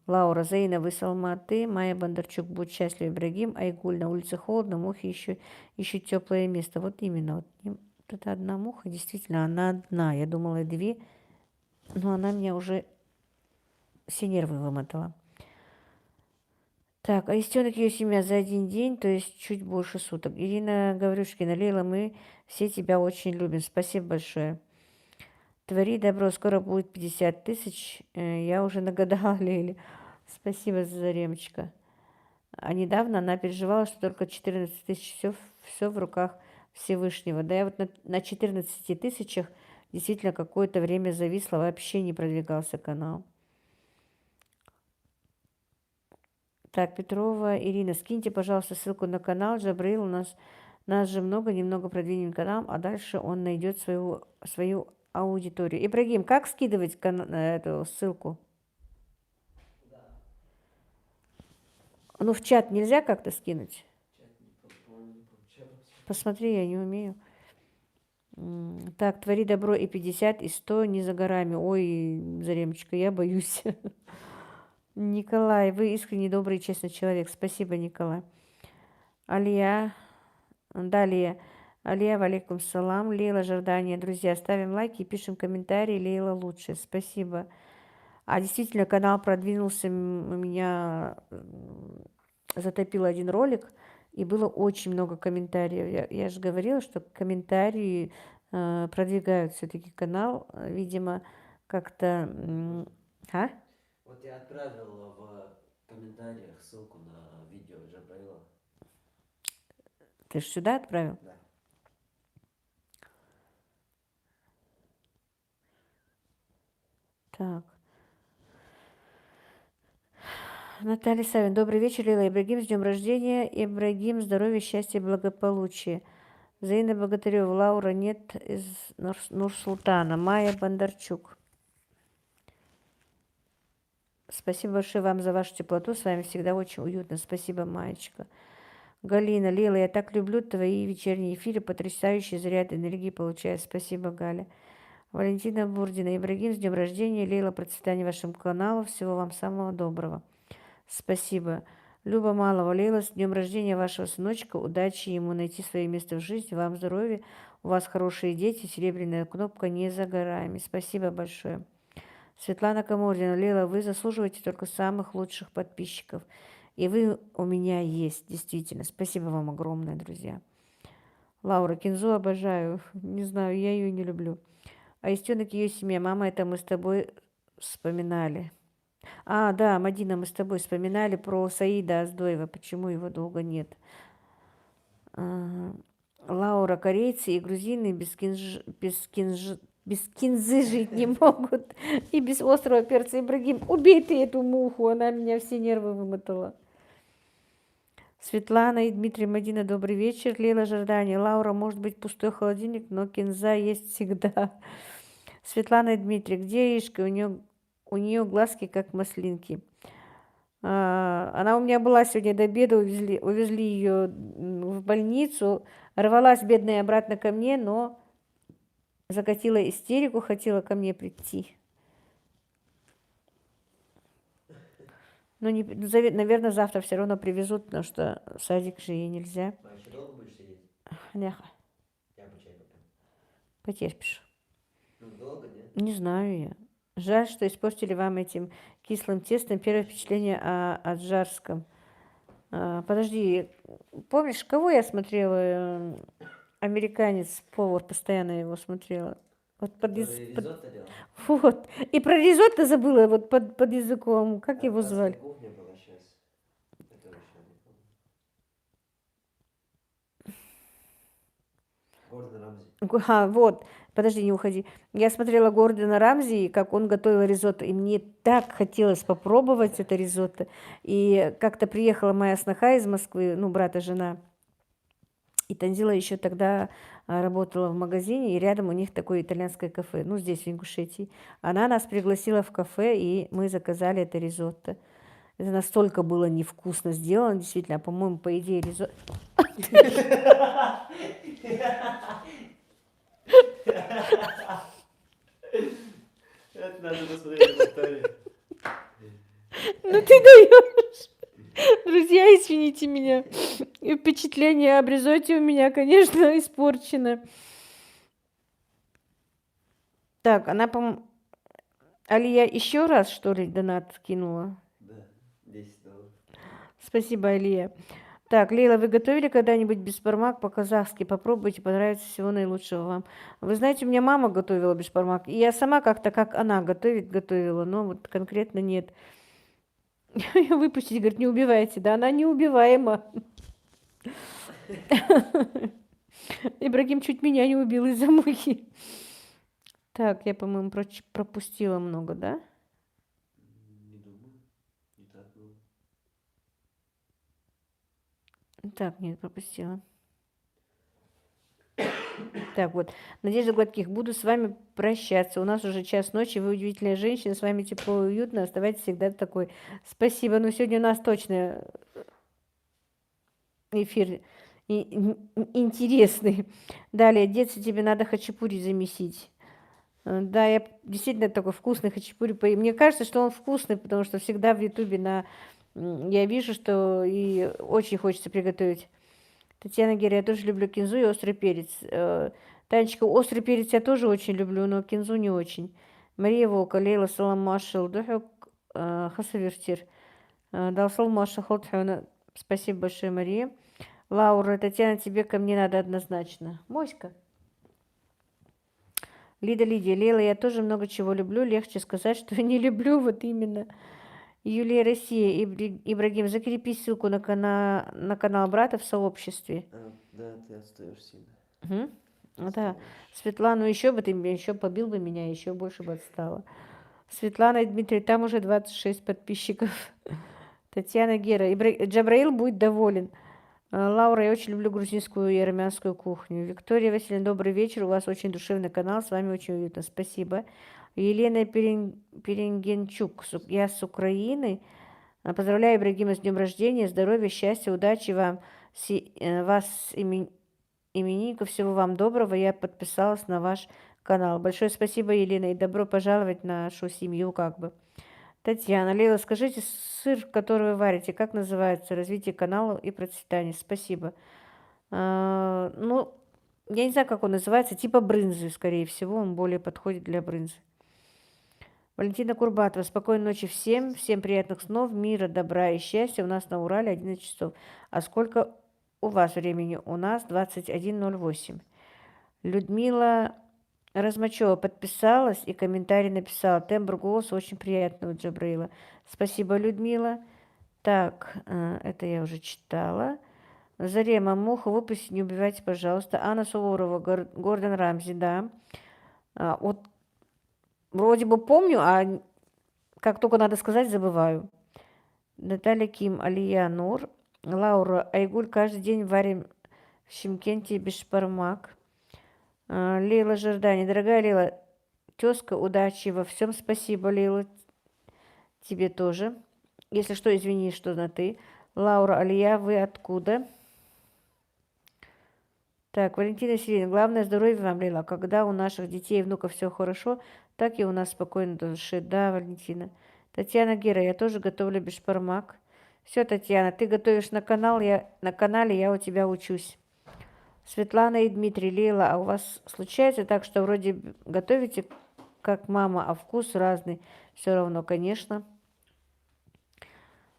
Лаура Заина, вы с Алматы. Майя Бондарчук, будь счастлив, Ибрагим. Айгуль, на улице холодно, мухи еще ищут теплое место. Вот именно. Вот это одна муха, действительно, она одна. Я думала, две, но она меня уже все нервы вымотала. Так, а истенок ее семья за один день, то есть чуть больше суток. Ирина Гаврюшкина, Лейла, мы все тебя очень любим. Спасибо большое. Твори добро, скоро будет 50 тысяч. Я уже нагадала Лейле. Спасибо, Заремочка. А недавно она переживала, что только 14 тысяч, все в руках Всевышнего. Да я вот на 14 тысячах действительно какое-то время зависла, вообще не продвигался канал. Так, Петрова Ирина, скиньте, пожалуйста, ссылку на канал. Джабраил, у нас же много, немного продвинем канал, а дальше он найдет свою аудиторию. Ибрагим, как скидывать эту ссылку? Ну, в чат нельзя как-то скинуть? Чат не получается. Посмотри, я не умею. Так, твори добро и 50, и 100 не за горами. Ой, Заремочка, я боюсь. Николай, вы искренне добрый и честный человек. Спасибо, Николай. Алия, далее. Алия, валейкум салам. Лейла Жордания. Друзья, ставим лайки и пишем комментарии. Лейла лучше. Спасибо. А действительно, канал продвинулся. У меня затопил один ролик, и было очень много комментариев. Я же говорила, что комментарии продвигают все-таки канал. Видимо, как-то... А? Вот я отправил в комментариях ссылку на видео Джабраила. Ты же сюда отправил? Да. Так. Наталья Савин. Добрый вечер, Лила Ибрагим. С днем рождения. Ибрагим, здоровья, счастья, благополучия. Заина Богатырева. Лаура нет из Нур-Султана. Майя Бондарчук. Спасибо большое вам за вашу теплоту. С вами всегда очень уютно. Спасибо, Маечка. Галина, Лила, я так люблю твои вечерние эфиры. Потрясающий заряд энергии получаю. Спасибо, Галя. Валентина Бурдина. Ибрагим, с днем рождения. Лейла, процветания вашему каналу. Всего вам самого доброго. Спасибо. Люба Малова. Лейла, с днем рождения вашего сыночка. Удачи ему найти свое место в жизни. Вам здоровья. У вас хорошие дети. Серебряная кнопка не за горами. Спасибо большое. Светлана Камордина. Лейла, вы заслуживаете только самых лучших подписчиков. И вы у меня есть, действительно. Спасибо вам огромное, друзья. Лаура Кинзу обожаю. Не знаю, я ее не люблю. А Истенок ее семья. Мама, это мы с тобой вспоминали. А, да, Мадина, мы с тобой вспоминали про Саида Аздоева. Почему его долго нет? Лаура, корейцы и грузины без кинзы жить не могут. И без острого перца. Ибрагим, убей ты эту муху. Она меня все нервы вымотала. Светлана и Дмитрий Мадина, добрый вечер. Лейла Жордания. Лаура, может быть, пустой холодильник, но кинза есть всегда. Светлана и Дмитрий, где Ишка? У нее глазки как маслинки. Она у меня была сегодня до обеда, увезли ее в больницу. Рвалась бедная обратно ко мне, но закатила истерику, хотела ко мне прийти. Ну, наверное, завтра все равно привезут, потому что в садик же ей нельзя. А еще долго будешь сидеть? Няха. Я бы чай попил. Потерпишь. Ну, долго, нет? Не знаю я. Жаль, что испортили вам этим кислым тестом первое впечатление о аджарском. Подожди, помнишь, кого я смотрела? Американец, повар, постоянно его смотрела. Вот Ризотто делал? вот. И про ризотто забыла вот под языком. Как его Арабская звали? кухня была сейчас. Это еще не помню. Гордон Рамзи. Вот. Подожди, не уходи. Я смотрела Гордона Рамзи, как он готовил ризотто, и мне так хотелось попробовать это ризотто. И как-то приехала моя сноха из Москвы, ну, брата, жена, и Танзила еще тогда работала в магазине, и рядом у них такое итальянское кафе, ну, здесь, в Ингушетии. Она нас пригласила в кафе, и мы заказали это ризотто. Это настолько было невкусно сделано, действительно, по-моему, по идее, ризотто... Это надо посмотреть в истории. Ну ты даешь. Друзья, извините меня. И впечатление об ризотте у меня, конечно, испорчено. Так, она, по-моему... Алия еще раз, что ли, донат кинула? Да, $10. Спасибо, Алия. Так, Лейла, вы готовили когда-нибудь бешбармак по-казахски? Попробуйте, понравится, всего наилучшего вам. Вы знаете, у меня мама готовила бешбармак, и я сама как-то, как она готовила, но вот конкретно нет. Выпустить, говорит, не убивайте. Да, она неубиваема. Ибрагим чуть меня не убил из-за мухи. Так, я, по-моему, пропустила много, да? Не думаю, не так много. Так, нет, пропустила. Так, вот. Надежда Гладких. Буду с вами прощаться. У нас уже час ночи. Вы удивительная женщина. С вами тепло и уютно. Оставайтесь всегда такой. Спасибо. Ну, сегодня у нас точно эфир интересный. Далее, деться тебе надо хачапури замесить. Да, я действительно такой вкусный хачапури. Мне кажется, что он вкусный, потому что всегда в Ютубе я вижу, что и очень хочется приготовить. Татьяна Гера, я тоже люблю кинзу и острый перец. Танечка, острый перец я тоже очень люблю, но кинзу не очень. Мария Волка, Лейла Салам Машал, Духук Хасавертир. Дал Салам Машал Холтхауна. Спасибо большое, Мария. Лаура, Татьяна, тебе ко мне надо однозначно. Моська. Лидия, Лейла, я тоже много чего люблю. Легче сказать, что не люблю, вот именно. Юлия Россия, Ибрагим, закрепи ссылку на канал брата в сообществе. Да, ты отстаешь сильно. Угу. Да. Светлана, еще бы ты еще побил бы меня, еще больше бы отстала. Светлана и Дмитрий, там уже 26 подписчиков. Татьяна Гера, Джабраил будет доволен. Лаура, я очень люблю грузинскую и армянскую кухню. Виктория Васильевна, добрый вечер. У вас очень душевный канал, с вами очень уютно. Спасибо. Елена Перенгенчук, я с Украины. Поздравляю Ибрагима с днем рождения, здоровья, счастья, удачи вам, вас, именинников, всего вам доброго. Я подписалась на ваш канал. Большое спасибо, Елена, и добро пожаловать в нашу семью, как бы. Татьяна, Лейла, скажите, сыр, который вы варите, как называется? Развитие канала и процветание. Спасибо. Ну, я не знаю, как он называется, типа брынзы, скорее всего, он более подходит для брынзы. Валентина Курбатова, спокойной ночи всем, всем приятных снов, мира, добра и счастья. У нас на Урале 11 часов. А сколько у вас времени? У нас 21:08. Людмила Размачева подписалась и комментарий написала. Тембр голоса очень приятный у Джабраила. Спасибо, Людмила. Так, это я уже читала. Зарема Муха, выпустить, не убивайте, пожалуйста. Анна Суворова, Гордон Рамзи, да. Вот вроде бы помню, а как только надо сказать, забываю. Наталья Ким, Алия Нур, Лаура Айгуль, каждый день варим в Шимкенте бешпармак. Лейла Жордани, дорогая Лейла, тезка, удачи во всем. Спасибо, Лейла, тебе тоже. Если что, извини, что на ты. Лаура Алия, вы откуда? Так, Валентина Сирина, главное здоровье вам, Лейла. Когда у наших детей и внуков все хорошо, так и у нас спокойно до души. Да, Валентина. Татьяна Гера, я тоже готовлю бешпармак. Все, Татьяна, ты готовишь на канале, я у тебя учусь. Светлана и Дмитрий, Лейла, а у вас случается так, что вроде готовите как мама, а вкус разный? Все равно, конечно.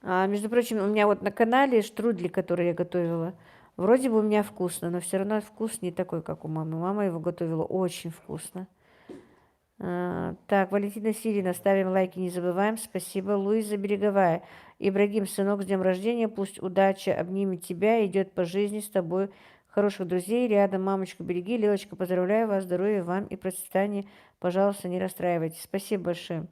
Между прочим, у меня вот на канале штрудли, которые я готовила, вроде бы у меня вкусно, но все равно вкус не такой, как у мамы. Мама его готовила очень вкусно. Так, Валентина Сирина, ставим лайки, не забываем. Спасибо. Луиза Береговая. Ибрагим, сынок, с днем рождения. Пусть удача обнимет тебя, идет по жизни с тобой. Хороших друзей рядом. Мамочка, береги. Лилочка, поздравляю вас. Здоровья вам и процветания. Пожалуйста, не расстраивайтесь. Спасибо большое.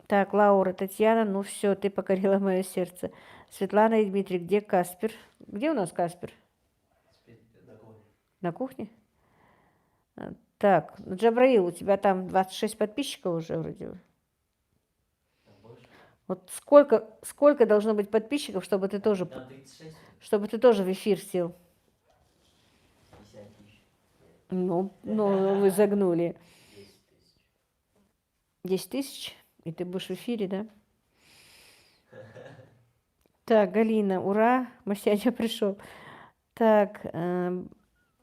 Так, Лаура, Татьяна, ну все, ты покорила мое сердце. Светлана и Дмитрий, где Каспер? Где у нас Каспер? На кухне? Так, Джабраил, у тебя там 26 подписчиков уже вроде бы. Вот сколько должно быть подписчиков, чтобы ты тоже, чтобы ты тоже в эфир сел? 50 тысяч. Ну, вы загнули. 10 тысяч? И ты будешь в эфире, да? Так, Галина, ура, Масяня пришел. Так,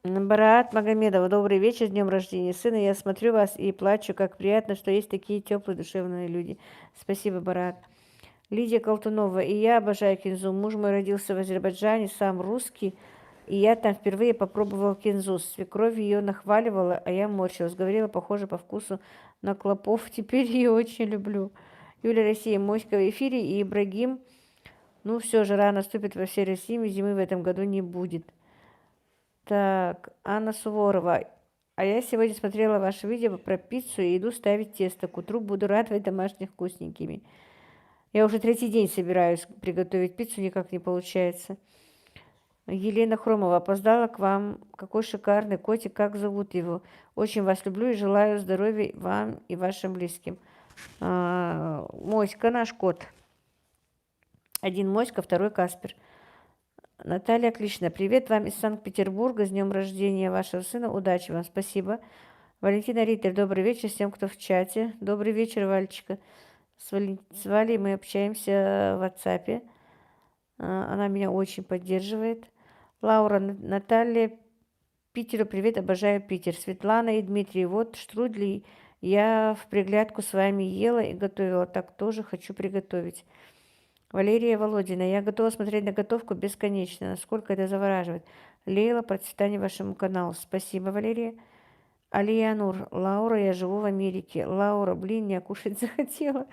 Бараат Магомедова, добрый вечер, с днем рождения сына. Я смотрю вас и плачу, как приятно, что есть такие теплые, душевные люди. Спасибо, Бараат. Лидия Колтунова, и я обожаю кинзу. Муж мой родился в Азербайджане, сам русский, и я там впервые попробовала кинзу. Свекровь ее нахваливала, а я морщилась. Говорила, похоже по вкусу на клопов. Теперь ее очень люблю. Юлия Россия, Моська в эфире, и Ибрагим. Ну, все, жара наступит во всей России, зимы в этом году не будет. Так, Анна Суворова. А я сегодня смотрела ваше видео про пиццу и иду ставить тесто. К утру буду радовать домашних вкусненькими. Я уже 3-й день собираюсь приготовить пиццу, никак не получается. Елена Хромова, опоздала к вам. Какой шикарный котик, как зовут его? Очень вас люблю и желаю здоровья вам и вашим близким. Моська, наш кот. Один Моська, второй Каспер. Наталья Клишина. Привет вам из Санкт-Петербурга. С днем рождения вашего сына. Удачи вам. Спасибо. Валентина Риттер. Добрый вечер всем, кто в чате. Добрый вечер, Валечка. С Валей мы общаемся в WhatsApp. Она меня очень поддерживает. Лаура, Наталья, Питеру привет, обожаю Питер. Светлана и Дмитрий, вот штрудли я в приглядку с вами ела и готовила, так тоже хочу приготовить. Валерия Володина, я готова смотреть на готовку бесконечно, насколько это завораживает. Лейла, процветание вашему каналу. Спасибо, Валерия. Алия Нур, Лаура, я живу в Америке. Лаура, блин, я кушать захотела.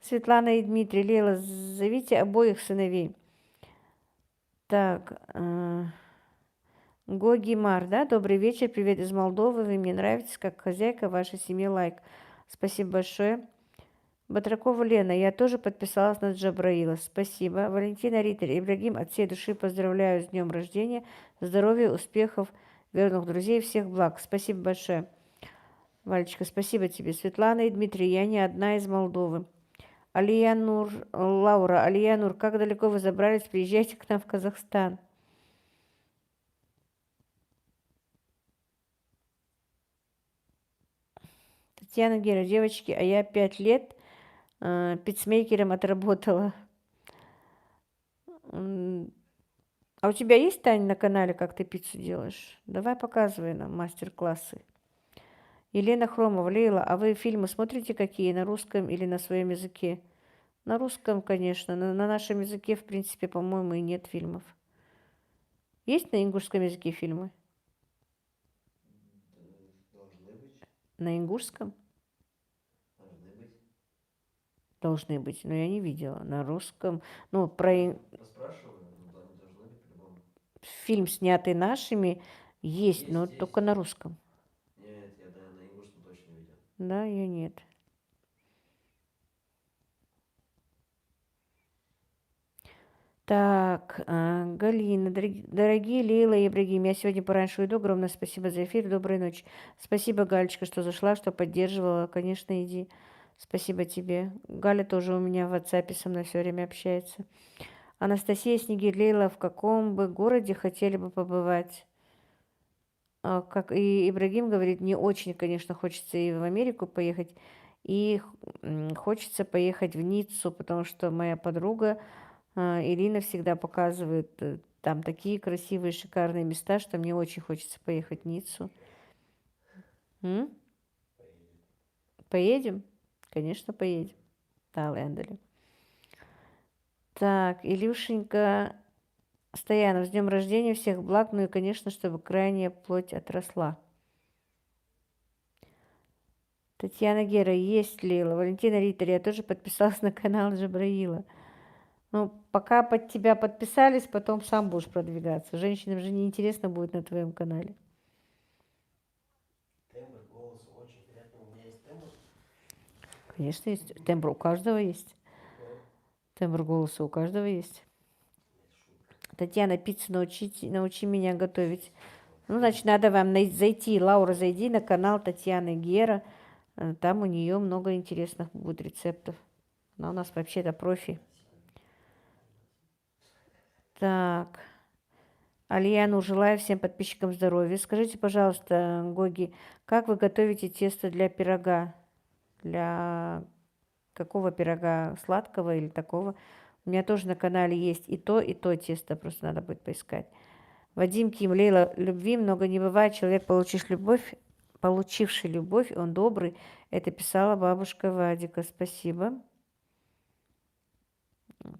Светлана и Дмитрий, Лейла, зовите обоих сыновей. Так, Гоги Мар, да, добрый вечер, привет из Молдовы, вы мне нравитесь, как хозяйка вашей семьи, лайк. Спасибо большое. Батракова Лена, я тоже подписалась на Джабраила, спасибо. Валентина Риттер, Ибрагим, от всей души поздравляю с днем рождения, здоровья, успехов, верных друзей, всех благ. Спасибо большое. Валечка, спасибо тебе. Светлана и Дмитрий, я не одна из Молдовы. Алия Нур, Лаура, Алия Нур, как далеко вы забрались, приезжайте к нам в Казахстан. Татьяна Гера, девочки, а я 5 лет пиццмейкером отработала. А у тебя есть, Таня, на канале, как ты пиццу делаешь? Давай показывай нам мастер-классы. Елена Хромова, Лейла, а вы фильмы смотрите какие, на русском или на своем языке? На русском, конечно, на нашем языке, в принципе, по-моему, и нет фильмов. Есть на ингушском языке фильмы? Должны быть. На ингушском? Должны быть. Должны быть, но я не видела. На русском, ну, про Поспрашиваю, но они должны быть по-любому. фильм, снятый нашими, есть, но Есть. только на русском. Нет, я да, на ингушском точно видел. Да, ее нет. Так, Галина, дорогие Лейла и Ибрагим, я сегодня пораньше уйду. Огромное спасибо за эфир. Доброй ночи. Спасибо, Галечка, что зашла, что поддерживала. Конечно, иди. Спасибо тебе. Галя тоже у меня в WhatsApp со мной все время общается. Анастасия Снегирь, в каком бы городе хотели бы побывать? Как и Ибрагим говорит, не очень, конечно, хочется и в Америку поехать, и хочется поехать в Ниццу, потому что моя подруга Ирина всегда показывает там такие красивые, шикарные места, что мне очень хочется поехать в Ниццу. Поедем? Конечно, поедем. Да, Лэндали. Так, Илюшенька Стоянов, с днем рождения, всех благ, ну и, конечно, чтобы крайняя плоть отросла. Татьяна Гера, есть Лейла. Валентина Риттер, я тоже подписалась на канал Джабраила. Ну, пока под тебя подписались, потом сам будешь продвигаться. Женщинам же не интересно будет на твоем канале. Тембр голоса очень приятный. У меня есть тембр. Конечно, есть. Тембр у каждого есть. Тембр голоса у каждого есть. Татьяна, пиццу научи меня готовить. Ну, значит, надо вам зайти, Лаура, зайди на канал Татьяны Гера. Там у нее много интересных будет рецептов. Она у нас вообще-то профи. Так. Алияну, желаю всем подписчикам здоровья. Скажите, пожалуйста, Гоги, как вы готовите тесто для пирога? Для какого пирога? Сладкого или такого? У меня тоже на канале есть и то тесто. Просто надо будет поискать. Вадим Ким, Лейла, любви много не бывает. Человек, получивший любовь, он добрый. Это писала бабушка Вадика. Спасибо.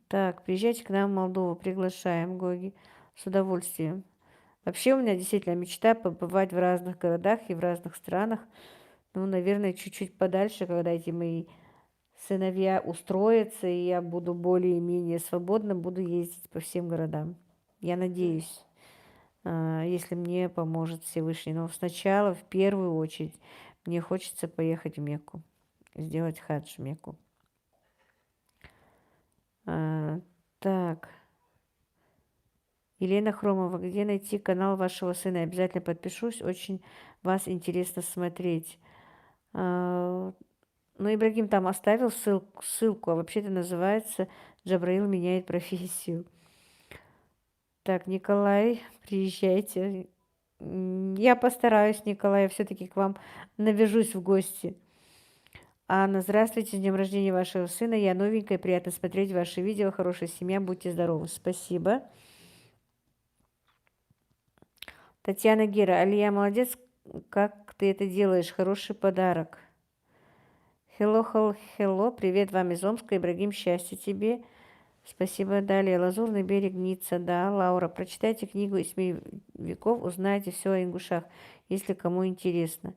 Так, приезжайте к нам в Молдову. Приглашаем, Гоги. С удовольствием. Вообще у меня действительно мечта побывать в разных городах и в разных странах. Ну, наверное, чуть-чуть подальше, когда эти мои сыновья устроятся, и я буду более-менее свободна, буду ездить по всем городам. Я надеюсь, если мне поможет Всевышний. Но сначала, в первую очередь, мне хочется поехать в Мекку, сделать хадж в Мекку. Так. Елена Хромова, где найти канал вашего сына? Обязательно подпишусь, очень вас интересно смотреть. Ну, Ибрагим там оставил ссылку, а вообще-то называется «Джабраил меняет профессию». Так, Николай, приезжайте. Я постараюсь, Николай, я все-таки к вам навяжусь в гости. Анна, здравствуйте, с днем рождения вашего сына. Я новенькая, приятно смотреть ваши видео. Хорошая семья, будьте здоровы. Спасибо. Татьяна Гера, Алия, молодец, как ты это делаешь. Хороший подарок. Hello, привет вам из Омска. Ибрагим, счастья тебе. Спасибо. Далее. Лазурный берег, Ницца. Да, Лаура, прочитайте книгу из веков, узнаете все о ингушах, если кому интересно.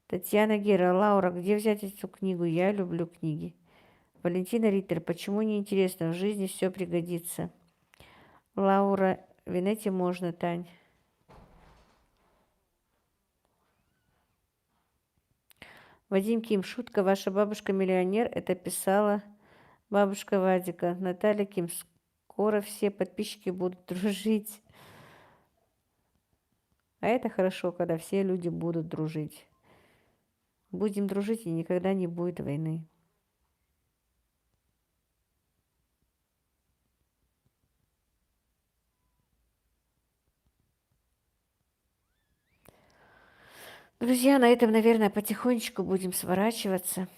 Татьяна Гера, Лаура, где взять эту книгу? Я люблю книги. Валентина Риттер, почему не интересно? В жизни все пригодится. Лаура, Винете можно, Тань. Вадим Ким, шутка, ваша бабушка миллионер, это писала бабушка Вадика. Наталья Ким, скоро все подписчики будут дружить. А это хорошо, когда все люди будут дружить. Будем дружить, и никогда не будет войны. Друзья, на этом, наверное, потихонечку будем сворачиваться.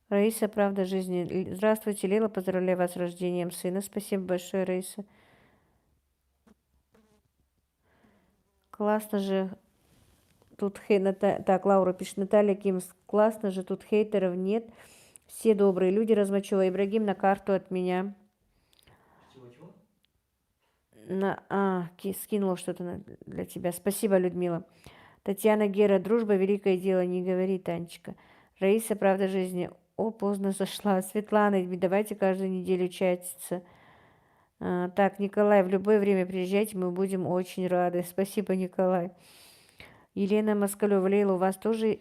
Раиса, правда жизни. Здравствуйте, Лила, поздравляю вас с рождением сына. Спасибо большое, Раиса. Классно же. Тут так, Лаура пишет, Наталья Ким, классно же, тут хейтеров нет. Все добрые люди. Размочила. Ибрагим, на карту от меня. Чего? Скинула что-то для тебя. Спасибо, Людмила. Татьяна Гера, дружба, великое дело, не говори, Танечка. Раиса, правда жизни. О, поздно зашла. Светлана, давайте каждую неделю чатиться. Так, Николай, в любое время приезжайте, мы будем очень рады. Спасибо, Николай. Елена Москалева, Лейла, у вас тоже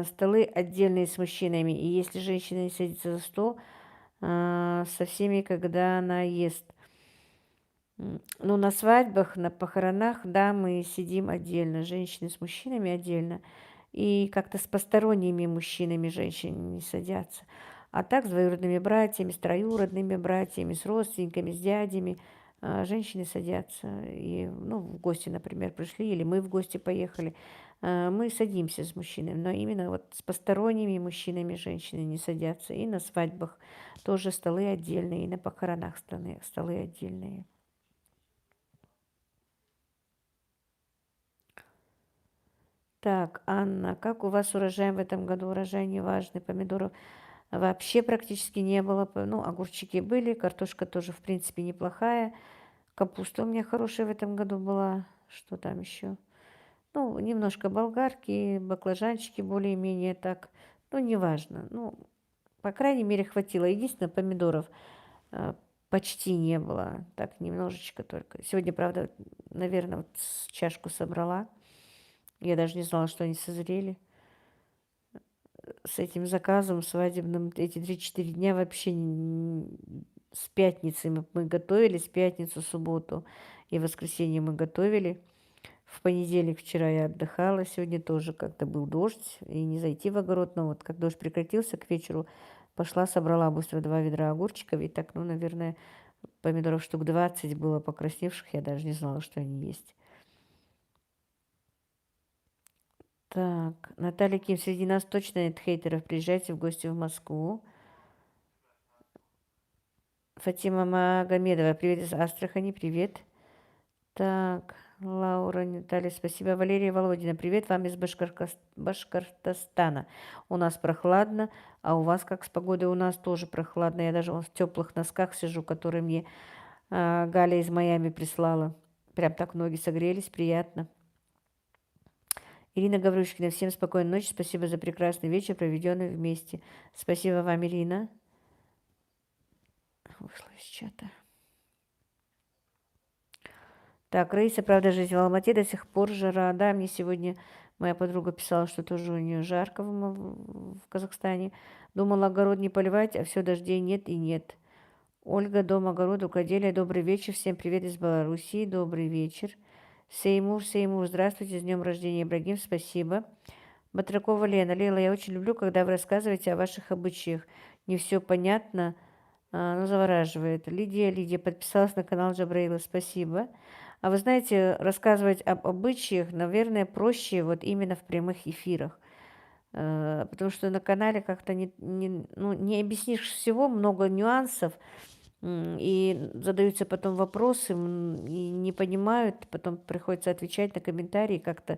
столы отдельные с мужчинами. И если женщина не садится за стол со всеми, когда она ест. Ну, на свадьбах, на похоронах, да, мы сидим отдельно, женщины с мужчинами отдельно. И как-то с посторонними мужчинами женщины не садятся. А так с двоюродными братьями, с троюродными братьями, с родственниками, с дядями женщины садятся. И, ну, в гости, например, пришли, или мы в гости поехали. Мы садимся с мужчинами, но именно вот с посторонними мужчинами женщины не садятся. И на свадьбах тоже столы отдельные, и на похоронах столы отдельные. Так, Анна, как у вас урожай в этом году? Урожай неважный, помидоров вообще практически не было. Ну, огурчики были, картошка тоже, в принципе, неплохая. Капуста у меня хорошая в этом году была. Что там еще? Ну, немножко болгарки, баклажанчики более-менее так. Ну, неважно. Ну, по крайней мере, хватило. Единственное, помидоров почти не было. Так, немножечко только. Сегодня, правда, наверное, вот чашку собрала. Я даже не знала, что они созрели. С этим заказом свадебным эти 3-4 дня вообще с пятницы мы готовили, с пятницу, субботу и воскресенье мы готовили. В понедельник вчера я отдыхала, сегодня тоже как-то был дождь, и не зайти в огород, но вот как дождь прекратился, к вечеру пошла, собрала быстро 2 ведра огурчиков, и так, ну, наверное, помидоров штук 20 было покрасневших, я даже не знала, что они есть. Так, Наталья Ким, среди нас точно нет хейтеров. Приезжайте в гости в Москву. Фатима Магомедова, привет из Астрахани, привет. Так, Лаура, Наталья, спасибо. Валерия Володина, привет вам из Башкортостана. У нас прохладно, а у вас как с погодой? У нас тоже прохладно. Я даже в теплых носках сижу, которые мне Галя из Майами прислала. Прям так ноги согрелись, приятно. Ирина Гаврюшкина, всем спокойной ночи. Спасибо за прекрасный вечер, проведенный вместе. Спасибо вам, Ирина. Вышла из чата. Так, Раиса, правда, жизнь в Алмате до сих пор жара. Да, мне сегодня моя подруга писала, что тоже у нее жарко в Казахстане. Думала, огород не поливать, а все, дождей нет и нет. Ольга, дом, огород, рукоделие. Добрый вечер. Всем привет из Белоруссии. Добрый вечер. Сеймур, Сеймур, здравствуйте. С днем рождения, Ибрагим. Спасибо. Батракова Лена. Лейла, я очень люблю, когда вы рассказываете о ваших обычаях. Не все понятно, но завораживает. Лидия подписалась на канал Джабраила. Спасибо. А вы знаете, рассказывать об обычаях, наверное, проще вот именно в прямых эфирах. Потому что на канале как-то ну, не объяснишь всего, много нюансов, и задаются потом вопросы, и не понимают, потом приходится отвечать на комментарии как-то.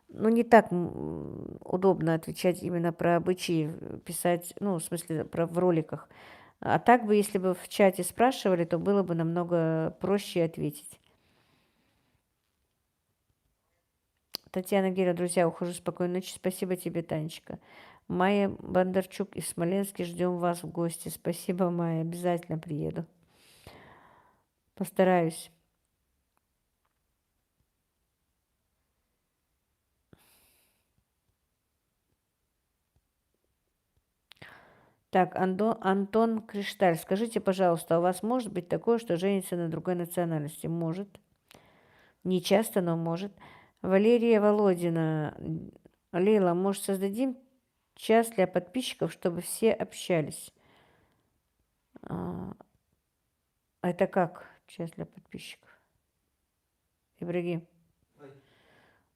Ну, не так удобно отвечать именно про обычаи, писать, ну, в смысле, в роликах. А так бы, если бы в чате спрашивали, то было бы намного проще ответить. Татьяна Гера, друзья, ухожу, спокойной ночи. Спасибо тебе, Танечка. Майя Бондарчук из Смоленска, ждем вас в гости. Спасибо, Майя, обязательно приеду. Постараюсь. Так, Антон Кришталь, скажите, пожалуйста, у вас может быть такое, что женится на другой национальности? Может. Не часто, но может. Валерия Володина. Лейла, может, создадим час для подписчиков, чтобы все общались? Это как час для подписчиков? Ибрагим.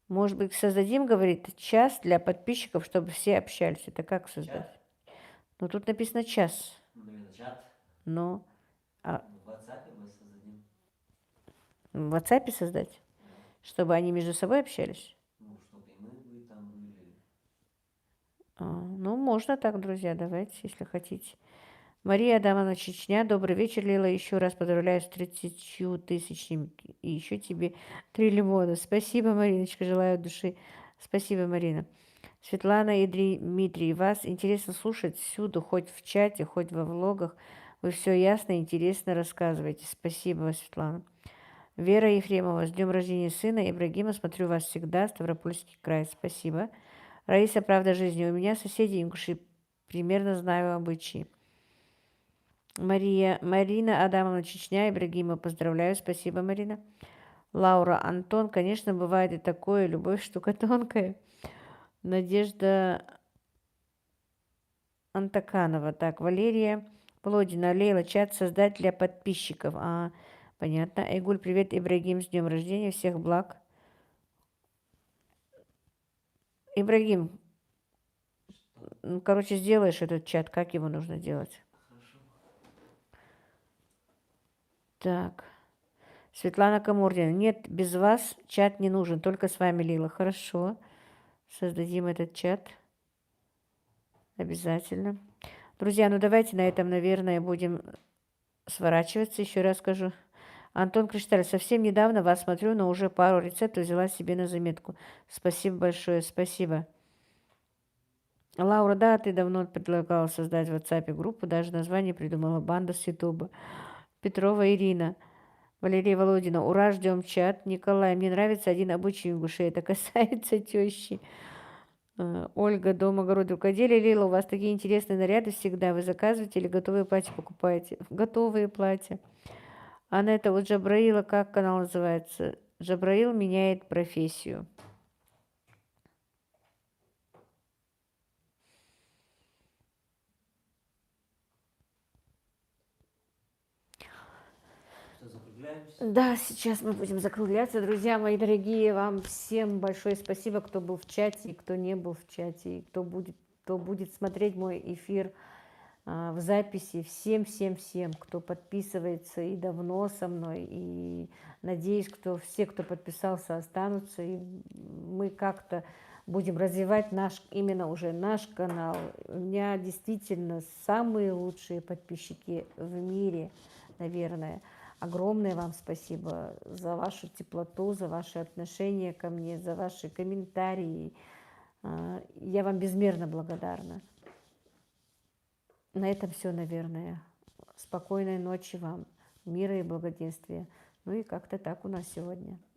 Может быть, создадим, говорит, час для подписчиков, чтобы все общались. Это как создать? Чат? Ну, тут написано час. Ну, наверное, чат. Но В WhatsApp мы создадим. в WhatsApp создать? Да. Чтобы они между собой общались? Ну, чтобы и мы там были. Ну, можно так, друзья, давайте, если хотите. Мария Адамовна, Чечня. Добрый вечер, Лила. Еще раз поздравляю с 30 тысячами. И еще тебе 3 лимона. Спасибо, Мариночка, желаю от души. Спасибо, Марина. Светлана и Дмитрий, вас интересно слушать всюду, хоть в чате, хоть во влогах. Вы все ясно и интересно рассказываете. Спасибо, Светлана. Вера Ефремова, с днем рождения сына Ибрагима. Смотрю вас всегда. Ставропольский край. Спасибо. Раиса, правда жизни. У меня соседи ингуши. Примерно знаю обычаи. Марина Адамовна, Чечня, Ибрагима, поздравляю, спасибо, Марина. Лаура, Антон, конечно, бывает и такое, любовь штука тонкая. Надежда Антаканова, так, Валерия Володина, Лейла, чат создать для подписчиков. Понятно. Айгуль, привет, Ибрагим, с днем рождения, всех благ. Ибрагим, короче, сделаешь этот чат, как его нужно делать? Хорошо. Так. Светлана Камурдина. Нет, без вас чат не нужен, только с вами, Лила. Хорошо. Создадим этот чат. Обязательно. Друзья, ну давайте на этом, наверное, будем сворачиваться. Еще раз скажу. Антон Кришталь, совсем недавно вас смотрю, но уже пару рецептов взяла себе на заметку. Спасибо большое, спасибо. Лаура, да, ты давно предлагала создать в WhatsApp группу, даже название придумала «Банда с Ютуба». Петрова Ирина. Валерия Володина. Ура, ждем чат. Николай, мне нравится один обычай ингушей. Это касается тещи. Ольга, дом, огород, рукоделие. Лила, у вас такие интересные наряды всегда. Вы заказываете или готовые платья покупаете? Готовые платья. Анна, это вот Джабраила, как канал называется? Джабраил меняет профессию. Закругляемся. Да, сейчас мы будем закругляться. Друзья мои дорогие, вам всем большое спасибо, кто был в чате, и кто не был в чате, и кто будет смотреть мой эфир в записи. Всем, кто подписывается и давно со мной. И надеюсь, все, кто подписался, останутся. И мы как-то будем развивать именно уже наш канал. У меня действительно самые лучшие подписчики в мире, наверное. Огромное вам спасибо за вашу теплоту, за ваши отношения ко мне, за ваши комментарии. Я вам безмерно благодарна. На этом все, наверное. Спокойной ночи вам, мира и благоденствия. Ну и как-то так у нас сегодня.